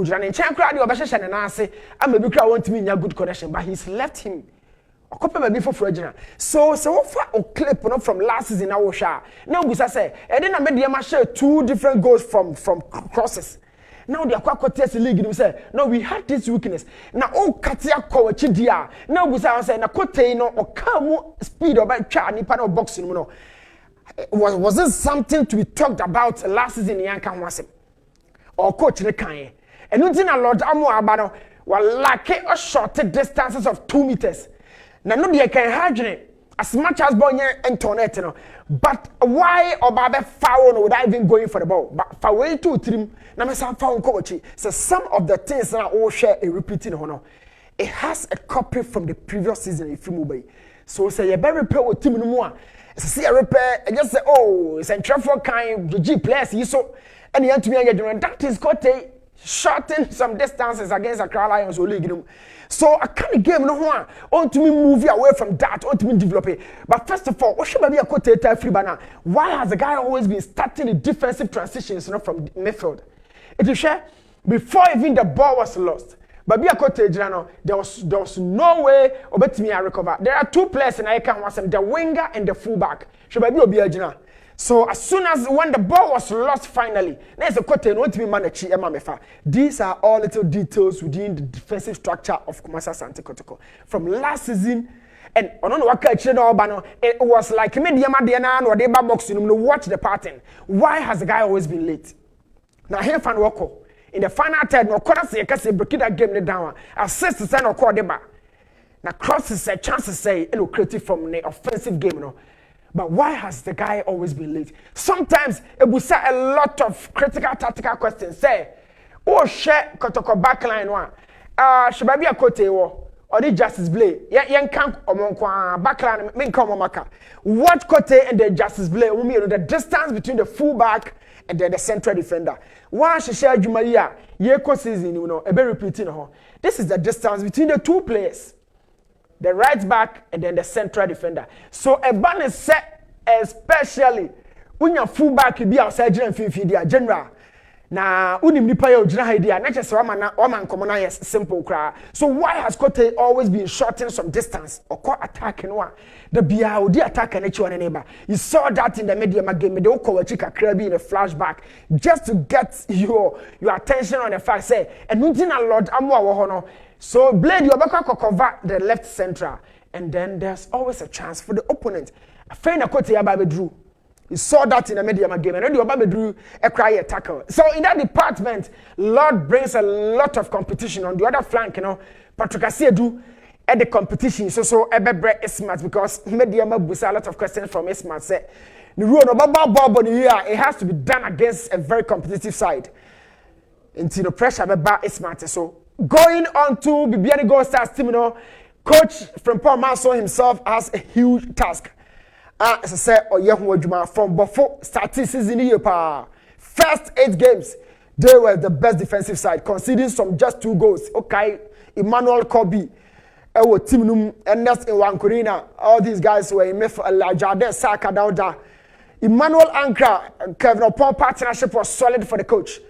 Speaker 9: Jan in China crowd, your bashan and I say, I maybe crowd want to be in a good connection, but he's left him. A couple maybe for Fredina. So far a clip from last season our share. Now we say, and then I made the share 2 different goals from crosses. Now the Aqua test league we say, no, we had this weakness. Now Katia ko chidia. Now we say na kote no or come speed about cha ni panel boxing no. Was this something to be talked about last season in Yankan Wasem? Or coach the kan. And nothing a lot amo abano were like a short distances of 2 meters. Na no dey can hardly as much as Bonye and Tonetino. But why Obabe foul without even going for the ball? But for way to trim, Namasa found coach. So some of the things that all share a repeating honor. It has a copy from the previous season if you move. So say a very repair with team no more. See a repair and just say, oh, it's a traffic kind of G players. So and the to me that is got a shorten some distances against a crowd Lions or league. So I can't game no one. On to me move away from that, on to me develop it. But first of all, what should be a quote free banner? Why has the guy always been starting the defensive transitions from midfield? It is share before even the ball was lost. But be a cottage, there was no way about me to recover. There are two players in I can watch them, the winger and the fullback. Should be a so as soon as when the ball was lost finally, there's a cottage not to be managed. These are all little details within the defensive structure of Kumasi Asante Kotoko. From last season, and on it was like medium or they box watch the pattern. Why has the guy always been late? Now here fan Woko. In the final third, no corner say because break that game down. Assist to no call deba. Now crosses a chances say creative from the offensive game no. But why has the guy always been late? Sometimes it will say a lot of critical tactical questions. Say, oh share Kotoko backline one. Should be a kote or the justice play. Yan can't backline main come maka. What kote and the justice play will mean the distance between the fullback and then the central defender. One she share Jumaria, Yeko season, a very repeating. This is the distance between the two players, the right back and then the central defender. So a ban is set, especially when your fullback be outside general. Now, unim nipa yo jina idea, not just one common simple cry. So why has Kote always been shorting some distance or caught attacking one? The BIOD attack and each one neighbor. You saw that in the media game, the Oko Chika Krabi in a flashback, just to get your attention on the fact, say, and nothing a lot, so Blade, you're back to convert the left central, and then there's always a chance for the opponent. Feina Kote Yababe drew. You saw that in the media game, and then you Obama drew a cry tackle. So in that department, Lord brings a lot of competition on the other flank. Patrick Asiedu at the competition. So Ebebre is smart because media busa a lot of questions from Ismat. Say the rule of Baba here it has to be done against a very competitive side. Until the pressure Baba is smart. So going on to Bibiani Gold Stars team, coach from Paul Manso himself has a huge task. As I said, from before starting season year, first 8 games, they were the best defensive side, conceding some just 2 goals. Okay, Emmanuel Kobe, our team, Ernest Nwankurina, all these guys were in Jade Saka down there. Emmanuel Ankra, Kevin Opon partnership was solid for the coach.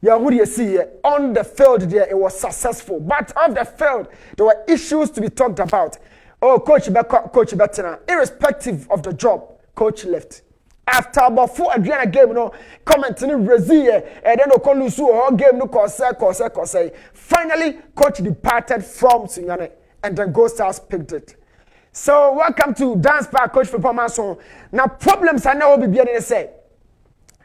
Speaker 9: Yeah, who do you see on the field there? It was successful, but off the field there were issues to be talked about. Oh, Coach Bettina, irrespective of the job, Coach left. After about 4 Adriana game, commenting in Brazil, and then Okolusu or game no Kose. Finally, Coach departed from Sunyane, and then Ghost Stars picked it. So, welcome to Dance Park, Coach for Pomason. Now, problems I know will be beginning to say.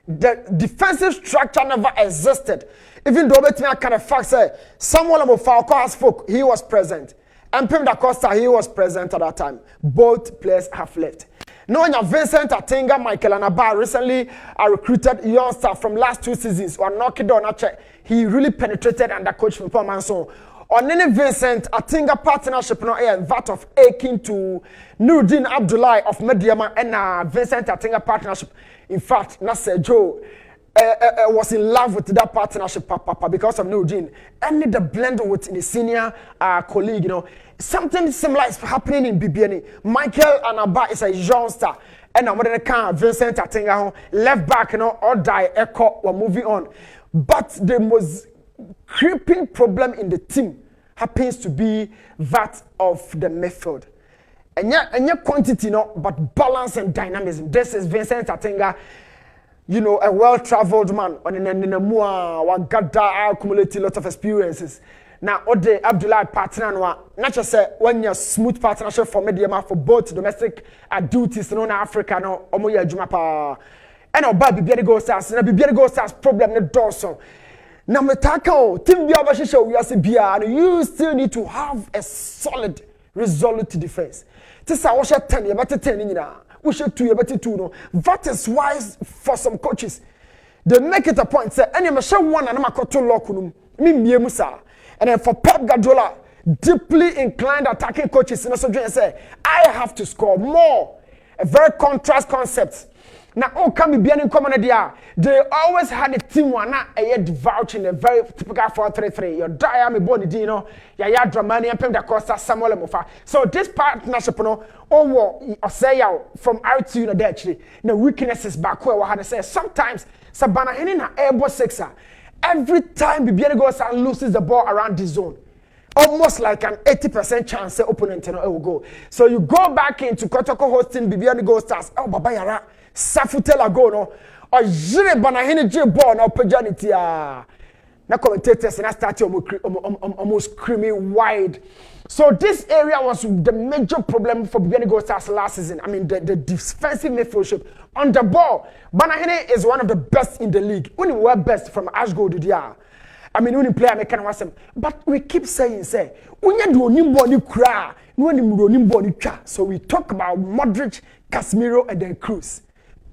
Speaker 9: The defensive structure never existed. Even though Bettina kind of fact say, someone of Falco has spoke, he was present. And Pim Da Costa, he was present at that time. Both players have left. Now, Vincent Atinga, Michael Anaba recently recruited youngster from last 2 seasons. Or knocked on a check. He really penetrated under coach from Manson. On any Vincent Atinga partnership, and that of Akin to Nuruddin Abdullah of Mediama and Vincent Atinga partnership. In fact, Nasser Joe was in love with that partnership because of Nuruddin. And the blend with the senior colleague, something similar is happening in BBN. Michael Anaba is a youngster. And I'm going to Vincent Atinga left back, or die, echo, or moving on. But the most creeping problem in the team happens to be that of the midfield. And yet quantity, but balance and dynamism. This is Vincent Atinga. A well-traveled man on an one got accumulated a lot of experiences. Now, Ode Abdullah partner, not just when you're smooth partnership for media for both domestic duties in Africa, no, Omoya Jumapa. And our baby Bibiani Stars, and Bibiani Stars problem the Dawson. Now, Metako, Team Biabashisha, we are and you still need to have a solid resolute defense. This I watch 10, you better 10 in we should 2, you better 2. No, that is why for some coaches they make it a point say, and you show one and I'm a koto lokunum, me musa. And then for Pep Guardiola, deeply inclined attacking coaches in a say, I have to score more. A very contrast concept. Now, all can be in common idea. They always had a team one a vouch in a very typical 4-3-3. Your Diami Bonidino, Yaya Dramani, and Pem da Costa, Samuel Mofa. So this partnership, or say from out to you, actually, the weaknesses back where I had to say sometimes Sabana Henina Airbo Sixer. Every time Bibiani goes and loses the ball around the zone. Almost like an 80% chance the opponent will go. So you go back into Kotoko hosting Bibiani Go Stars. Oh, Baba Yara, Safutela go no. Or Jire Banahini J ball no pejanity. Na commentators and I started almost screaming wide. So this area was the major problem for Bibiani Go Stars last season. I mean the defensive midfieldship on the ball. Banahini is one of the best in the league. Only were best from Ashgo to Dia. I mean, only player make kind of but we keep saying, say, when you do ni cry, so we talk about Modric, Casemiro, and then Cruz.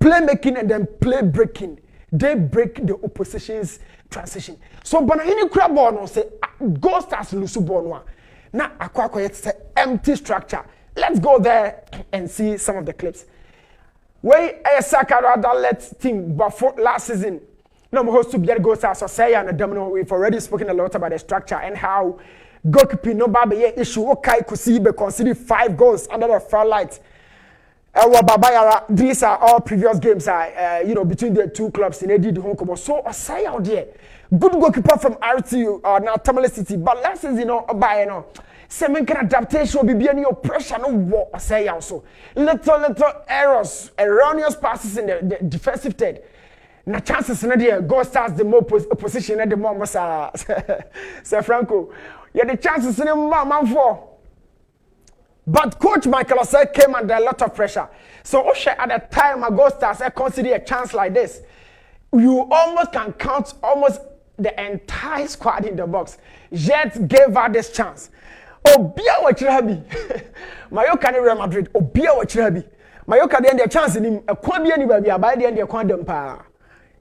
Speaker 9: Playmaking and then play breaking. They break the opposition's transition. So, Banahini crab ball say, go stars lusu ball. Now, it's an empty structure. Let's go there and see some of the clips. Where a Sakarada let team before last season. No, I'm host to be go stars or say and domino. We've already spoken a lot about the structure and how goalkeeping no baby issue. Okay, could see be considered 5 goals under the far light. These are all previous games between the two clubs in Eddie home come. So I say out there, good goalkeeper from RTU now Tamale City, but last season Semen can adaptation will be any pressure no war I say also. Little errors, erroneous passes in the defensive third. Na chances na there go starts the more position at the more Sir Franco. Yeah, the chances in man for. But Coach Michael Osei came under a lot of pressure. So Osha at the time Stars I consider a chance like this. You almost can count almost the entire squad in the box. Yet gave her this chance. Obia wa chirabi. Mayoka ni Real Madrid. Obia wa chirabi. Mayoka the end chance in him. A kwabia ni baby by the end kwandem pa.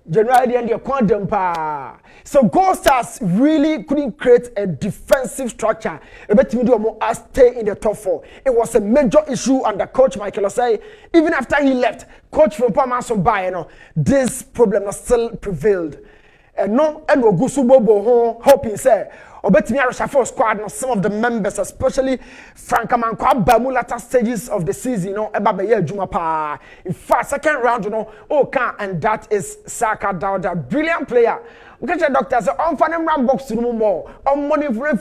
Speaker 9: Generally, and the quantum pa. So Gold Stars really couldn't create a defensive structure. But stay in the top 4. It was a major issue under Coach Michael Osei. Even after he left, Coach from Pamason Bayano, this problem still prevailed. And no, and we go Subobo hoping say. Obetimi Arusafo squad, no, some of the members, especially Frank Amankwa Bamu latter stages of the season, Jumapa. In fact, second round, and that is Saka Dauda, brilliant player. We get doctor say on fan ram box no more. On money for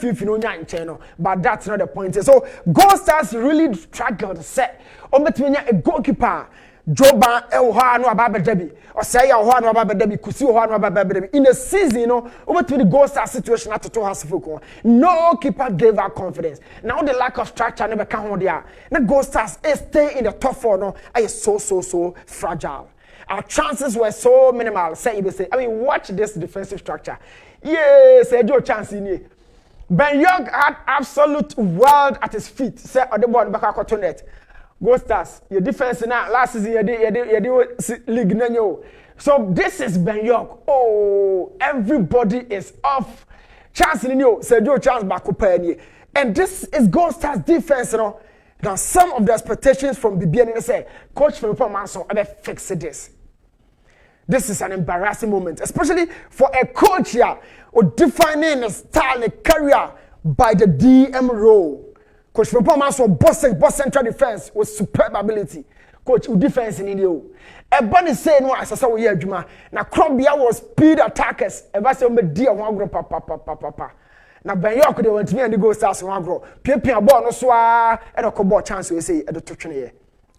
Speaker 9: channel, but that's not the point. So Gold Stars really struggled set. Obetimi a goalkeeper. Joba Elha no Ababa Debbie, or say Elha no Ababa Debbie, Kusi no Ababa Debbie. In a season, over to the Gold Star situation at the house of no keeper gave her confidence. Now the lack of structure never come on there. The Gold Stars stay in the top 4 now. Is so fragile. Our chances were so minimal. Say, I mean, watch this defensive structure. Yes, a Joe chance in here. Ben Young had absolute world at his feet. Say, on the ball back to net. Gold Stars, your defense now last season you did league nanyo. So this is Ben York. Oh, everybody is off. Chance in you, Sergio Chance back up. And this is Gold Stars defense, Now some of the expectations from the beginning say, Coach Philip Manson, I fix this. This is an embarrassing moment, especially for a coach here or defining a style, a career by the DM role. Coach performance for boss central defense with superb ability. Coach defense in you. Everybody say no as I saw here Juma. Na Crumbia was speed attackers. Ever say me dear one group papa. Na Ben York they went me and the Gold Stars one group. Pia ball no so e do ko ball chance we say e do twetwe here.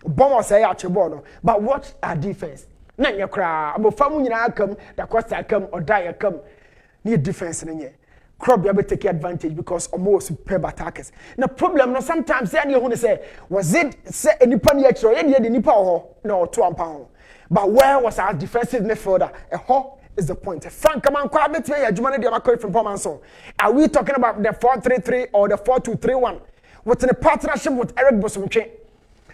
Speaker 9: Bomb say ya che ball no. But what are defense? Na nya kra abofamu nyina akam, da Costa akam, Odai akam. Ni defense na nya. Crop be able to take advantage because almost superb attackers. The problem no sometimes say you say was it say nipa ni extra the nipa ho no 2 ampa. But where was our defensive midfielder? Is the point. Frank Amankwa between ya Jumani de Makoy from Pomanso. Are we talking about the 4-3-3 or the 4-2-3-1? within a partnership with Eric Bosomche.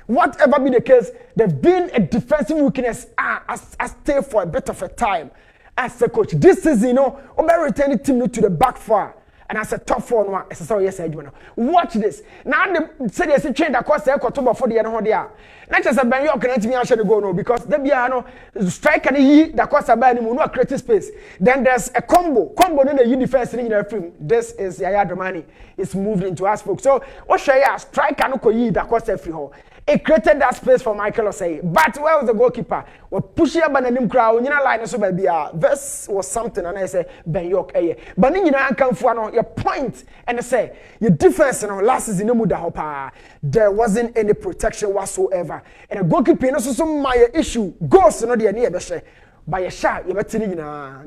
Speaker 9: Whatever be the case, there's been a defensive weakness. I stay for a bit of a time as a coach. This season, you know, I'm returning team to the back four. And as a top four, no, as I yes, I do. Watch this. Now, the say there's a change that costs the October for the end of the year. Not just a Ben York and me actually go no, because there be no strike and he that costs a Ben no creative space. Then there's a combo in the defense in the film. This is Yaya Dramani. It's moved into us folks. So what shall you strike and no that costs a free hole. It created that space for Michael Osei. But where was the goalkeeper? We're pushing up and him crowd. You know, line so baby. This was something, and I say Ben York. But you know, come for your point, and I say your defense. You know, last season no muda hopa. There wasn't any protection whatsoever. And a goalkeeper, you know, so my issue goes to no the near beshe. By a shot, you're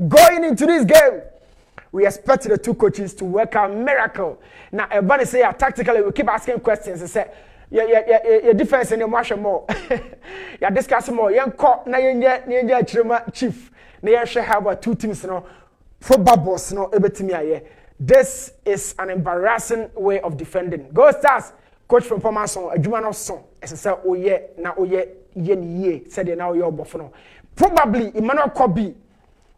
Speaker 9: going into this game. We expect the two coaches to work a miracle. Now, everybody say tactically we keep asking questions. They say. Your defense in the marshal more. You discuss more. Young cop, na yenja chief. Na yenja have two teams no. Probable no ebetimi. This is an embarrassing way of defending. Go Stars. Coach from Pomason, a Jumano son. As I said, oh yeah, na oh yeah, ye. Said now you're buffalo. Probably Emmanuel Kobe.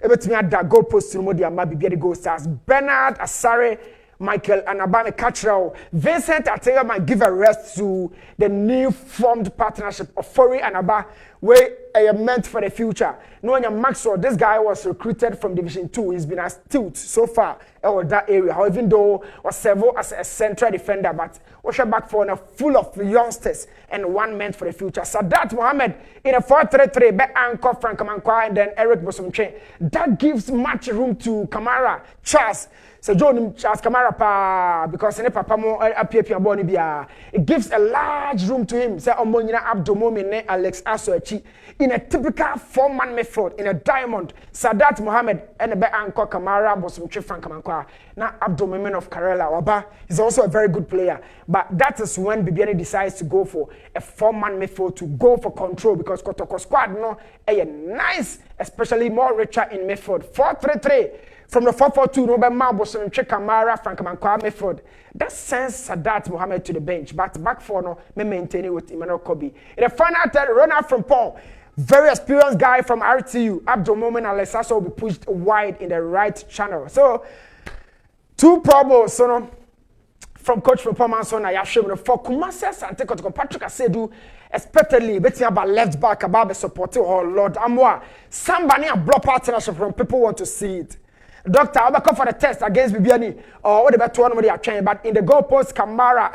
Speaker 9: Ebetimi that goal post no more. Dia mabi be the Go Stars. Bernard Asare. Michael Anabame Cottrell, Vincent Atega might give a rest to the new formed partnership of Fori and Aba, where I meant for the future. Knowing Maxwell, this guy was recruited from Division 2. He's been astute so far in that area. However, even though was several as a central defender, but was back for full of youngsters and one meant for the future. Sadat Mohammed in a 4-3-3, back anchor Frank Amankwa and then Eric Bosomche. That gives much room to Kamara, Charles. So John Charles Kamara pa because ne papa mo apia boni bia it gives a large room to him say omonyina Abdomomi ne Alex Asoachi in a typical four-man midfield in a diamond Sadat Mohammed and be anchor Kamara Bosomche Frank Amankwa na Abdomomi of Karela Waba is also a very good player but that is when Bibiani decides to go for a four-man midfield to go for control because Kotoko squad no a nice especially more richer in midfield 4-3-3 from the 4-4-2, Robert Marboson, Kamara, Frank Amankwa, Midfield. That sends Sadat Mohammed to the bench, but back four no, may maintain it with Emmanuel Kobe. In the final third, Ronald from Paul, very experienced guy from RTU, Abdul Moment and Alessaso will be pushed wide in the right channel. So, two problems, so no, from coach from Pomanson, I assume for Kumasi Sante Kotoko Patrick Asedu, expectedly betting about left back about the supporting or Lord Amwa. Somebody a block partnership from people want to see it. Doctor, I'll come for the test against Bibiani or what about one are trying, but in the goalpost, Kamara,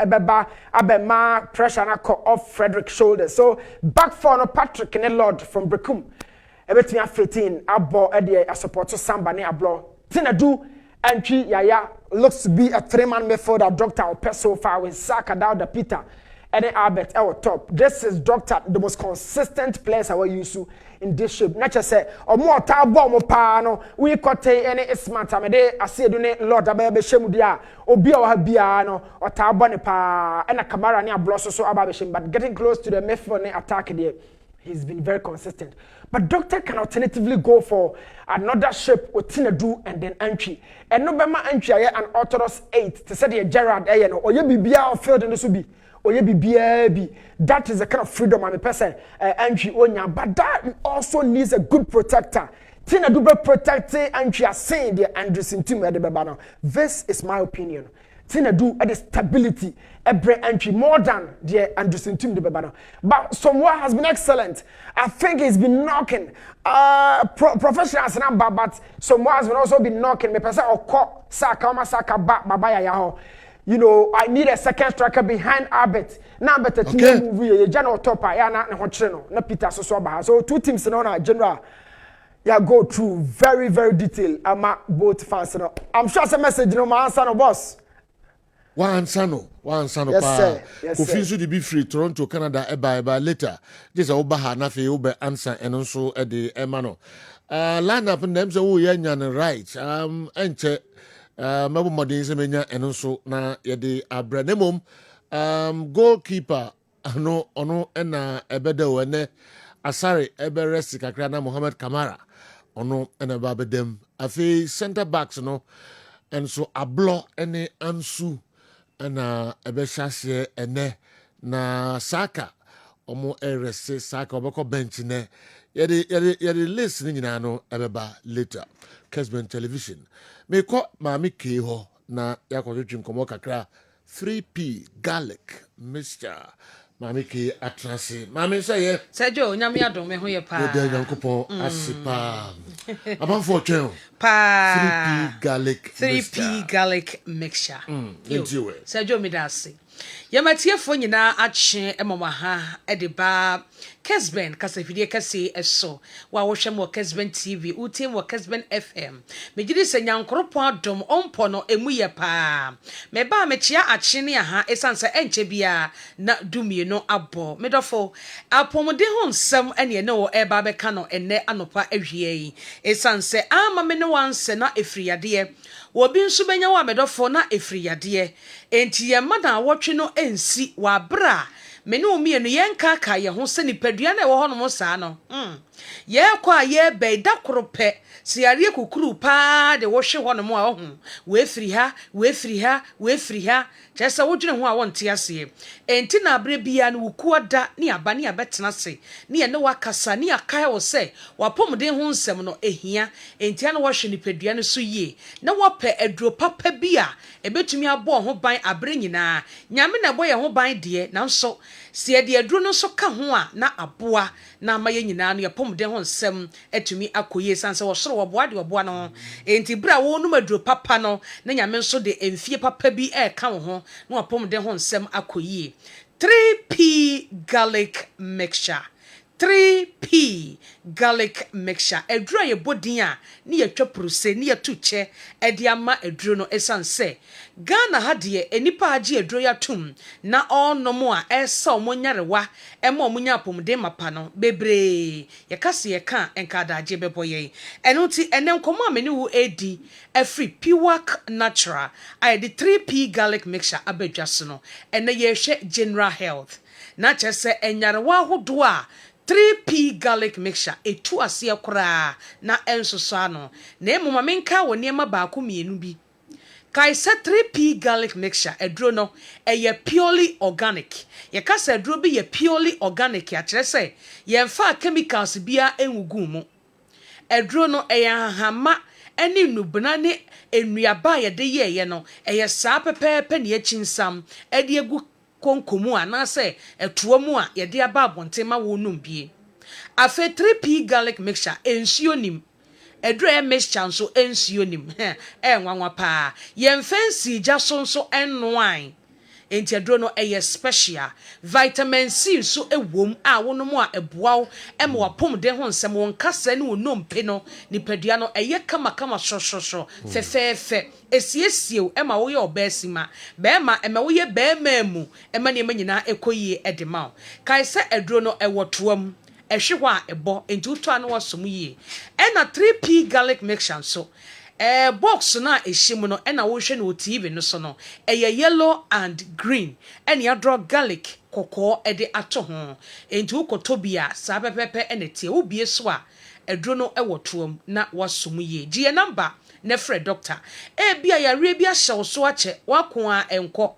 Speaker 9: Abema, pressure off Frederick's shoulders. So back for no Patrick and Lord from Brekum. Everything 15, Abo Eddie, a support to somebody a blow. Tinadu, entry, Yaya looks to be a three-man method that Doctor will pass so far with Saka down the Peter. And Albert our top. This is Doctor, the most consistent players I will use to in this shape. Not just say, or more tabo mo pano. We got any smart time. I see do Lord Ababe Shemudia, or be our biano, or tabo pa, and a camera near blosso so ababishim. But getting close to the method attack there, he's been very consistent. But Doctor can alternatively go for another shape with Tinadu and then entry. And no bema entry, an orthodox 8 to say the Gerard or you be bia or field in the subi. Or you be BAB. That is the kind of freedom I'm a person entry on, but that also needs a good protector. Tina Dube protect entry as saying the Anderson team at the Babano. This is my opinion. Tina do at the stability every entry more than the Anderson team the Babano. But someone has been excellent. I think he's been knocking professionals number, but someone has been also been knocking me person or call Saka back Babaya Yaho. You know, I need a second striker behind Albert. Now, but the team movie, general topper, na Peter Sosoba. So two teams in our general, go through very, very detailed. I'm both fans. I'm sure it's a message, my answer, no boss.
Speaker 1: One sano, yes,
Speaker 9: sir. Yes,
Speaker 1: Kofinsu to be free, Toronto, Canada, eba later. This is Obaha, Nafi, Obe answer, and also at the Emano. Line up and them, so we are right. And Mabu Modin Menya and also na yede abrenemum goalkeeper ano ena ebede wene Asare ebe rest kakra na Mohamed Kamara ono ena babedem afi center backs no and so ablo ene Ansu ana ebeshase ene na Saka omo erese Saka obeko bench ne yede list ni nyina no ebeba later Kessben television me ko maami ke ho na yakotwetwe nkomo kakra 3p garlic mixture maami ke atrase maami say
Speaker 17: Sergio nyame adom me ho ye pa
Speaker 1: de yankopon asipa amanfo twen
Speaker 17: pa
Speaker 1: 3p
Speaker 17: garlic mixture
Speaker 1: Yo,
Speaker 17: Sergio midase Yamatiefo nyina ache emoma ha edeba Kessben kasafidie kase eso wa wohwem wo Kessben TV utim wo Kessben FM megidi se nyankoropo adom ompo no emu ye pa me ba me chia ache ne ha esanse enche bia na dumie no abo medofo apomode ho nsem ene ne wo eba beka no enne anopa ahwie yi esanse ama me ne wanse na efriyade obi nso benya wa medofo na efriyade enti ye mada wotwe no ensi wa bra me ne omienu yenka ka ye ho se nipadua na ewo ho no saa no ye kwa ye be da korope siare kukuru pa de wo hwe ho no mo a ho we firi ha chesa wodwene ho a wonte ase enti na abre bia no wuku ada ne aba ne abetena se ne ye ne wakasa ne akai wo se wapomden ho nsem no ehia enti ana wo hwe nipadua no so yie na wope aduro papa bia ebetumi abo ho ban abre nyina nyame na boye ho ban de na nso se de aduro no so ka ho a na aboa na amaye nyina no yapomden ho nsem etumi akoye sanse wo soro wo boa de wo boa no enti bra wo no maduro papa no na nyame nso de emfie papa bi ka wo ho na wapomden ho nsem akoye 3p garlic mixture 3p garlic mixture eduro ye bodin a ne ye twapuruse ne ye tuche edi ama eduro no esanse Ghana ha de enipa age eduro ya tum na onomo a esa omonyarewa ema omunya apomden mapa no bebre ye kase ye kan enka daage beboye eno ti ene nkomo amene wu edi free Piwak natural I the 3p garlic mixture abedwaso no ene ye hwe general health na chese enyarewa hodo a 3p garlic mixture etu ase kora na ensoso ano na emoma menka wo niema baako mienu bi kai se 3p garlic mixture edro no eye purely organic ye ka se edro bi ye purely organic ya kire se ye mfa chemicals bia enwugu mu edro no eye hama eni nubna ne enuaba ye de ye no eye saa pepepe ne echinsam ede egu konkomu anase etuo mu a ye de aba abontema wo numbie afe 3p garlic mixture ensuo nim edro e mixture nso ensuo nim nwanwa pa ye mfansi jaso nso enwan enti edro no eye special vitamin C so ewom a wonom a eboaw em wapom de ho nsem won kasa ne wonompe no nipadua no eye kama shosho fefefe esiesie ema wo ye obasima be ma ema wo ye be ma mu ema ne manyina ekoyie edema kai se edro no ewotoam ehwe a ebo enti uto anu wasom yie ena 3p garlic mixture so box na ehim no ena wo hwe no TV no so no yellow and green ena ya draw garlic kokko ede ato ho enti ukotobia sa pepepe ena tie wo bie so a edro no ewotoam na wasom yie gie number na frɛ doctor bia ya re bia hyew so ache wako a enko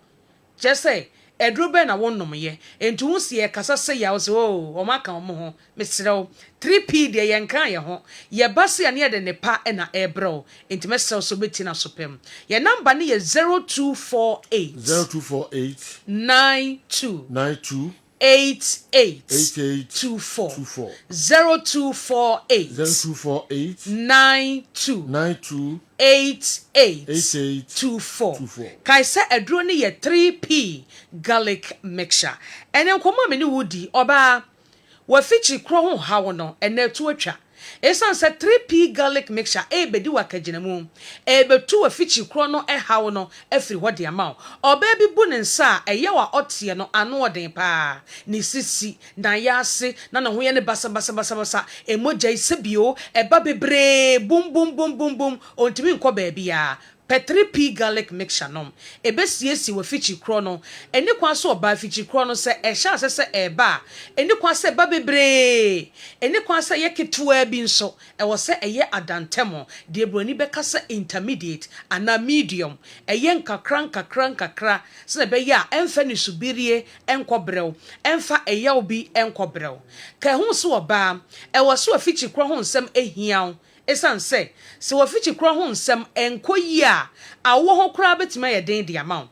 Speaker 17: jese edro be na wonnom ye enti hu sie kasa se ya so o maka mo ho mesrew 3p de ye nkan ye ho ye base ane de ne pa na ebro enti mesrew so betina so pem ye number ne ye 0248 92 8824 0248 92 8824 kaisa edro ne ye 3p garlic mixture ene nkomo amene wudi oba wa fichi kro ho hawo no ene to atwa esan se 3p garlic mixture bedi wakagina mu betu wa fichi kro no hawo no afiri hode ama oba bi bu ne nsa eye wa otie no ano oden pa ni sisi na yase na ho ye ne basa emoja isebio eba bebre bum ontimi nko ba bia P3P garlic mixture nom ebesiesi we fichi kro no eni kwa so oba fichi kro no se ehya se eba eni kwa se ba bebre eni kwa se yeketua bi nso ewo se eye adantemo de broni beka se intermediate ana medium eye nkakra se be ya emfa ni subirie enkobrɛw emfa eye obi enkobrɛw ka hu so oba ewo so fichi kro ho nsɛm ehiaw esan se wafichi kro ho nsɛm enkoyi a awo ho kra betima ye den de amount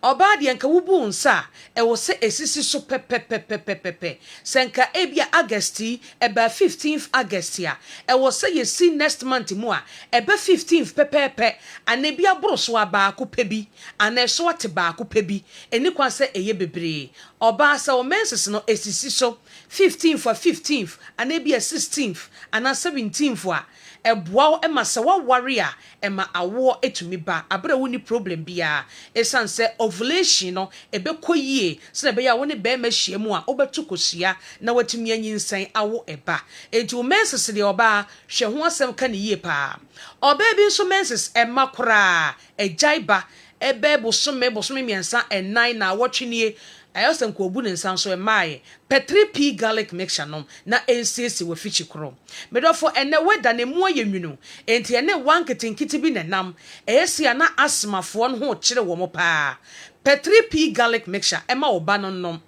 Speaker 17: oba de enka wubu nsa ewo se esisi so pepepepepepe senka ebia Augusti eba 15th Augustia ewo se yesi next month mu a eba 15th pepepe anebia broso aba ko pebi aneso ate ba ko pebi eni kwa se eye bebre oba se o menses no esisi so 15th for 15th anebia 16th ana 17th a eboa ema se wa warrior ema awo etumi ba abra woni problem bia esan se ovulation no ebekoyie se na be ya woni be ma hyiamu a obetu kosia na watumi anyinsan awo eba enti o menses de oba hwe ho asem ka ne yie pa oba bi nso menses ema kora ejaiba ebe bosome miensa ennan na wotwenie ayosem ko obu ne nsan so emaye P3P garlic mixture no na NCC we fichi kro medofo ene weda ne mu ayenwunu enti ene wanketinkiti bi ne nam eyesia na asmafo no ho kire wo mo pa P3P garlic mixture ema oba no nom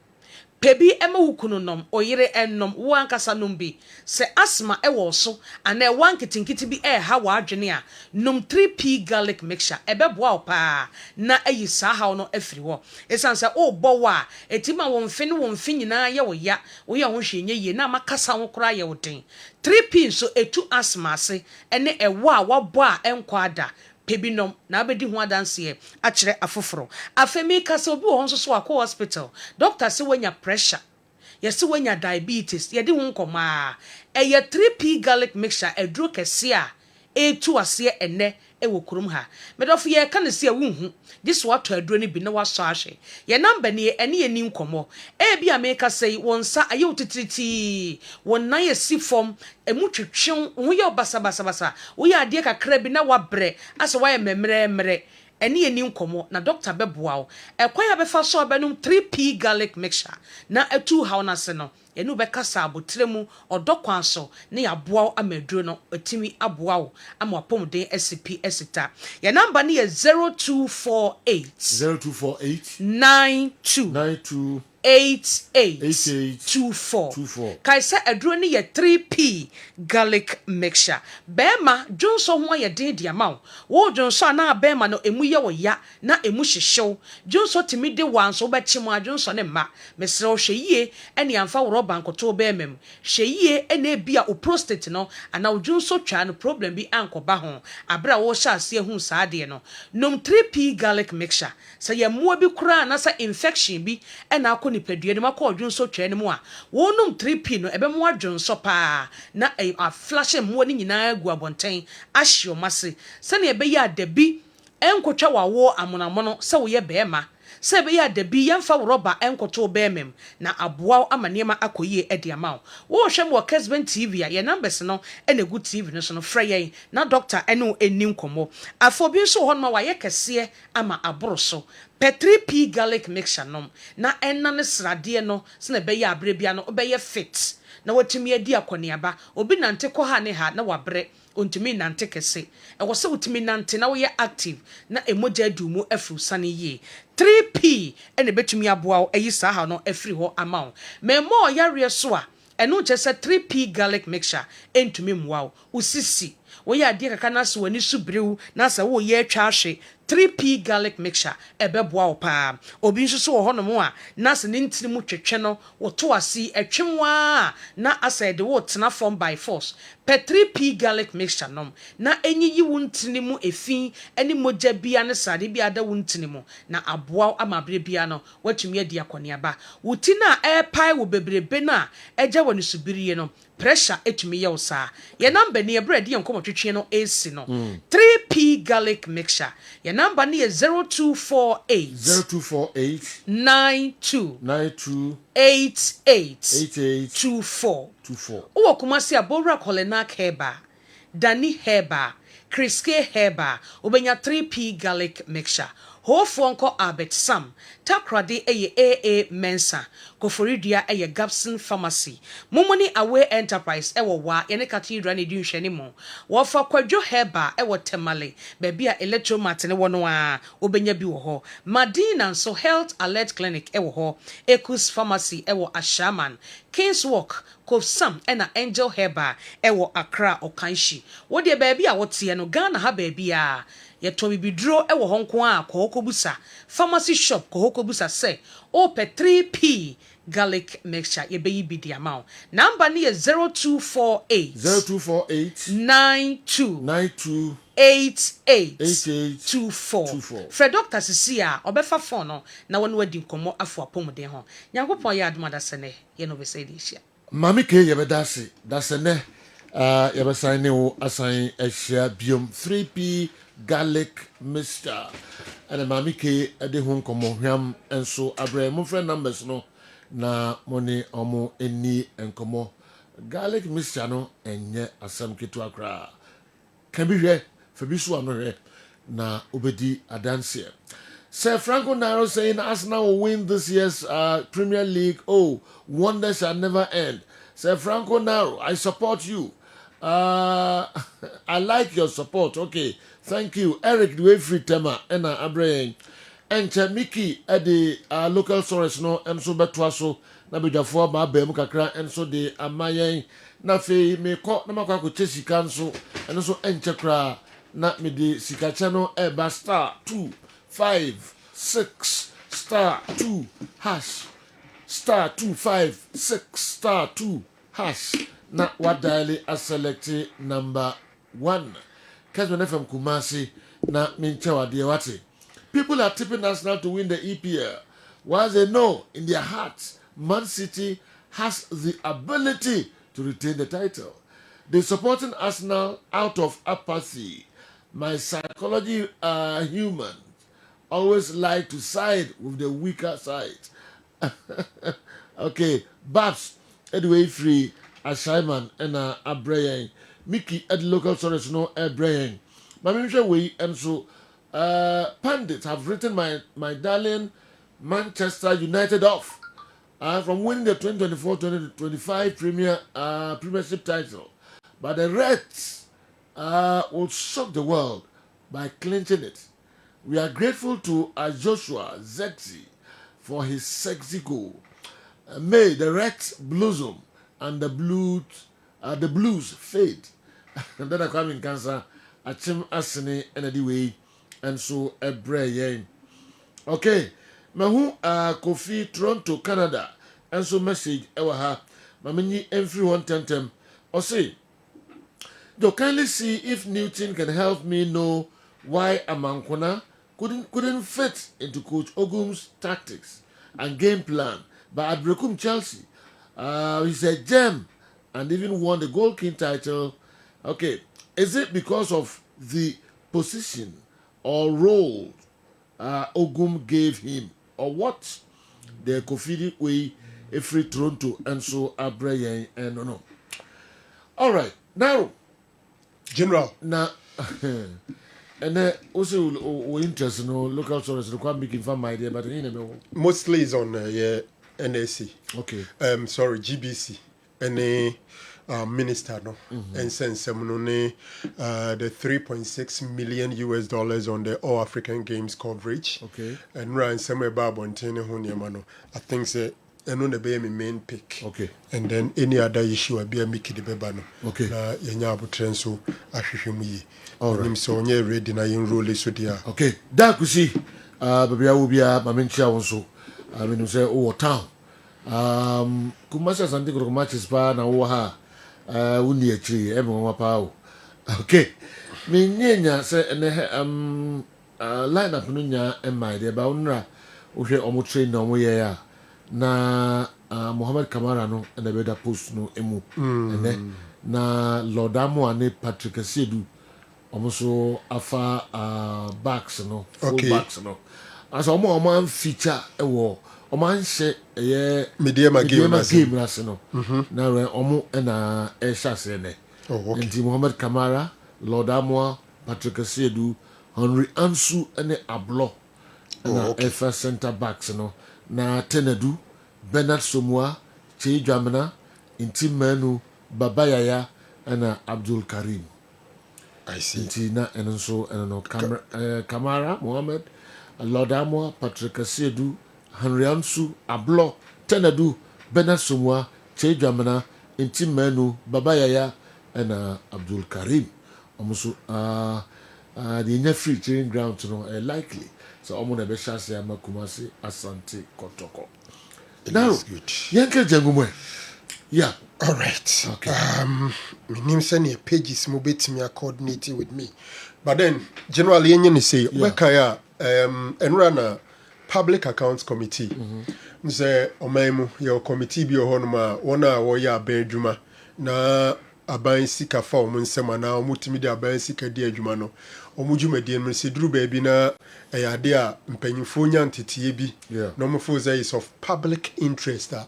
Speaker 17: pebi ema hukunu nom oyire ennom wankasa nom bi se asma ewo so ana wanketinkiti bi ha wa adwene a nom 3P garlic mixture ebeboa opa na ayi saha no afiri ho esanse o bowo a etima wonfe nyina ye wo ya wo ya ho hwenye ye na makasa ho kora ye wo den 3P so etu asma ase ene ewo a wabo a enkwada pebinom na abedi ho adanse a kire afoforo afemi kase obi wo nso so akọ hospital doctor se wanya pressure yesi wanya diabetes ye de ho nkoma eye 3P garlic mixture eduro kese a etu ase ene ewo kurum ha medofo ye ka ne se wunhu this what aduro ni bi na waso ahwe ye number ni ene ye ni nkomo e bi ameka sei wonsa aye utitiriti wonna ye si form emu twetwen wo ye basa wo ye ade kakra bi na wabre ase wa ye memre ene ye ni nkomo na doctor beboa wo ekwan ya befa so abenum 3P garlic mixture na atu ha na se no enu be kasa abotremu odokwan so ne ya boa amaduro no otimi aboa wo ama apomden SCP esita ya number ne ye 0248 8824 kaisa aduro ne ye 3P garlic mixture bema jonso ho ye den dia ma wo jonso na bema no emu ye wo ya na emu hyehyew jonso timi de wanso be chim adjonso ne ma mesre o hweyie ene amfa wo roba nkoto bemem hweyie ene bia o prostate no ana wo jonso twa no problem bi ankoba ho abra wo hya ase hu saade no nom 3P garlic mixture sa ye muo bi kura na sa infection bi ena nipadua ni makọ odwonso twene mu a wonum 3P no ebe mu adwonso pa na a flash mu ni nyina agu abonten ahyo mase se na ebe ya dabi enkotwa wawo amonamono se wo ye beema se ebe ya dabi yemfa roba enkoto beemem na aboa amanema akoyie ediama wo hwem wo Kessben TV a ye numbers no enegu TV no so no frey na doctor enu enim komo afobi nso ho no wa ye kese ama aboro P3P garlic mixture nom na enna ne srade no se na be ya abrebia no obeye fit na watimi adi akoniaba obi nante ko ha ne ha na wabre ontimi nante kese ewo se utimi nante na wo ye active na emoja dumu afru sane ye 3P ene betumi aboa ayi saha no afri ho amount memo yare so a eno chese 3P garlic mixture entumi mwa usisi wo ya ade kaka na so wani subrew na sa wo ye atwa ahwe 3P garlic mixture ebeboa opa obi nso so ho no mo a na se ne ntini mu twetwe no wo to asi atwenwa na asa de wo tena form by force P3P garlic mixture nom na enyiyi wo ntini mu efin eni moja bia ne sade bia da wo ntini mu na aboa amabre bia no watumi adi akoniaba wuti na airpie wo bebrebe na eja woni subiriye no pressure etumi ye usa ye number ni bread ye nkomo twetwe no AC no 3P garlic mixture ye number ni 0248 92 8824 uwo kumasi abora kolena keba dani heba Criske Herba, Ubenya 3P garlic mixture. Ho Fonko Albert Sam, Takrade AA Mensa, Koforidia Gabson Pharmacy, Mumoni Away Enterprise, Wa, Yenekati Rani Dunshenimo, Wafa Kwajo Herba, Temale, Bebia Electromat and Wanoa, Ubenya Biwo, Madina So Health Alert Clinic, Ekus Pharmacy, Ashaman, King's Walk, Kov Sam, and Angel Herba, Accra Okanshi. What dear baby, I would see no Ghana ha baby. Yeto bibidro ewo honko a kohoko busa pharmacy shop kohoko busa say ope 3P garlic mixture ye beyi bidi amount number ni 0248 92 8824 Fred Doctor sisi a obefa phone no na wonu adi nkomo afu apomuden ho nyankopon ya adumada sene ye no be say di hia
Speaker 1: mami ke ye bedase dasene ye be sign ne assign ehia biom 3P garlic mixture and mami ke de ho nkomo hwam enso abre mo friend numbers no na money omo eni nkomo garlic mixture no enye asam ketu akra kan bi hwe fa bi so ano hwe na obedi adanse Sir Franco Naro saying Arsenal will win this year's Premier League. Oh, wonders shall never end. Sir Franco Naro, I support you. I like your support. Okay, thank you. Eric Dwefri Tema, Ena Abraham. And Mickey at the local source, no, and so betwaso, Nabijafo, Babem Kakra, and so the Amayan, Nafe, me caught Namaka Chesi Council, and also Enchakra, not me the Sikachano, Eba star 2. 5 6 star 2 hash star 2 5 6 star 2 hash na wadaili a select number 1 Kessben FM Kumasi na minchewa wate. People are tipping Arsenal to win the EPL while they know in their hearts Man City has the ability to retain the title. They're supporting Arsenal out of apathy. My psychology human always like to side with the weaker side. Okay, Babs, Edway Free, Ashaiman, and Abraham, Mickey at local source no Abraham. Mamisha way and so pundits have written my darling Manchester United off from winning the 2024-2025 Premiership title. But the Reds will shock the world by clinching it. We are grateful to Joshua Zexi for his sexy goal. May the Reds blossom and the blues fade. And then I come in cancer, Achim Asini and way, and so a brain. Okay, Mahu Kofi Toronto, Canada, and so message Ewaha, Mamini everyone tentem. Or say, you kindly see if Newton can help me know why Amankona couldn't fit into Coach Ogum's tactics and game plan. But at Brekum Chelsea, he's a gem and even won the Gold King title. Okay, is it because of the position or role Ogum gave him, or what? The Kofi way, a free Toronto, and so Abraham and no. All right, now,
Speaker 13: General.
Speaker 1: Now. And also, we interested in local sources. The quite big inform idea, but
Speaker 13: mostly is on NAC.
Speaker 1: Okay.
Speaker 13: Sorry, GBC. And minister no, and send some the $3.6 million on the All African Games coverage.
Speaker 1: Okay.
Speaker 13: And run somewhere about Bontene. I think say. And on the be my main pick.
Speaker 1: Okay.
Speaker 13: And then any other issue will be a Mickey the Bebano.
Speaker 1: Okay.
Speaker 13: Yenya Butrenso Ashishimi.
Speaker 1: All right.
Speaker 13: So on your ready na in role so dia.
Speaker 1: Okay. That could see baby I will be a Mamencha also. I mean say town. Kumasa Santi ko matches pa na wo ha. Uni actually everyone pa. Okay. Me nyenya say line up no nya em my dey ba unra wo hwe omo train na omo ye ya. Na Mohamed Kamara no and the better post no emu na Lordamo ane Patrick Sedu almost afa backs no full backs no as omo man feature ewo omo anhye ye
Speaker 13: medium game
Speaker 1: ras no na omo na e chase ne nti Mohamed Kamara Lordamo Patrick Asiedu, Henry Ansu, and Ablo, and FA centre backs, na Tenedu, Bernard Somwa, Che Jamana, Inti Manu, Babayaya, and Abdul Karim.
Speaker 13: I see.
Speaker 1: Inti na and so and Kamara Mohammed, Lord Amwa, Patrick Asiedu, Henry Ansu, Ablo, Tenedu, Bernard Somwa, Che Jamana, Inti Manu, Babayaya, and Abdul Karim. Almost the free training ground to know likely. So I'm gonna be shasi amakumasi asante kotoko. Now, Yanke Jangumwe. Yeah.
Speaker 13: All right.
Speaker 1: Okay.
Speaker 13: My name send your pages mobile me coordinating with me. But then generally you say where kaya enrana public accounts committee. Say omaimu your committee bi ohonoma wona wo ya abadwuma na aban sika fa omo nsema na omutimi de aban sika di adwuma no omudwumadi no se duru ba bi na eyade a mpanyimfo nya ntetie bi na omfo say is of public interest a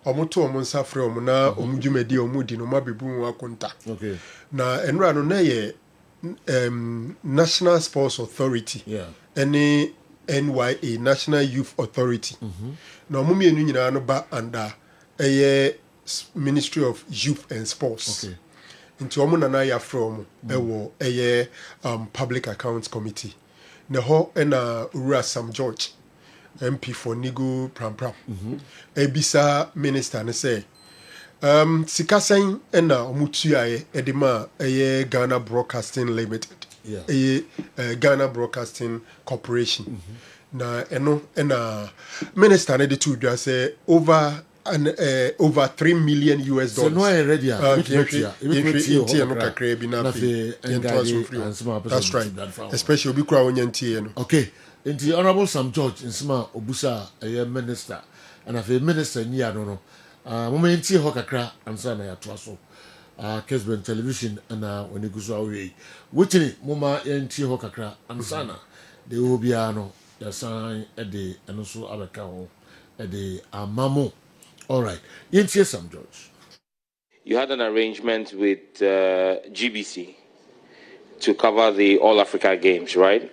Speaker 13: omoto omo nsafre omo na omudwumadi omudi no mabebu mu akonta.
Speaker 1: Okay.
Speaker 13: Na enra no na ye National Sports Authority. Any NYA National Youth Authority. Na omumi enu nyina no ba under Ministry of Youth and Sports.
Speaker 1: Okay.
Speaker 13: Into omo na ya from ewo Public Accounts Committee. Na ho na Ura Sam George MP for Nigu Pram. Ebisa minister ne say sikasen na omutuaye edema Ghana Broadcasting Limited. Ghana Broadcasting Corporation. Na eno na minister ne de to do say over $3 million.
Speaker 1: So no already.
Speaker 13: That's right. Especially we crowd on.
Speaker 1: Okay. In the Honorable Sam George in Sma Obusa a minister and a minister near no. Moment tea hokakra and sana ya twaso. Kessben television and when you go away. Which Muma tea hokakra and sana. The Obiano, the sign at the and also Abacao at the Mamo. All right. Yes, Sam George.
Speaker 18: You had an arrangement with GBC to cover the All Africa Games, right?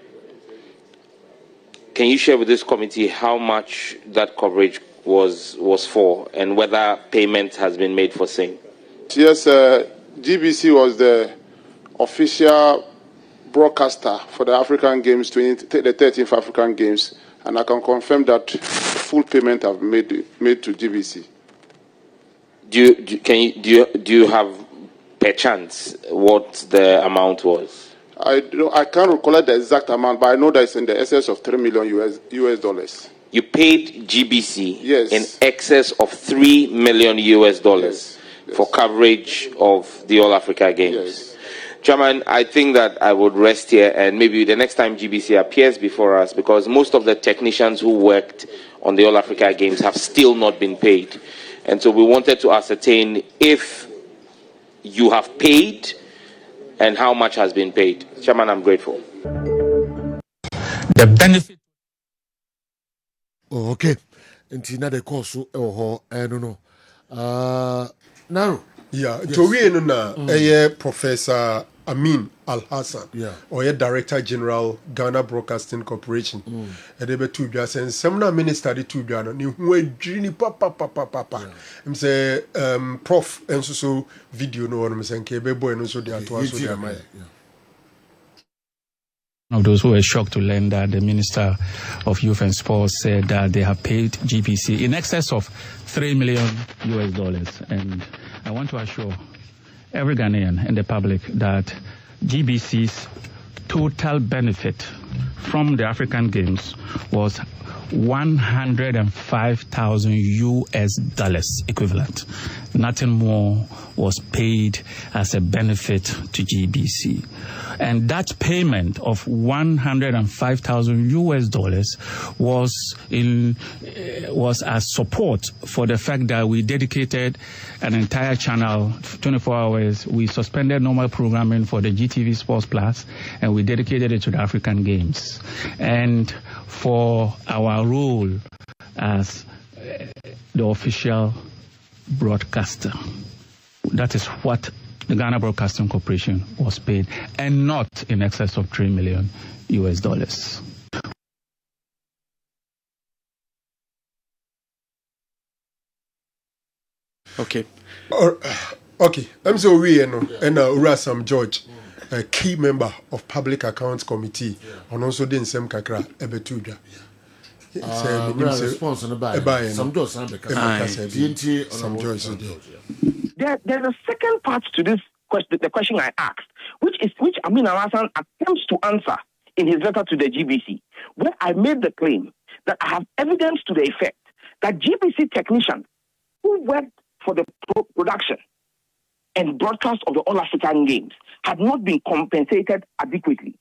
Speaker 18: Can you share with this committee how much that coverage was for and whether payment has been made for same?
Speaker 19: Yes, GBC was the official broadcaster for the African Games, the 13th African Games, and I can confirm that full payment have made to GBC.
Speaker 18: Do you have per chance what the amount was?
Speaker 19: I can't recall the exact amount, but I know that it's in the excess of $3 million US dollars.
Speaker 18: You paid GBC
Speaker 19: yes.
Speaker 18: in excess of $3 million US dollars for coverage of the All Africa Games.
Speaker 19: Yes.
Speaker 18: Chairman, I think that I would rest here and maybe the next time GBC appears before us, because most of the technicians who worked on the All Africa Games have still not been paid. And so we wanted to ascertain if you have paid and how much has been paid. Chairman, I'm grateful.
Speaker 1: The benefit. Oh, okay. Until now the course I don't know. Now.
Speaker 13: Yeah, to we na Professor Amin Al-Hassan, or Director General Ghana Broadcasting Corporation. And they be two bia sen semna minister di two bia no ni hu adwini papa. Em say prof enso so video no one say nke be boy no so dey ato so dey am.
Speaker 20: Of those who were shocked to learn that the Minister of Youth and Sports said that they have paid GBC in excess of $3 million US dollars. And I want to assure every Ghanaian and the public that GBC's total benefit from the African Games was $105,000 US dollars equivalent. Nothing more was paid as a benefit to GBC. And that payment of $105,000 US dollars was as support for the fact that we dedicated an entire channel, 24 hours. We suspended normal programming for the GTV Sports Plus, and we dedicated it to the African Games. And for our role as the official broadcaster, that is what the Ghana Broadcasting Corporation was paid, and not in excess of $3 million.
Speaker 15: Okay.
Speaker 13: Okay. I'm so we and Urasam George, a key member of Public Accounts Committee, and also the same kakra ebetuja.
Speaker 1: Response on the buy. Some doors and
Speaker 21: There's a second part to this question, the question I asked, which Amin Alasan attempts to answer in his letter to the GBC, where I made the claim that I have evidence to the effect that GBC technicians who worked for the production and broadcast of the All African Games had not been compensated adequately.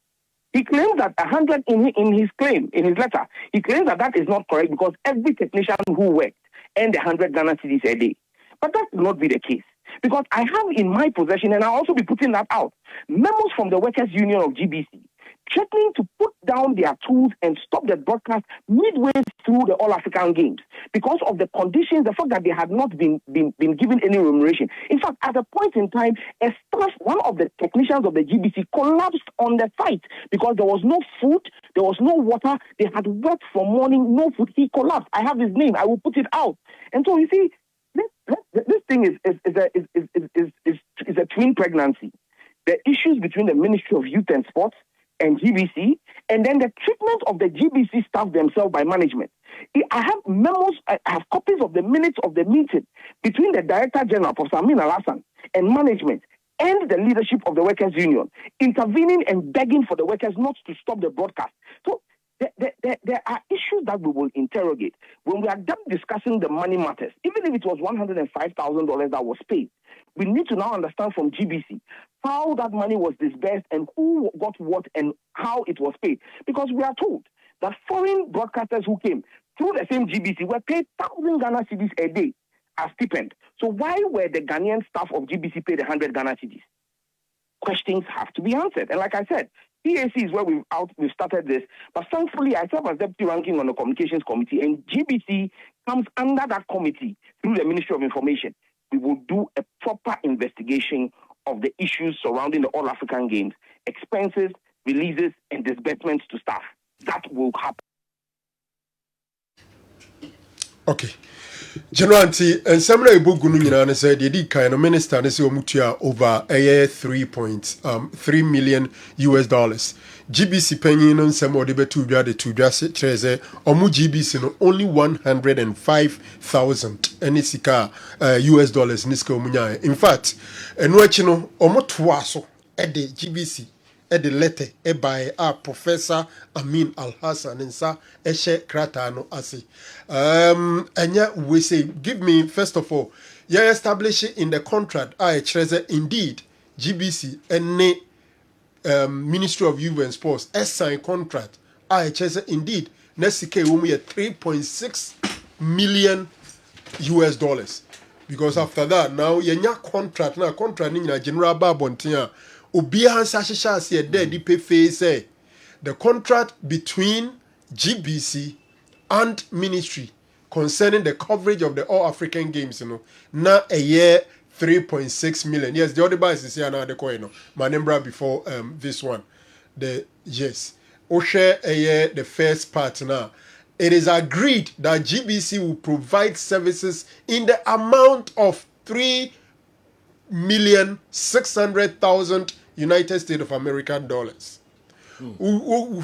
Speaker 21: He claims that 100 in his letter, he claims that is not correct because every technician who worked earned 100 Ghana cedis a day. But that will not be the case. Because I have in my possession, and I'll also be putting that out, memos from the Workers' Union of GBC threatening to put down their tools and stop the broadcast midway through the All African Games because of the conditions, the fact that they had not been given any remuneration. In fact, at a point in time, one of the technicians of the GBC collapsed on the site because there was no food, there was no water, they had worked from morning, no food. He collapsed. I have his name. I will put it out. And so you see, this thing is a twin pregnancy. The issues between the Ministry of Youth and Sports and GBC, and then the treatment of the GBC staff themselves by management. I have memos, I have copies of the minutes of the meeting between the Director General, Professor Amin Alasan, and management, and the leadership of the Workers' Union, intervening and begging for the workers not to stop the broadcast. So there are issues that we will interrogate. When we are done discussing the money matters, even if it was $105,000 that was paid, we need to now understand from GBC how that money was disbursed and who got what and how it was paid. Because we are told that foreign broadcasters who came through the same GBC were paid 1,000 Ghana cedis a day as stipend. So why were the Ghanaian staff of GBC paid 100 Ghana cedis? Questions have to be answered. And like I said, PAC is where we've started this. But thankfully, I serve as deputy ranking on the communications committee, and GBC comes under that committee through the Ministry of Information. We will do a proper investigation of the issues surrounding the All African Games, expenses, releases, and disbursements to staff. That will happen.
Speaker 13: Okay. General Anti, and Samuel Ibugunu Yinana said the kind of minister is mutua over a $3 million. GBC penny on some of the betuja the tuja treze omu GBC no only 105,000 enisika US dollars niska omunya. In fact, enwachino omo twaso at the GBC at the letter by Professor Amin Al-Hassan and Sa Eshe Kratano Asi. And yet we say, give me, first of all, you establish it in the contract, I treasure indeed, GBC and Ministry of Youth and Sports, sign contract, I treasure indeed, Nesike Umi at 3.6 million US dollars. Because after that, now, your contract, now, contract in General Babontia. Obia Sasha said the pay face the contract between GBC and ministry concerning the coverage of the All African Games, now a year 3.6 million. Yes, the other bias is here now the coin. My number before this one. Oshe a year the first part now. It is agreed that GBC will provide services in the amount of $3,600,000 United States of American dollars.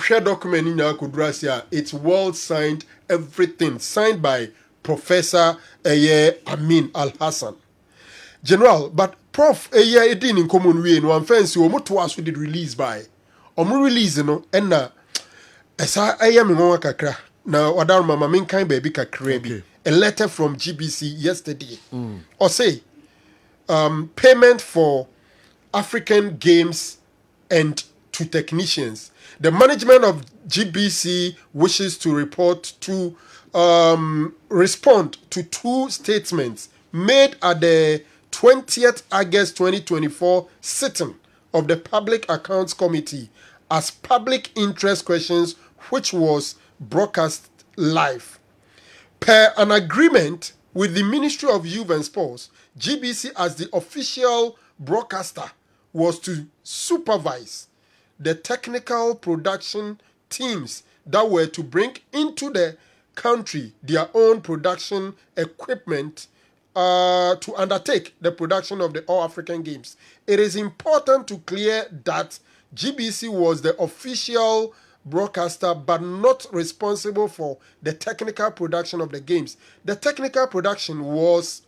Speaker 13: Share document in our Kudrasia. It's world signed, everything signed by Professor Amin Al-Hassan. General, but Prof it didn't in common way. No offense, you almost was with the release by. Release and na esa am in kakra. Now Wadar Mama Min kind baby kakrebi. A letter from GBC yesterday. Or say payment for African Games and to technicians. The management of GBC wishes to respond to two statements made at the 20th August 2024 sitting of the Public Accounts Committee as public interest questions, which was broadcast live. Per an agreement with the Ministry of Youth and Sports, GBC as the official broadcaster was to supervise the technical production teams that were to bring into the country their own production equipment to undertake the production of the All African Games. It is important to clear that GBC was the official broadcaster but not responsible for the technical production of the games. The technical production was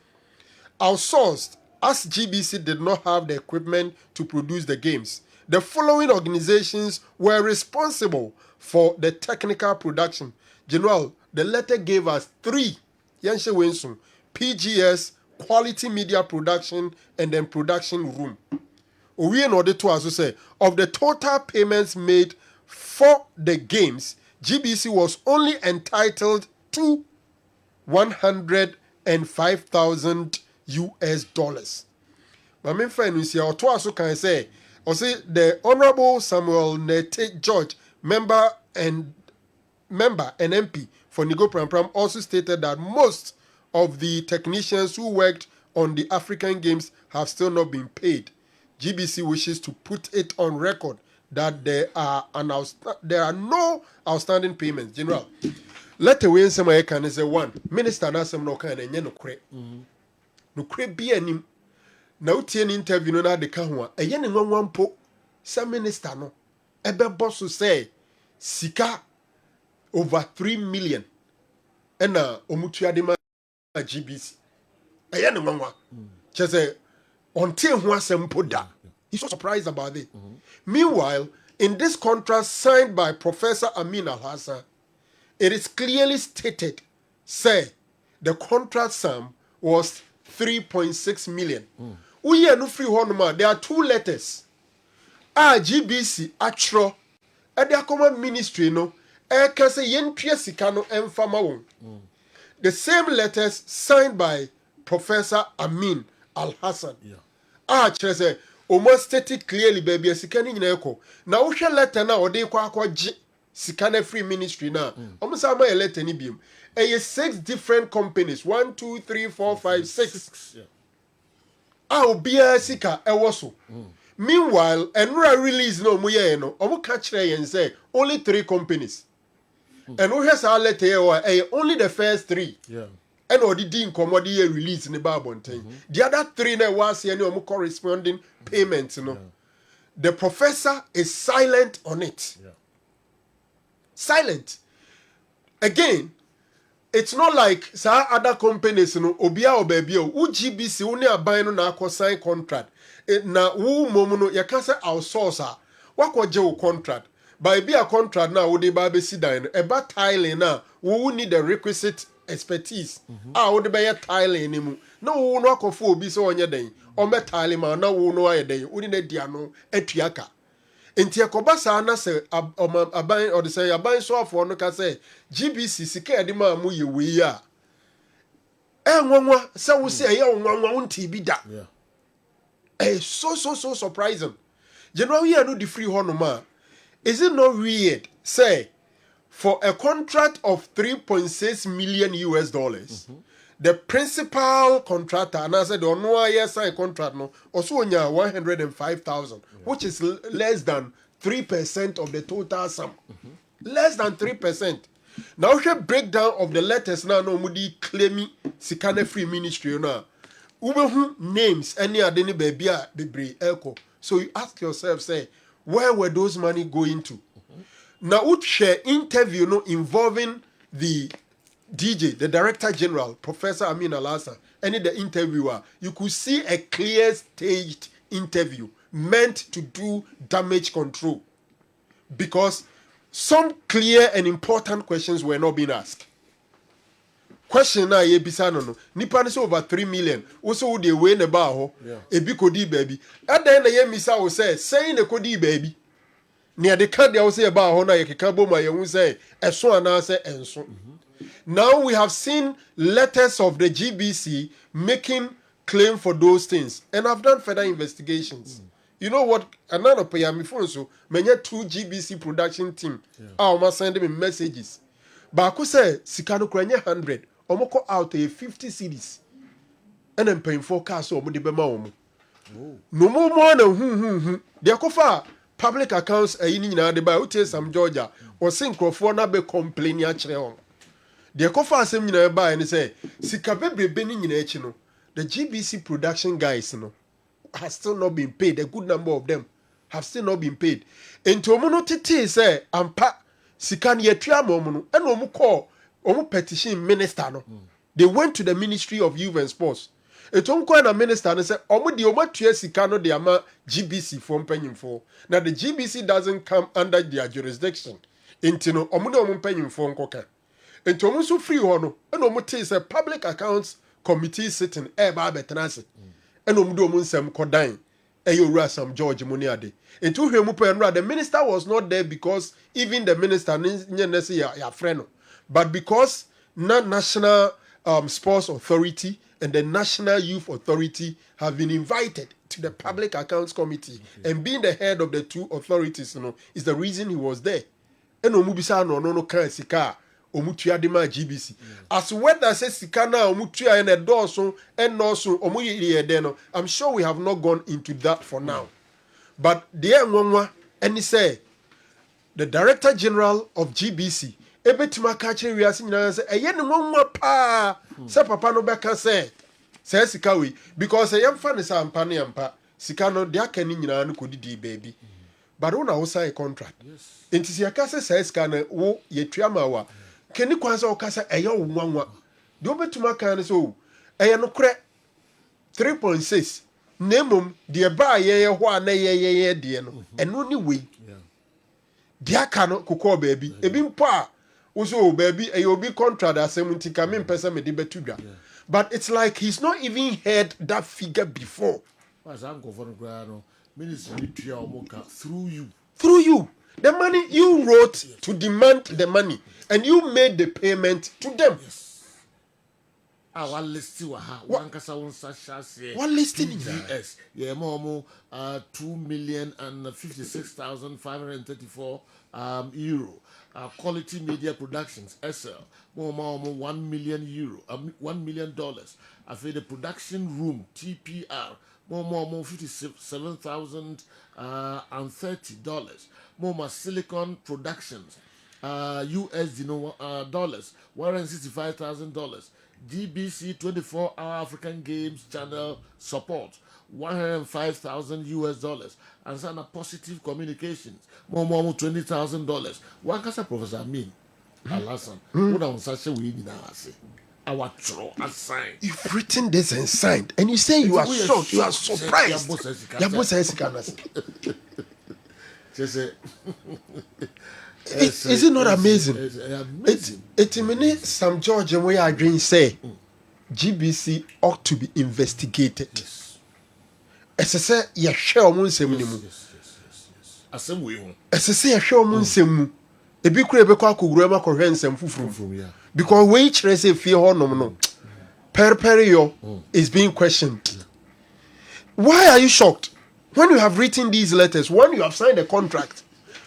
Speaker 13: outsourced as GBC did not have the equipment to produce the games. The following organizations were responsible for the technical production. General, the letter gave us 3. Yanshe Wensun, PGS, Quality Media Production, and then Production Room. We in order to also say, of the total payments made for the games, GBC was only entitled to $105,000 US. But my friend, you see, or to also can say, or say the Honorable Samuel Nete George, member and MP for Nigo Pram also stated that most of the technicians who worked on the African Games have still not been paid. GBC wishes to put it on record that there are no outstanding payments. General, let away some I can say one minister na some no kind and no cre. No cre be any. Now tie interview no na de ka ho a eye ne nwanwan po some minister no ebe boss say sika over 3 million ena omutua de ma GBC eye ne nwanwa che say until ho asem po da. He's so surprised about it. Meanwhile, in this contract signed by Professor Amin Al-Hassan, it is clearly stated, say, the contract sum was 3.6 million. We are no free honor. There are 2 letters. GBC, Atro, and the common ministry, no, kase yen sikano emfama. The same letters signed by Professor Amin Al-Hassan. Say, almost stated clearly, baby, sikani nyeko. Now, we shall let na ode kwa sikane free ministry na. Almost ama letter ni bium. 6 different companies. 1, 2, 3, 4, 5, 6. Obia sika ewoso. Meanwhile, enra release no muye no. Omo catch and say only 3 companies. And we have our letter only the first 3. Yeah. And already didn't commodity release in the Bible. The other 3 that was any corresponding payments, you know. The professor is silent on it. Yeah. Silent. Again, it's not like other companies, you know, Obia or Baby, GBC, only a buying on a sign contract. Na woo momuno, ya can't say outsourcer. What was your contract? By be a contract now, would they buy si dine? About tiling now, we need the requisite expertise. Would buy a tiling anymore. No, no, conform be so on your day. Or met tiling, man, no, no, a day, wouldn't it, Diano, etiaka. Enti akobasa na se aban or say aban so afo no ka say GBC sika ade ma mu ye wi a nwanwa se wo se ye nwanwa wonti bi da so surprising. General here no the free honoma. Is it not weird say for a contract of 3.6 million US dollars the principal contractor and I said the no year sign contract no also onya 105,000 which is less than 3% of the total sum. Less than 3%. Now we breakdown of the letters now no mudi claiming sikane free ministry now. Ubehu names any adeni bebia bebre echo. So you ask yourself say where were those money going to? Now would share interview no involving the DJ, the Director General, Professor Amin Al-Hassan, and the interviewer, you could see a clear staged interview meant to do damage control because some clear and important questions were not being asked. Question na ye bisa no nipa ne over 3 million also wo de we ne ba ho e bi kodi baby adan na ye misa wo say ne kodi baby ne de ka de wo say ba ho na ye keka bo ma ye hu say eso ana say enso. Now we have seen letters of the GBC making claim for those things, and I've done further investigations. You know what? Another pay me phone so many 2 GBC production team. I must send them messages. But I could say Sikano Kranya 100, Omoko out a 50 cities, and then paying 4 cars or Mudibema. no more na they kofa public accounts ayi ni nyina de ba utie Sam Georgia or synchrophone na be complain ya kire on they kofa asem nyina ba ni say sika bebrebe ni nyina echi no the GBC production guys no has still not been paid. A good number of them have still not been paid. Enti omo no tete say ampa sika ne yatua mo no and omo call omo petition minister no. They went to the Ministry of Youth and Sports. Etom kwa na minister and say omo de omo tua sika no de ama GBC for mpanyimfo. Now the GBC doesn't come under their jurisdiction. Enti no omo de omo mpanyimfo nkoka. Enti omo so free ho no and omo te say public accounts committee sitting ba betenase. And omudo munsem kodan eyowura Sam George Muniade. And to him the minister was not there because even the minister ya friend, but because national sports authority and the national youth authority have been invited to the public accounts committee, and being the head of the two authorities, is the reason he was there. And omubisa no kan sika omutua de ma GBC as whether says sika na omutua and edoso and also omuyi de no. I'm sure we have not gone into that for now, but there nwanwa and he say the director general of GBC ebetima ka kire wiase nyina say eye ne nwanwa pa say papa no beka say sika we because yem fa ne say ampa ne ampa sika no de aka ni nyina no kodidi baby but una wo sign contract enti sika say sika na wo yetua mawa keni kwanza okasa eyo nwanwa de obetuma kan so eyo no kre 3.6 nemum de ba ye ho ana ye de no eno ni we de aka no kokọ baabi ebi mpo a wo baabi eyo obi contract asem ntika me mpesa me de betudwa but it's like he's not even heard that figure before
Speaker 1: was uncle for no ministry tua omoka
Speaker 13: through you the money you wrote to demand the money and you made the payment to them.
Speaker 1: One listing wa ha one kasa won shase
Speaker 13: one listing
Speaker 1: yes yeah mo 2,056,534 euro quality media productions SL mo 1 million euro $1 million I feel the production room TPR mo $57,030 mo Silicon Productions USD dollars $165,000 GBC 24-hour African Games channel support $105,000 and some positive communications more $20,000 one kasa Professor Amin Alasan what on such a we now say our true assigned
Speaker 13: you've written this and signed and you say you are shocked you are surprised your boss says is it not amazing? It's amazing. Sam George and we are agreeing say GBC ought to be investigated. As I say, you share one seminim. As I say, you share one semu. A big crab a grandma corrents and fufu. Because we trace a fear or no. Perio is being questioned. Why are you shocked? When you have written these letters, when you have signed a contract.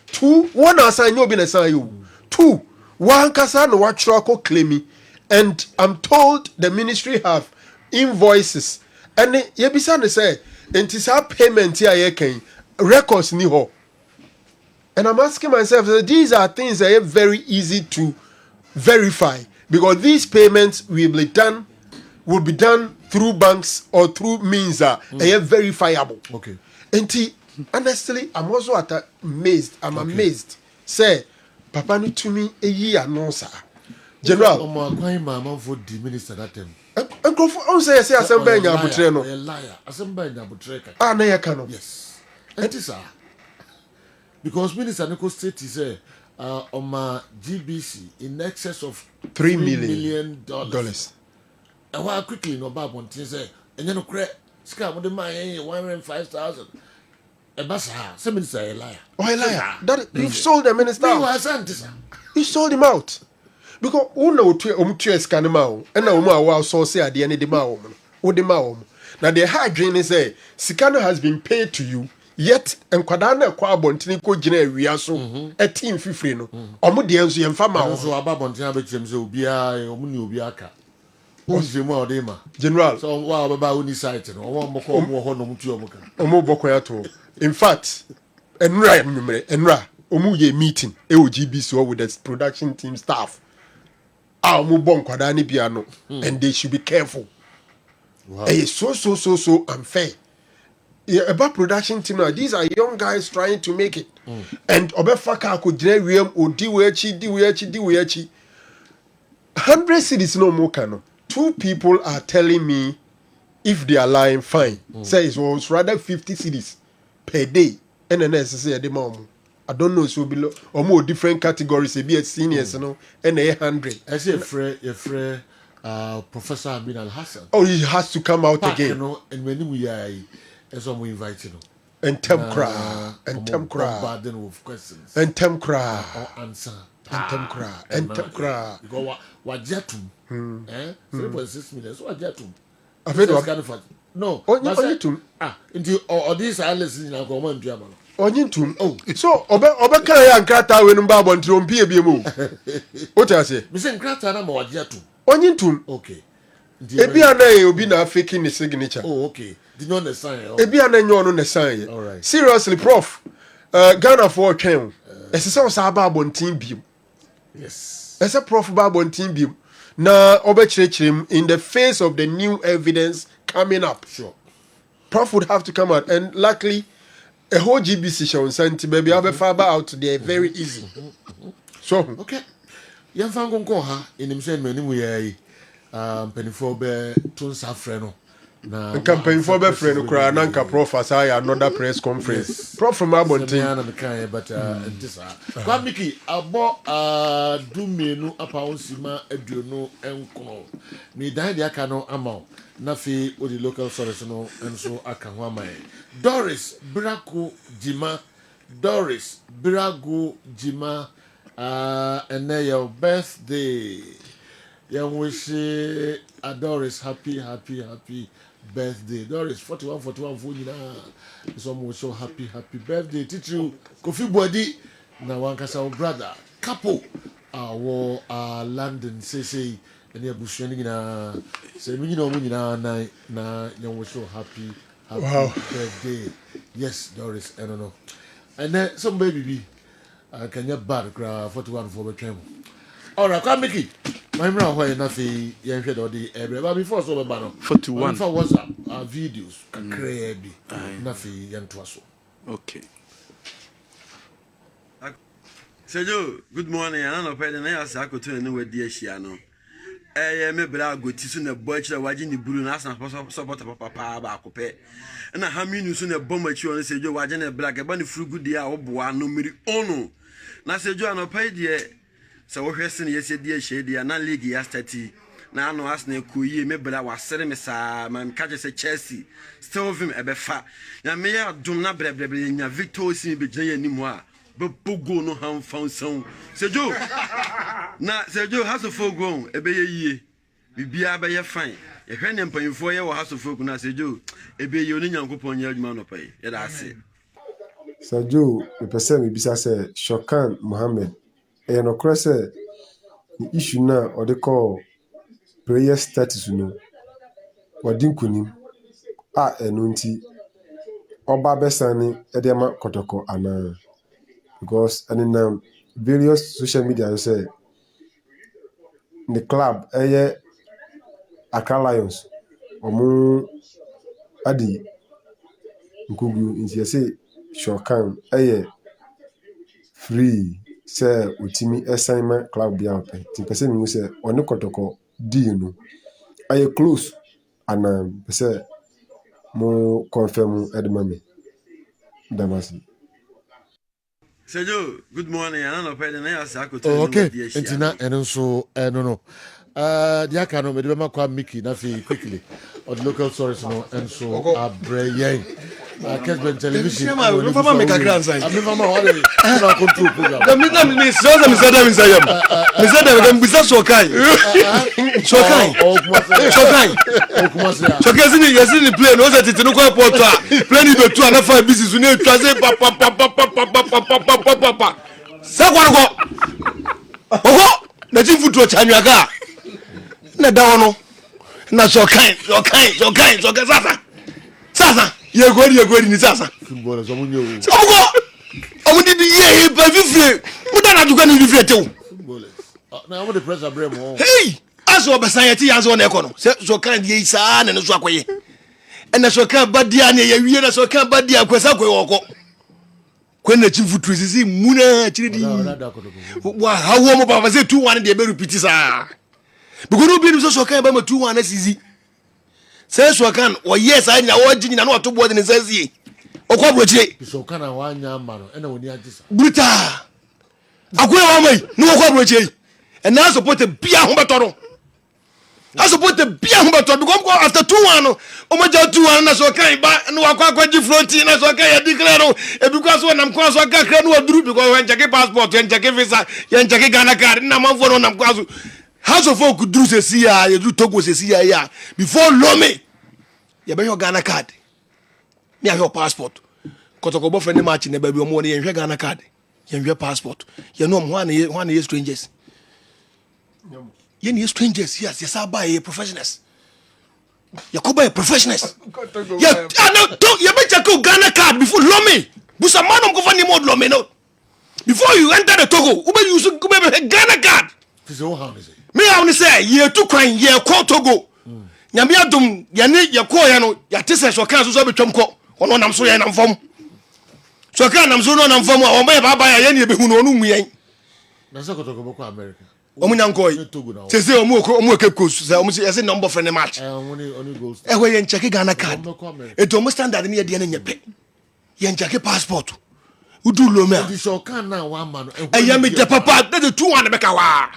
Speaker 13: 2, 1 assign you been assign you. 2, 1 kasa no watchako claiming, and I'm told the ministry have invoices. And ye bisa say, and it's our payment here can records ni ho. And I'm asking myself, these are things that are very easy to verify because these payments will be done through banks or through means that are verifiable.
Speaker 1: Okay.
Speaker 13: And honestly, I'm also amazed. I'm amazed. Say, Papa ni to me a year no sir. General,
Speaker 1: mama for the minister that time.
Speaker 13: Uncle, say assembly na butre no.
Speaker 1: A liar. Assembly na butre.
Speaker 13: Ah, na ya kano.
Speaker 1: Yes. It is because minister Nico State is on my GBC in excess of $3 million. And while quickly no bad one say, and then credit. Scam with the money 105,000. A bassa, some minister a liar.
Speaker 13: Oh, a liar. That you've sold the minister. You sold him out. Because who know to scanimao, and no more so say at the end of the mao. Now the hard drain is a Sicano has been paid to you, yet and Quadana Quabon Tinico Gene we are so a team fifrino. Omudians and Fama.
Speaker 1: So about Montiana James Ubia, Omunubiaka.
Speaker 13: General.
Speaker 1: So wow baba uni site no.
Speaker 13: Omo bokoyato. In fact, Enra omu ye meeting GBC with the production team staff. Omo bon kwada ni piano and they should be careful. Wow. It's so unfair. Yeah, about production team now, these are young guys trying to make it. And Obefaka could dream diwechi. 100 cities no more cano. 2 people are telling me if they are lying, fine. Say it was rather 50 cities per day. And then say the mom. I don't know, so below or more different categories, be a seniors, and 100.
Speaker 1: I say Professor Amin Al Hassan.
Speaker 13: Oh, he has to come out again.
Speaker 1: You know, and when we are as we invite you.
Speaker 13: And Temkra,
Speaker 1: bombarding with questions.
Speaker 13: And Temkra,
Speaker 1: or answer.
Speaker 13: And Temkra.
Speaker 1: You go Wajatum. 3.6 million. So Wajatum.
Speaker 13: I've heard of
Speaker 1: no.
Speaker 13: Onyitum.
Speaker 1: Into or these are listening to Goman German.
Speaker 13: Onyitum. Oh, so Obeka and Krata when Babo and Trumpy BMO. What I say?
Speaker 1: Miss Krata and Wajatum.
Speaker 13: Onyitum.
Speaker 1: Okay.
Speaker 13: Ebiana will be now faking the signature.
Speaker 1: Oh, okay. Did not sign.
Speaker 13: Ebiana on the sign.
Speaker 1: All right.
Speaker 13: Seriously, Prof. Ghana for Ken. As a source of Barbon team view.
Speaker 1: Yes.
Speaker 13: As a Prof. Barbon team view. Now, Obechrim in the face of the new evidence coming up.
Speaker 1: Sure.
Speaker 13: Prof would have to come out. And luckily, a whole GBC show sent baby I'll be fiber out there very easy. So,
Speaker 1: okay. Yan fangon ko ha in him saying many we penifo tun safreno
Speaker 13: na campaign for be friend kra nanka prof asaya another press conference. Yes. Prof from Abontin
Speaker 1: but this kwa miki abo du menu apa onsima aduonu enko ni dan dia ka no ama na fi o the local source no enso aka ho ama Doris Braku Jima and your birthday. Young wish Doris happy birthday. Doris 41 for you now. Some so happy birthday. Teach you Kofi Body. Now one casa brother couple war London say and your bushing na say you know na young wish so happy birthday. Yes, Doris, I don't know. And then some baby can you bad 41 for the camel. All right, come Mickey. My mother why nothing you should already but before so bad
Speaker 15: 41
Speaker 1: for WhatsApp videos can create nothing and twaso.
Speaker 4: Okay. Sergio, good morning. I don't know pay na ya sa ko to no wadi ahia no. Me bra agoti so na bo akira waje ni buru na asan support papa ba akopɛ. Na ha minu so na bom akira no Sergio waje na bra ga ba ni frugu dia oboa no miri ono. Na Sergio anopai de so wo hwese ne yesi de ahia dia na league ya stati. Na ano asna koyi me bra wasere me sa man kaje se Chelsea still vim ebefa. Na me ya dum na brebre nya Victor Osimhen be gyan animu a Bogo no ham found sound. Sergio. Na Sergio has a full grown, a bay ye. Bibia by your fine. A friend and paying for your house of folk na Sergio. A bay your young coupon your man of pay. Yet I say.
Speaker 22: Sergio, the person we bisa say Shokan Mohammed. And no cross the issue now or they call prayer status no. Or dinkunim. Enunti. Oba besani edema kotoko ana. Because and in various social media you say the club Accra Lions omu adi nkugu inti say Shokan free say utimi assignment club bia open ti person mu say oni kotoko di no close and say mo confirm edmame damasi.
Speaker 4: Sergio, good morning. I don't know pay na ya sa ko to
Speaker 1: okay entina eno so no dia ka no me de ma kwa Mickey na fi quickly on local source no and so abrayen Kessben television
Speaker 4: I'm from America grandson.
Speaker 1: I'm from Hawaii na control program
Speaker 4: me so them me bisa Shokai zini yasini play no za titinu kwa airport play ni do 2 and 5 business ni twa say papa sakwa ko na chifu to chanywaka na da wono na so kan sasa ye go ni sasa
Speaker 1: football so munyo
Speaker 4: omo di ye ba fifre uda na duka ni fifre tew
Speaker 1: football na omo the pressure brem ho
Speaker 4: hey aso obesan ye ti yanzo na eko no so kan ye isa na no so akoye ena so kan badia na ye wie na so kan badia kwesa koye woko kwena chi futu sisi muna chiri di wa hawo mo baba se 2-1 de be repeat sa because no be so kan ba ma 2-1 na sisi se so kan o yes anya o jini na no to board ni sisi okwa brochire
Speaker 1: so kan na wanya ama no ena woni agisa
Speaker 4: bruta akoye wa mai no okwa brochire and now support bia ho betoro I support the beer humber because after 2-1 no omoja 2-1 na so kan ba no akwa gi floating na so kan ya declare no e because when am kwa so kakra no duru because when check passport when check visa when check Ghana card na manfo no nam kwa so house of folk duru se si ya you Togo se si ya before Lome ya be your Ghana card me have your passport kotoko bo friend match na ba bi omo ne ye hwe Ghana card ye hwe passport ye no ho na strangers you strangers, yes, are professionals. You could buy professionals. Yeah, you better go Ghana card before Lome. Busa man go for more Lome no. Before you enter the Togo, you should go Ghana card. Me I only say ye too crying ye call Togo. Nyame adum ye ne ye call ya no ya tese so kan so betwam ko. Ono nam so ye nam fam. So kan nam so no nam fam o ba ba ya ye ne be hu no onu mu yen.
Speaker 1: Na so ko Togo ko America.
Speaker 4: Omunyankoi sese omu Cape Coast say omu say number friend match
Speaker 1: only goals
Speaker 4: we yen check Ghana card eto omu standard me ye na nyepe yen check passport udu lo me
Speaker 1: the show can na one man
Speaker 4: eya me de papa that the 2-1 be ka wa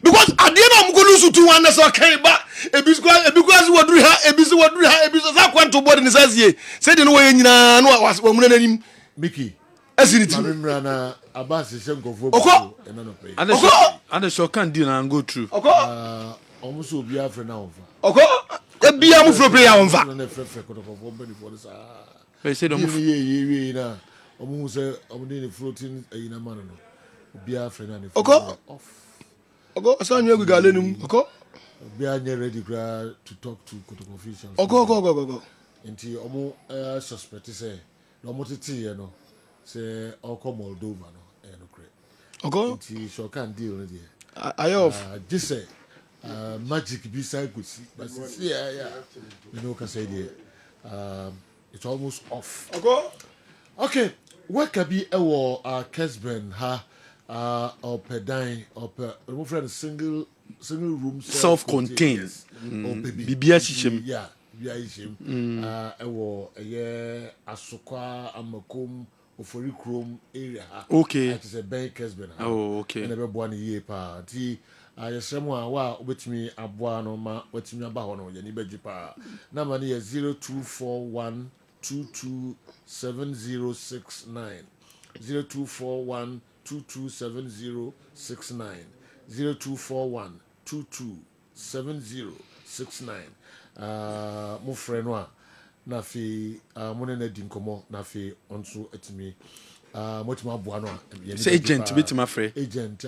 Speaker 4: because at the end omu go lose 2-1 na so kan ba ebikwas waduru ha ebiso za kwanto board ni sazie say de no we nyina no wa mu na nanim
Speaker 1: Mickey
Speaker 4: esiniti
Speaker 1: na abasi shenkofo
Speaker 15: and so can deal and go through
Speaker 1: almost will be after now
Speaker 4: bia mu fro player on va
Speaker 15: they say
Speaker 1: ye na omu say omu dey floating na man no bia after na
Speaker 4: ogo asan you go galenum
Speaker 1: bia nye ready to talk to Kotoko officials
Speaker 4: ogo
Speaker 1: nti omu suspect say no omu tete ye no say oko Moldova no no kre
Speaker 4: ogo
Speaker 1: nti so can deal no dey
Speaker 4: ayof
Speaker 1: just say magic be side could see but yeah you know can say there it's almost off okay what can be Kessben ha or pedan or remove from single room
Speaker 15: self-contained bibia chichem
Speaker 1: yeah bibia chichem asokwa amakom ofori chrome area
Speaker 15: okay
Speaker 1: it is a bank Kessben
Speaker 15: oh okay
Speaker 1: and ebe boa ne ye pa ti ayesem a wa obetimi aboa no ma watimi aba ho no ye ni beji pa na ma ne ye 0241227069 0241227069 0241227069 mo frɛ no a na fe mo ne na di nkomo na fe onso atimi motima aboa no
Speaker 15: say agent betima frɛ
Speaker 1: agent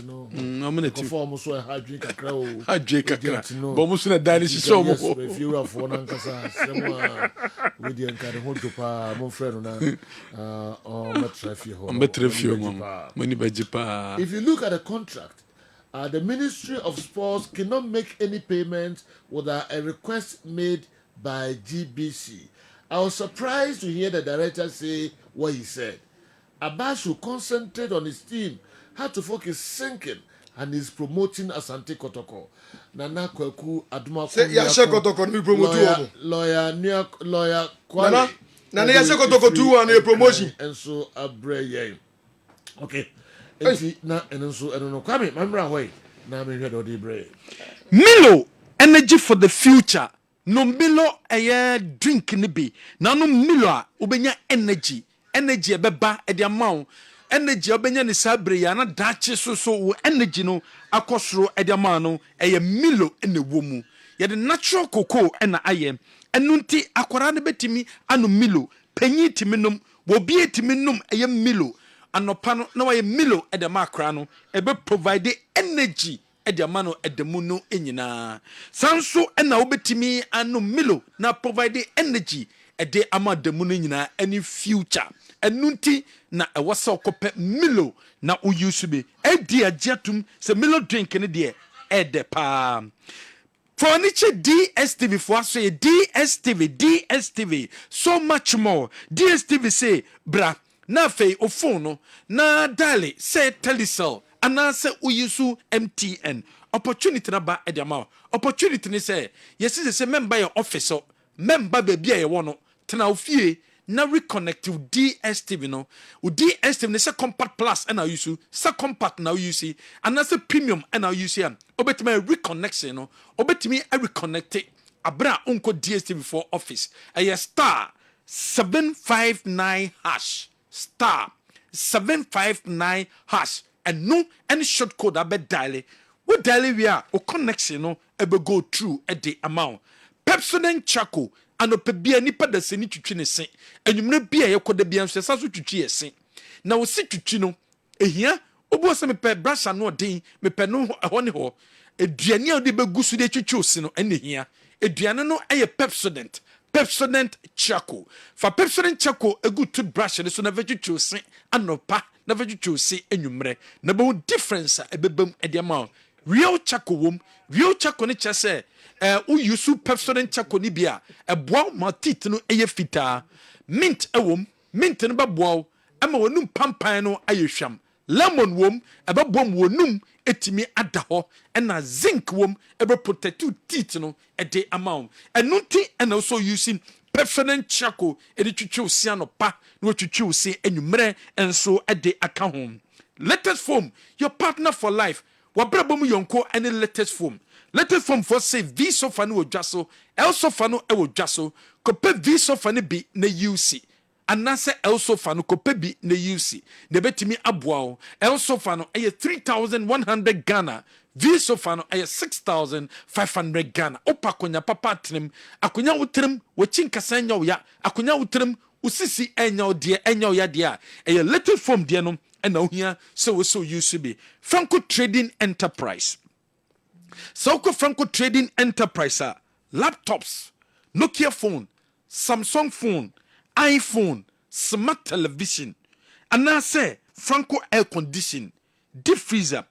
Speaker 1: no
Speaker 15: no mo na ti
Speaker 1: form so ha dwen kakra o
Speaker 15: ha dwen kakra bo mo so na dani hyehyɛ mo
Speaker 1: ho fiura fo na nkasa sɛm a we di nkade ho dopa mo frɛ no na
Speaker 15: metrafie mo ni baji pa.
Speaker 1: If you look at the contract, the Ministry of Sports cannot make any payments without a request made by GBC. I was surprised to hear the director say what he said. Abbas should concentrate on his team, how to focus sinking, and he's promoting Asante Kotoko. Nana Kweku Aduma
Speaker 4: Kotoko ni promote
Speaker 1: lawyer
Speaker 4: Kwame. Nana ya se Kotoko 2 and promotion.
Speaker 1: And so abre okay. Na enso eno Kwame mamra hoy na me hwe do bre.
Speaker 15: Milo energy for the future. No Milo drink ni bi. Na no Milo a obenya energy ebeba e de amount. Energy obenya ni sabre ya na dache so energy no akosoro e de amount no Milo ene womu. Ye the natural cocoa na aye. Enu nti akwara ne betimi anu Milo. Panyi timi nom, wobi etimi nom Milo. Anopa no na waye Milo e de makra no ebe provide energy
Speaker 3: ɛde ama no ɛdemu no nyinaa sanso ɛna wobɛtumi ano milo na provide energy ɛde ama demu no nyinaa any future ɛnu nti na ɛwɔ sɛ ɔkɔpɛ milo na wouse bi ɛdi agyeatum sɛ milo drink ne deɛ ɛdɛ paa furniture DSTV for us DSTV so much more DSTV say bra na fei o phone no na dale say telecell ana say uyisu MTN opportunity na ba ediama opportunity ni say yes say member your office so member baby a ye wono tena ofie na reconnect with DSTV no with DSTV ne say compact plus and now you see say compact now you see and say premium and now you see obetime reconnection no obetime reconnect abra unko DSTV for office a star 759 hash star 759 hash and no any short code abet dial we dial we are o connection no ebe go through at the amount Pepsodent Charcoal anopebia nipa da seni twitwi ne se enwumre bia yekoda bia nso sa so twitwi ese na wo si twitwi no ehia obo se mepe brasha no den mepe no ho ne ho eduane a de begusu de twitwi ose no ene hia eduane no eye Pepsodent Charcoal fa Pepsodent Charcoal egu toothbrush ne so na vetwitwi ose anopa na vetwitwi ose enwumre na be difference a ebebam ediama real charcoal wom real charcoal ne chese u yusu Pepsodent Charcoal ni bia eboa ma teeth no eye fita mint ewom mint no ba boa ama wonum pampan no ayehwam lemon wom eba bom wonum etimi ada ho na zinc wom eba protect teeth no ede amount enunti na so using Pepsodent Charcoal edi twitwi osia no pa na twitwi osia enwumre enso ede aka ho latest foam your partner for life wabrabom yonko any latest foam for say V sofa no odwaso el sofa no e odwaso kope V sofa no bi na UC anase el sofa no kope bi na UC na betimi aboa el sofa no e 3100 Ghana V sofa no e 6500 Ghana opa konya papa trim akonya wotrim wochinkasa nya wo ya akonya wotrim usisi enya ode enya wo ya de a e little foam de no na ohia so UC be Franco Trading Enterprise. Soko Franco Trading Enterprise laptops, Nokia phone, Samsung phone, iPhone, smart television, and now say Franco air condition, deep freezer,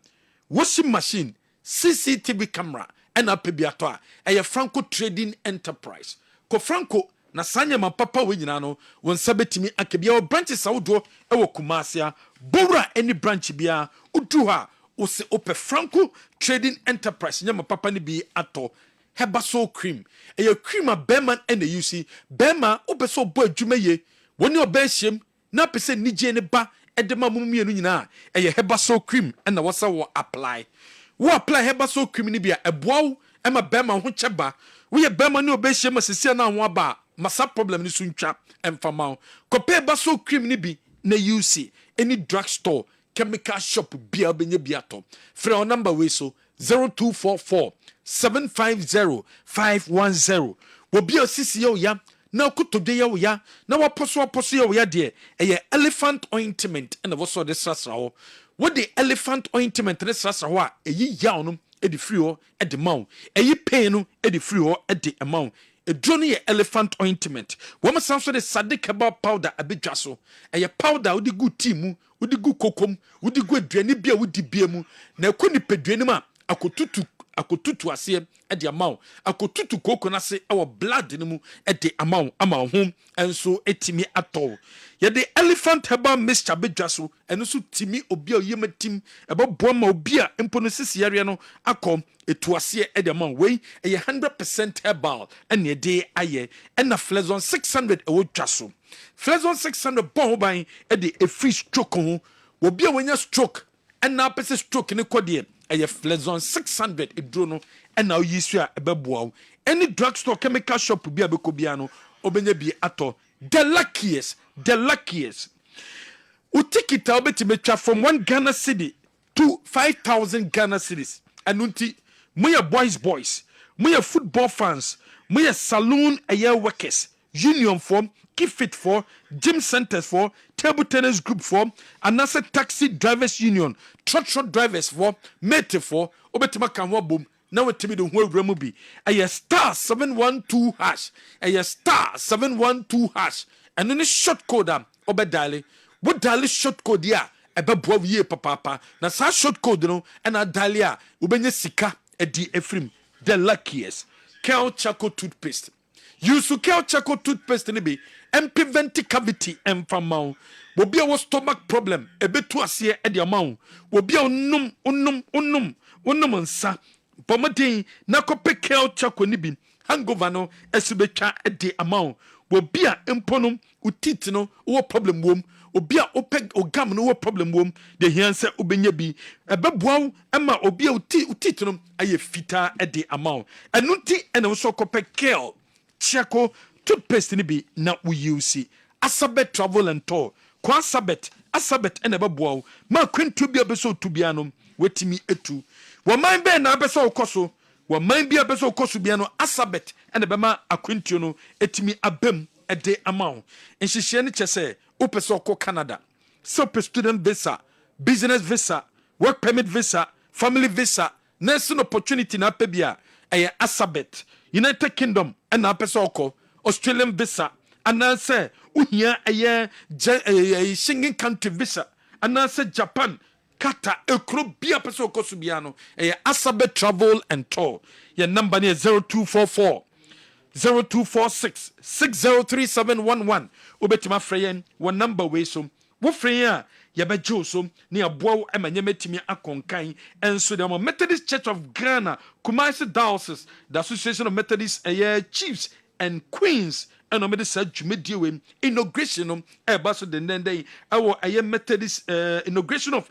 Speaker 3: washing machine, CCTV camera, and a pebiatoa, a Franco Trading Enterprise. Ko Franco na sanya mapapa we nyina no won sabetimi akebia o branches awdo e wo Kumasia bowra any branch bia udu ha o se ope Franco Trading Enterprise nyama papa ni bi ato hebaso cream e cream a beman and you see bema obeso bo adwuma ye woni obehiem na pese nije ne ba edema mumie no nyina e hebaso cream and na wasa wo apply hebaso cream ni bia eboaw e ma bema ho cheba wo ye bema ni obehiem asisi na ho aba masa problem ni suntwa emfama kope baso cream ni bi na UC any drugstore chemical shop bia benye biato free our number we so 0244 750 510 wo bia sisi yo ya na okutode yo ya na waposo yo ya de elephant ointment and wo so de sasra ho wo the elephant ointment ne sasra ho a eyi ya onum e de free ho e de maw eyi pain no e de free ho e de maw edrone ye elephant ointment wo sanso de sadik herbal powder abedwa so powder udi gu tea mu udi gu kokom udi gu aduane bia udi bia mu na ekoni peduane ma akotutu ase e de amaw akotutu koko na se e wo blood ne mu e de amaw ho enso etimi atɔ ye de elephant herbal mixture bedwa so eno so timi obi a yematim e bobo ma obi a empono sisiare no akɔ etuase e de amaw we e 100% herbal ene e de aye ena Flexon 600 e wo twa so Flexon 600 bon ban e de a free stroke ho obi a wanya stroke ena pese stroke ne kodie e Flexon 600 edro no ena oyisu a ebeboa any drugstore chemical shop bi abekobia no obenya bi ato the luckiest utikita obetimetwa from 1 Ghana cedi to 5,000 Ghana cedis anunti moya boys moya football fans moya saloon workers union form, keep fit for, gym centers for, table tennis group for, another taxi drivers union, truck drivers for, mate for, obetima kanwa boom. Now we tell the whole remubi. A star 712 hash. A star 712 hash. And then a short code obedale. What dali short code ya? Ebe boa ye papa. Na sa short code no and a dalia ubenye sika edi efrim. The luckiest. Kel Chaco toothpaste. Use Kel Chaco toothpaste ni be and prevent cavity and from mouth. Will be our stomach problem. A bit to us here at the amount. Will be unum nsa. Bomadi na kope Kel Chaco ni bi. Hangover no esubetwa at the amount. Will be a imponum utitino or problem womb. Obia opeg ogam no problem wom de hianse obenye bi ebeboa ema obia utitino aye fita e de amount enunti ene so kopɛ Kel Chaco toothpaste ni bi na we use Asabet travel and tour kwa Asabet ene beboa ma kwentu bia beso tubia no wetimi etu wo man be na beso okoso wo man bia beso okoso bia no Asabet ene bema akwentu no etimi abem e de amount enhihye ne kyese Upeso Canada, super student visa, business visa, work permit visa, family visa, nursing opportunity na pebia, Asabet, United Kingdom, and Apesoko, Australian visa, and I say, Uhia a Schengen country visa, and I say Japan, Kata, a club be Apesoko Subiano, Asabet travel and tour. Your number near 0244. 0246 603711 obetima freyen one number we so wo freyen ya bejo so ne aboa emanye metimi akonkan enso the Methodist Church of Ghana Kumasi Diocese the Association of Methodist Chiefs and Queens and omede sa dwumedie we inauguration no eba so den day awo Methodist inauguration of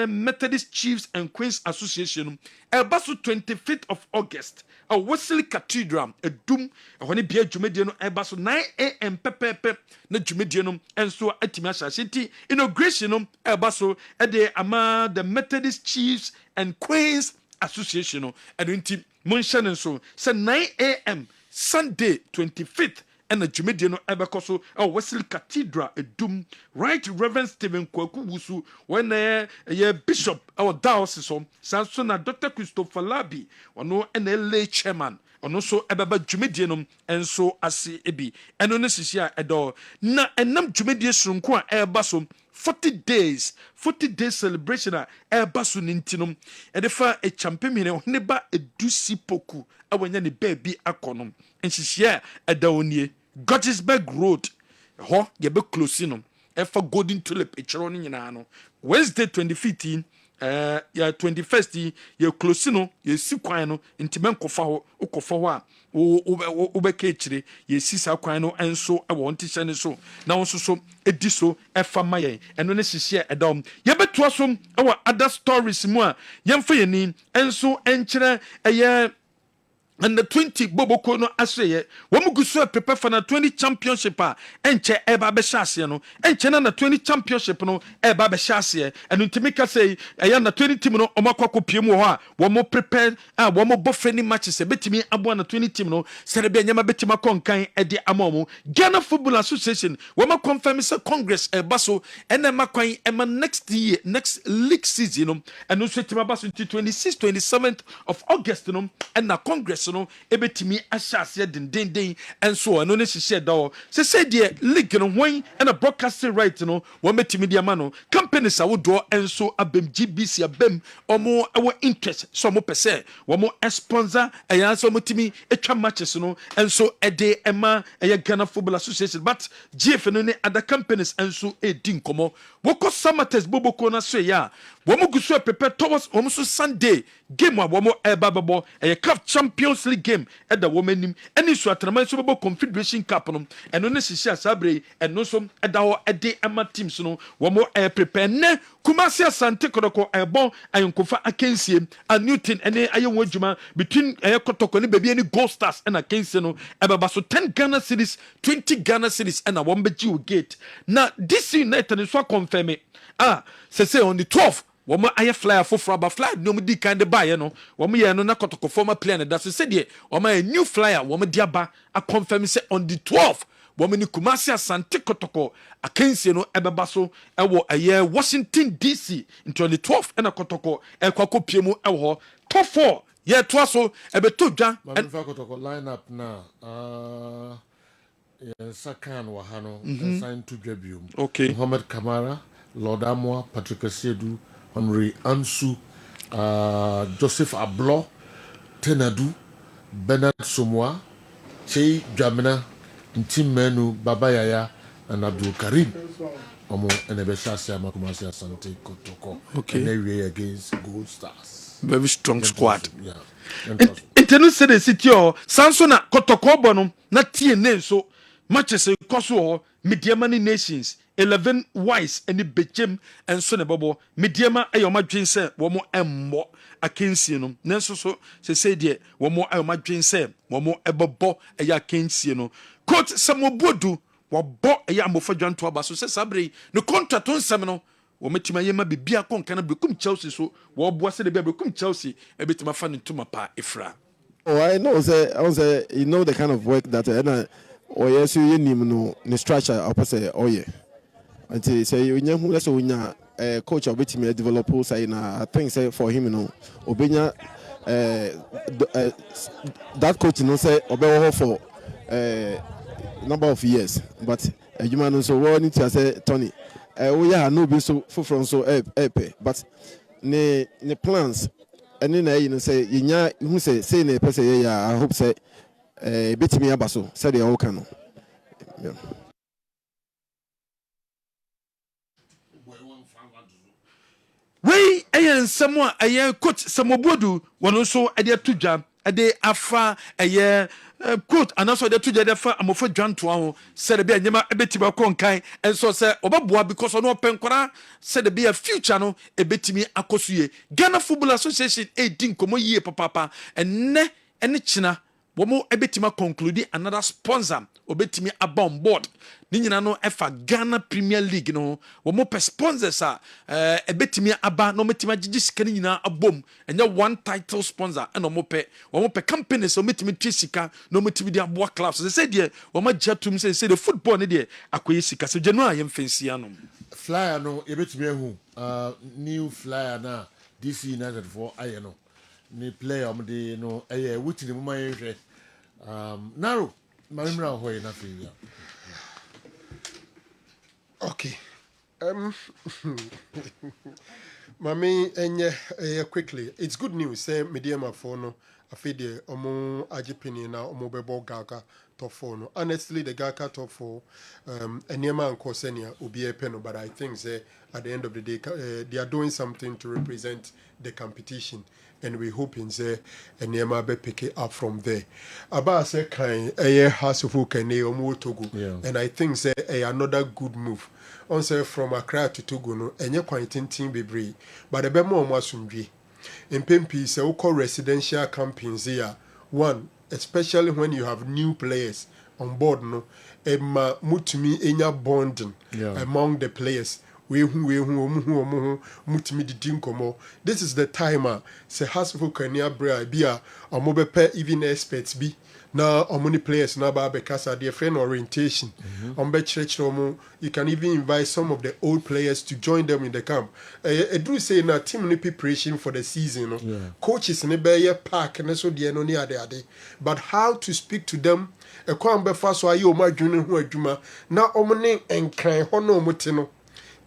Speaker 3: Methodist Chiefs and Queens Association eba so 25th of August a Wesley Cathedral a doom when bia dwumedie no eba so 9 a.m. pepepe na dwumedie no enso atimi ashashiti inauguration no eba so de ama the Methodist Chiefs and Queens Association no enti monshane so say 9 a.m. Sunday 25th and the Jumediano Ebekoso, Wesley Cathedral, a doom, Right Reverend Stephen Kwaku Wusu, when a bishop, our diocese, Sansona Dr. Christopher Labi, or no NLA chairman, or no so Ebeba Jumedianum, and so Asi Ebi, and on this adore. Na and nam Jumedia Sunkwa Airbasom, 40 days celebration at Airbasun Intinum, and if a champion, neba a dusi poku, awanyani baby akonum, and she share a daonie. Gottisburg Road, you be close in for golden tulip, a chroning in ano. Wednesday 2015, 21st, you're close in, you see quino, in Timanco Faho, Okofawa, Ubeketri, you see Saquino, and so I want to send it so. Now also so a diso, a famaye, and when she share a dom. You bet to us our other stories more, young for your name, and so enter a year. And the 20 Bobo Kono Aseye, Wamugusu prepare for the 20 championship, enche eba beshasia no, enche na 20 championship no, eba beshasia, and Untimika say, ayana 20 team no, omakwako piemu ha, wamo prepare, wamo bofeni matches, betimi abu na 20 team no, serebe nyama betima konkan edi amomo, Ghana Football Association, wama confirm sa Congress baso, ene makwan ema next year, next league season no, and also tima baso until 26th, 27th of August no, and na Congress no ebetimi ahyase den and so no ne hye da say the league no when and a broadcasting right no wo metimi dia ma no companies awodo enso abem GBC abem omo ewo interest so mo pese wo mo sponsor eya so motimi etwa matches no enso ede ema eya Ghana Football Association but GF no ne other companies enso edi nkomo wo ko samates boboko na so ya wo mo gusu prepare towards wo so Sunday game wo mo eba babo eya CAF Champions League game at the woman nim any so atraman so Confederation Cup no and no sisi asabre and no so edawo ede ama teams no wo mo prepare ne Kumasi Asante Kodoko ebon ayonkofa akensie a Newton ene ayonwo adwuma between Kotoko ne baby any Gold Stars and akensie no ebaba so 10 Ghana cedis 20 Ghana cedis and a wombeji will get na this United so confirm say on the 12th Wama aye flyer for fraba flyer no di kind of buy no wama ye no na kotoko former player that say dey wama a new flyer wama diaba a confirm say on the 12th wɔn ni Kumasi Asante Kotoko akansie no ɛbɛba so ɛwɔ ɛyɛ Washington DC nti on the 12th ɛna Kotoko ɛkɔ pie mu ɛwɔ hɔ top 4 yɛ toa so ɛbɛtɔ dwa
Speaker 1: Mamifa Kotoko line up na Sakan Wahano signed to Jebium.
Speaker 3: Okay.
Speaker 1: Mohamed Kamara, Lord Amwa, Patrick Sedu, Henry Ansu, Joseph Ablo, Tenadu, Bernard Somoa, Che Jamina, Ntim Menu, Baba Yaya, and Abdul Karim. Omo Enebeshasia Makumasi Asante Kotoko.
Speaker 3: Okay.
Speaker 1: And they against Gold Stars.
Speaker 3: Very strong squad.
Speaker 1: Yeah.
Speaker 3: Intenu se de city o Sansona Kotoko bono na tie ne so matches koso Mediama ni Nations 11 wise any bechem enso ne bobo Mediama ayomadwen se wo mo emmo akensie no nenso so se de wo mo ayomadwen se wo mo ebobo eya akensie no coach Samobodu wo bo eya amofa dwanto aba so se sabre no contract onsem no wo metima yema bibia konka na bekum Chelsea so wo boa se de bia bekum Chelsea ebetima fa ne ntuma pa efra.
Speaker 5: Oh, I know you know the kind of work that or yes you no the structure opposite oh yeah. Until say you know that's when coach of which me develop say na I think say for him obenya that coach say obewo for number of years but you man so what need to say Tony we are no be so from so but ne plans and then you know say you who say ne person I hope say bit me abaso say the okay no yeah.
Speaker 3: Wey ayen samwa ayen coach Samobodu wono so ade atudwa ade afa ayen quote anaso de tujade fa amofo dwanto ho se de bia nyema ebetiba konkan enso se obaboa because no penkora se de bia future no ebetimi akosue Ghana Football Association edin komo yie papa enne china womo ebetima conclude another sponsor obetimi aba on board ni nyina no efa Ghana Premier League no womo pe sponsors ebetimi aba no metima gigi sika ni nyina abom enya one title sponsor eno womo pe companies so metimi twi sika no metimi dia boa clubs se de womo jatum se the football ne de akoyi sika so January yemfensia no
Speaker 1: flyer no ebetimi ehu new flyer na DC United for ayeno ni player de no wuti ni mama yehwe Naro mamimra hoye na fiya.
Speaker 13: Okay. Mami enye quickly. It's good news say medium for no afide omo agipini na omo bebo Gaka top 4 no. Honestly the Gaka top 4 enyema anko senia obi epeno but I think say at the end of the day they are doing something to represent the competition. And we hoping say enyema be pick it up from there. Aba say kind hasufu kene omo Togo. And I think say another good move. On say from Accra to Togo no enye kwantintin bebre. But the bemo omo asumdwe. Mpempi say uko residential campings here. One, especially when you have new players on board no ema mutumi enya bonding among the players. We mutimi didi nkomo. This is the timer. Se hasfo kania bra bia omobepe even experts bi na omoni players na ba be kasa their friend orientation. Ombe church you can even invite some of the old players to join them in the camp. Edru say na team ni preparation for the season no. Coaches ne be ye park na so de no ni ade. But how to speak to them ekwambe fa so ayi omadwene ho adwuma na omne enkran ho no omote no.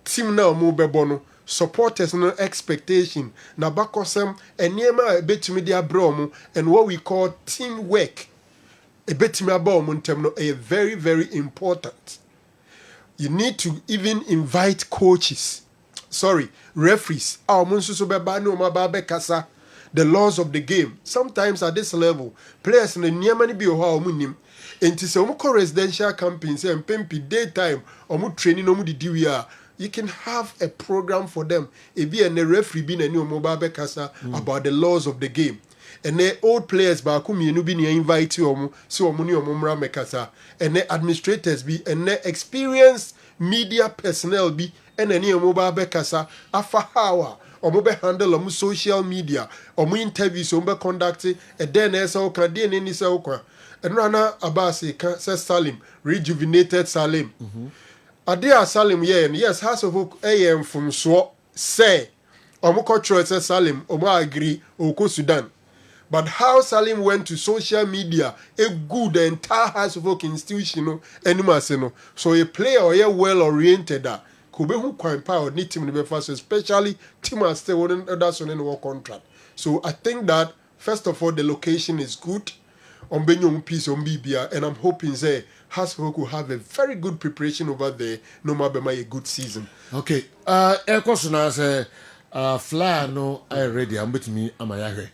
Speaker 13: Team now move bebono supporters no expectation na bakosem eniema ebetimi dia bromo and what we call teamwork ebetimi abomo ntem no a very very important. You need to even invite referees amunsuso beba no mababe kasa the laws of the game. Sometimes at this level players no niema ni bi ho a omunim enti se omo residential camping say mpempi daytime omo training omo didi wi a you can have a program for them. If you and the referee be any mobile kasa about the laws of the game. And the old players ba kumi no be ni invite you so omuni omumra mekasa. And the administrators be and the experienced media personnel be and any mobile kasa afa hawa omobe handle social media omo interviews omo conduct and then esa okra dey ni se okra and Rana Abasi says Salim, rejuvenated Salim. Adia Salim, yes, House of Oak AM from Swo say, Omoko Troy says Salim, Oma agree, Oko Sudan. But how Salim went to social media, a good entire House of Oak institution, anymore, so a player or well oriented that could be who can power need team in the first, especially team are still on that's on any contract. So I think that first of all the location is good. On Benyong piece on BBA, and I'm hoping say House of Oak will have a very good preparation over there, no matter a good season.
Speaker 1: Okay. Air question say Flyer no I ready. I'm with me. Am I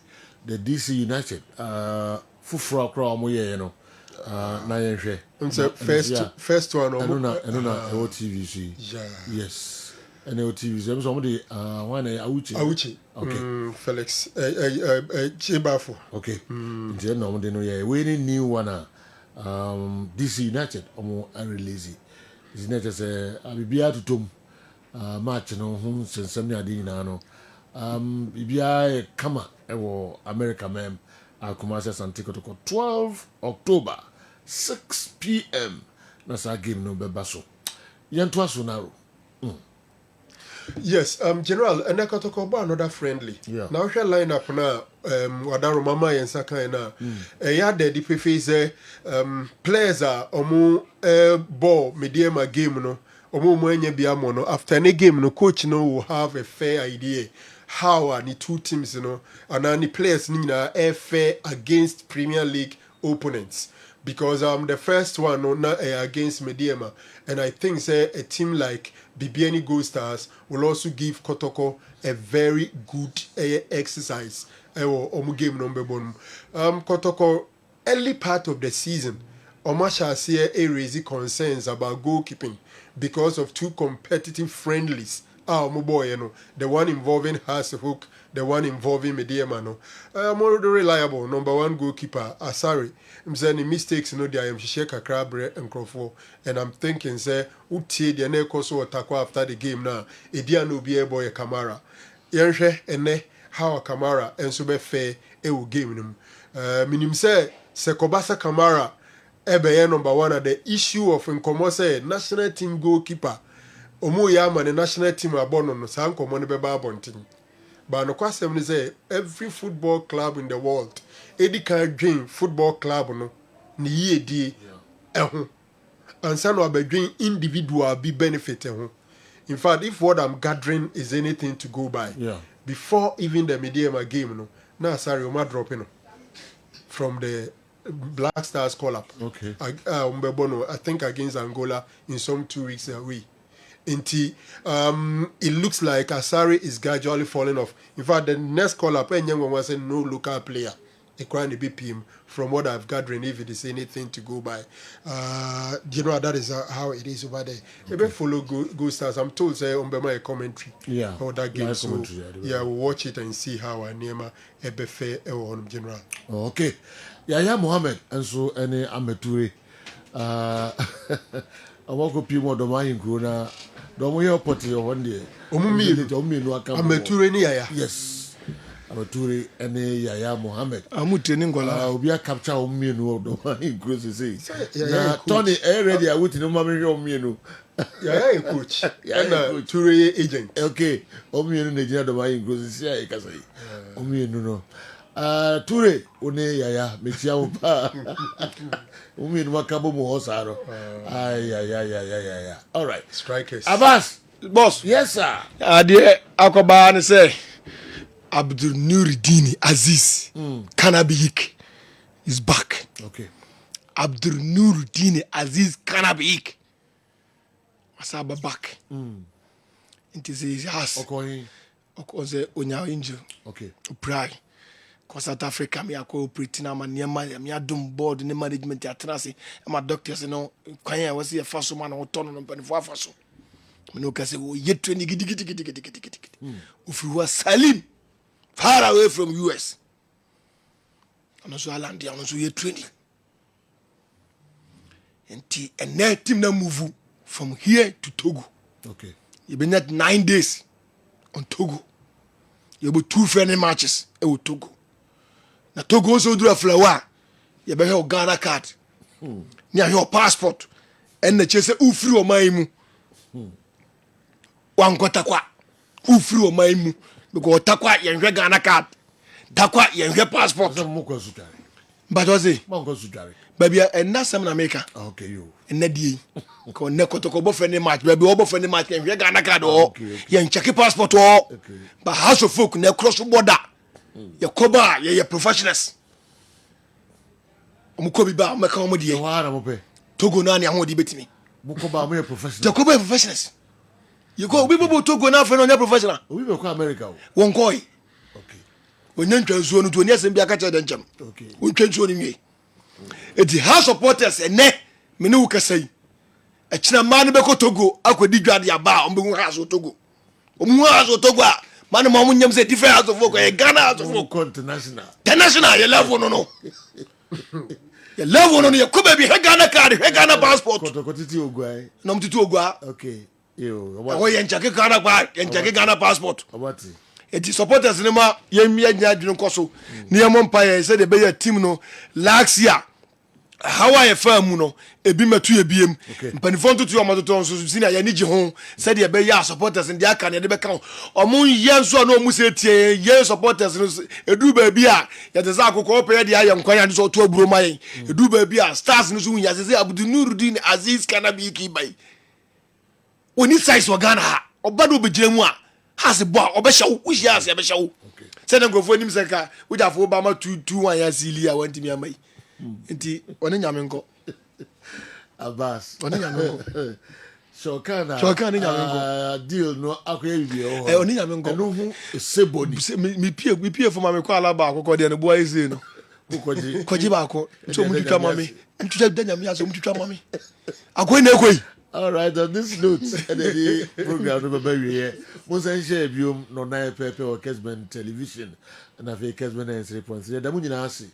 Speaker 1: the DC United fufura kra omo ye no na ye hwe
Speaker 13: first one
Speaker 1: no TVC yes and TVC so omo de one Auchi
Speaker 13: okay Felix Chibafo
Speaker 1: okay nje na omo de no ye we new one DC United omo release United say abibia tutum match no hu sensem ne ade nyina no bibia kama ewo America mem Kumasi Santico to 12 October 6 p.m. na sa game no beba so yento aso naro
Speaker 13: yes general enekotoko ba another friendly now we line up na wadaro mama yensa kan na ya dedi pefe say players are omo ball medium game no omo mo anya bia mo no after any game no coach no will have a fair idea how are the two teams, and the players need fair against Premier League opponents. Because the first one against Mediema, and I think say a team like BBN Gold Stars will also give Kotoko a very good exercise. Game number one. Kotoko early part of the season, Omasha see raising concerns about goalkeeping because of two competitive friendlies. The one involving Hasselhoek, the one involving Mediema. More reliable, number one goalkeeper, Asari. I'm saying mistakes, I am Sheka Crabbre and Crawford. And I'm thinking, say, Uti, the Neko so attack after the game now. Idia no be a boy Kamara. Yanshe, and how a Kamara, and so be fair, game. Minim say, Sekobasa Kamara, number one at the issue of Nkomose, national team goalkeeper. Omo yama the national team abono no san komo ne beba abontin ba no kwasem ne say every football club in the world edi kan dwen football club no ne yiedie eho ansa no abadwen individual be benefit eho. In fact, if what I'm gathering is anything to go by, before even the Mediema game no na sorry o ma dropping from the Black Stars call up.
Speaker 1: Okay.
Speaker 13: I think against Angola in some 2 weeks away. It looks like Asari is gradually falling off. In fact, the next call up, anyone was a no local player. A crying BPM from what I've gathered, if it is anything to go by. That is how it is over there. Maybe follow Go Stars. I'm told say on my commentary. Or that game. So we'll watch it and see how Anema Ebefe on general.
Speaker 1: Okay. Yaya Mohammed and so any Ameture. I walk up you more than my including. Don't we have potty one day?
Speaker 13: Ameture ni Yaya.
Speaker 1: Yes. Ameture any Yaya Mohammed.
Speaker 6: Training gola.
Speaker 1: Obi a capture me no do my include say. Na Tony already I would no mammy me no.
Speaker 13: Yaya coach. And Ture agent.
Speaker 1: Okay. Omi no Nigeria do my include say I can say. Omi no. Ture one Yaya metia wo pa. Umi no makabo mo hosaro. Ay. All right.
Speaker 13: Strikers.
Speaker 1: Abbas,
Speaker 6: boss.
Speaker 1: Yes sir.
Speaker 6: Ade akoba ne say Abdul Nuruddin Aziz Kanabik is back.
Speaker 1: Okay.
Speaker 6: Abdul Nuruddin Aziz Kanabik. Wasaba back. It is his house.
Speaker 1: Okay.
Speaker 6: Okoze onya injury.
Speaker 1: Okay.
Speaker 6: Pray. Cause South Africa me cooperating am near me adum board ne management atrase my doctors no kwan was here faso man o tono no pen for faso me no kase wo ye training gidi if you was Salim far away from US and so land there so ye training and net team na move from here to Togo.
Speaker 1: Okay.
Speaker 6: You been at 9 days on Togo. You have 2 friendly matches with Togo. Na Togo also do a flower. you be your Ghana card near your passport and the chase ufri o maimu wanko takwa ufri o maimu because takwa yenhwe Ghana card takwa yenhwe passport but was it baby and na some na America
Speaker 1: okay you
Speaker 6: and na die ko ne kotoko bo friendly match baby obo friendly match yenhwe Ghana card o yen check passport o but house of folk na cross border ye koba ye professionals omuko bi ba meka omo die
Speaker 1: wara mo pe
Speaker 6: Togo na ni ahodi betimi
Speaker 1: mukoba mo professional
Speaker 6: the koba professionals you go we people Togo na friend on professional
Speaker 1: we be ko America
Speaker 6: won koi okay onye ntwansuo no to oni asem bi aka che de ncham okay ontwansuo ni nwie eti house supporters ene me ne wo kasai e kina ma ne be ko Togo akodi dwade aba o be house Togo o mu house Togo a ma ne mo nyam say different house of work e Ghana house of work international ye level no ya level no ya ko be he Ghana card he Ghana passport
Speaker 1: ko titi ogwa
Speaker 6: no mtiti ogwa
Speaker 1: okay yo
Speaker 6: wo ye nchake Ghana kwa ye nchake Ghana passport obati eti supporters ne ma ye mia nya dwene koso ne ye mompa ye say de be ya team no last year how I firm no ebi metu ebiem mpanifo ntutu omototo nso sini ya ni gi ho say de be ya supporters ndi aka ne de be kan omo ye nso na omu se tie ye supporters no edu ba bi a ya de za akoko ope de aye nkwan ya nso to aburo mayen edu ba bi a stars no so hu ya se Abdul Nuruddin Aziz Kanabi ki bai oni size wa Ghana ha obado be gyina mu a has bo obe hyawo wo hia ase be hyawo say na ngofo nim seka wo jafo ba ma 221 ya sili a wantimi amai nti oni nyame nko
Speaker 1: Abbas
Speaker 6: oni nyame nko
Speaker 1: Shokana
Speaker 6: ni nyame nko
Speaker 1: deal no akoye bi o
Speaker 6: oni nyame nko
Speaker 1: no hu seboni
Speaker 6: mi pie fo ma me kwa alaba akoko de no bo ayi no koji ba ko so mu twitwa mami ntwitwa da nyame aso mu twitwa mami akoyi na ekoyi.
Speaker 1: All right, on this note, the program no be here. Mo san share biom no na pepe o Kessben television na fe Kessben 3.3. Da mu nyina ase.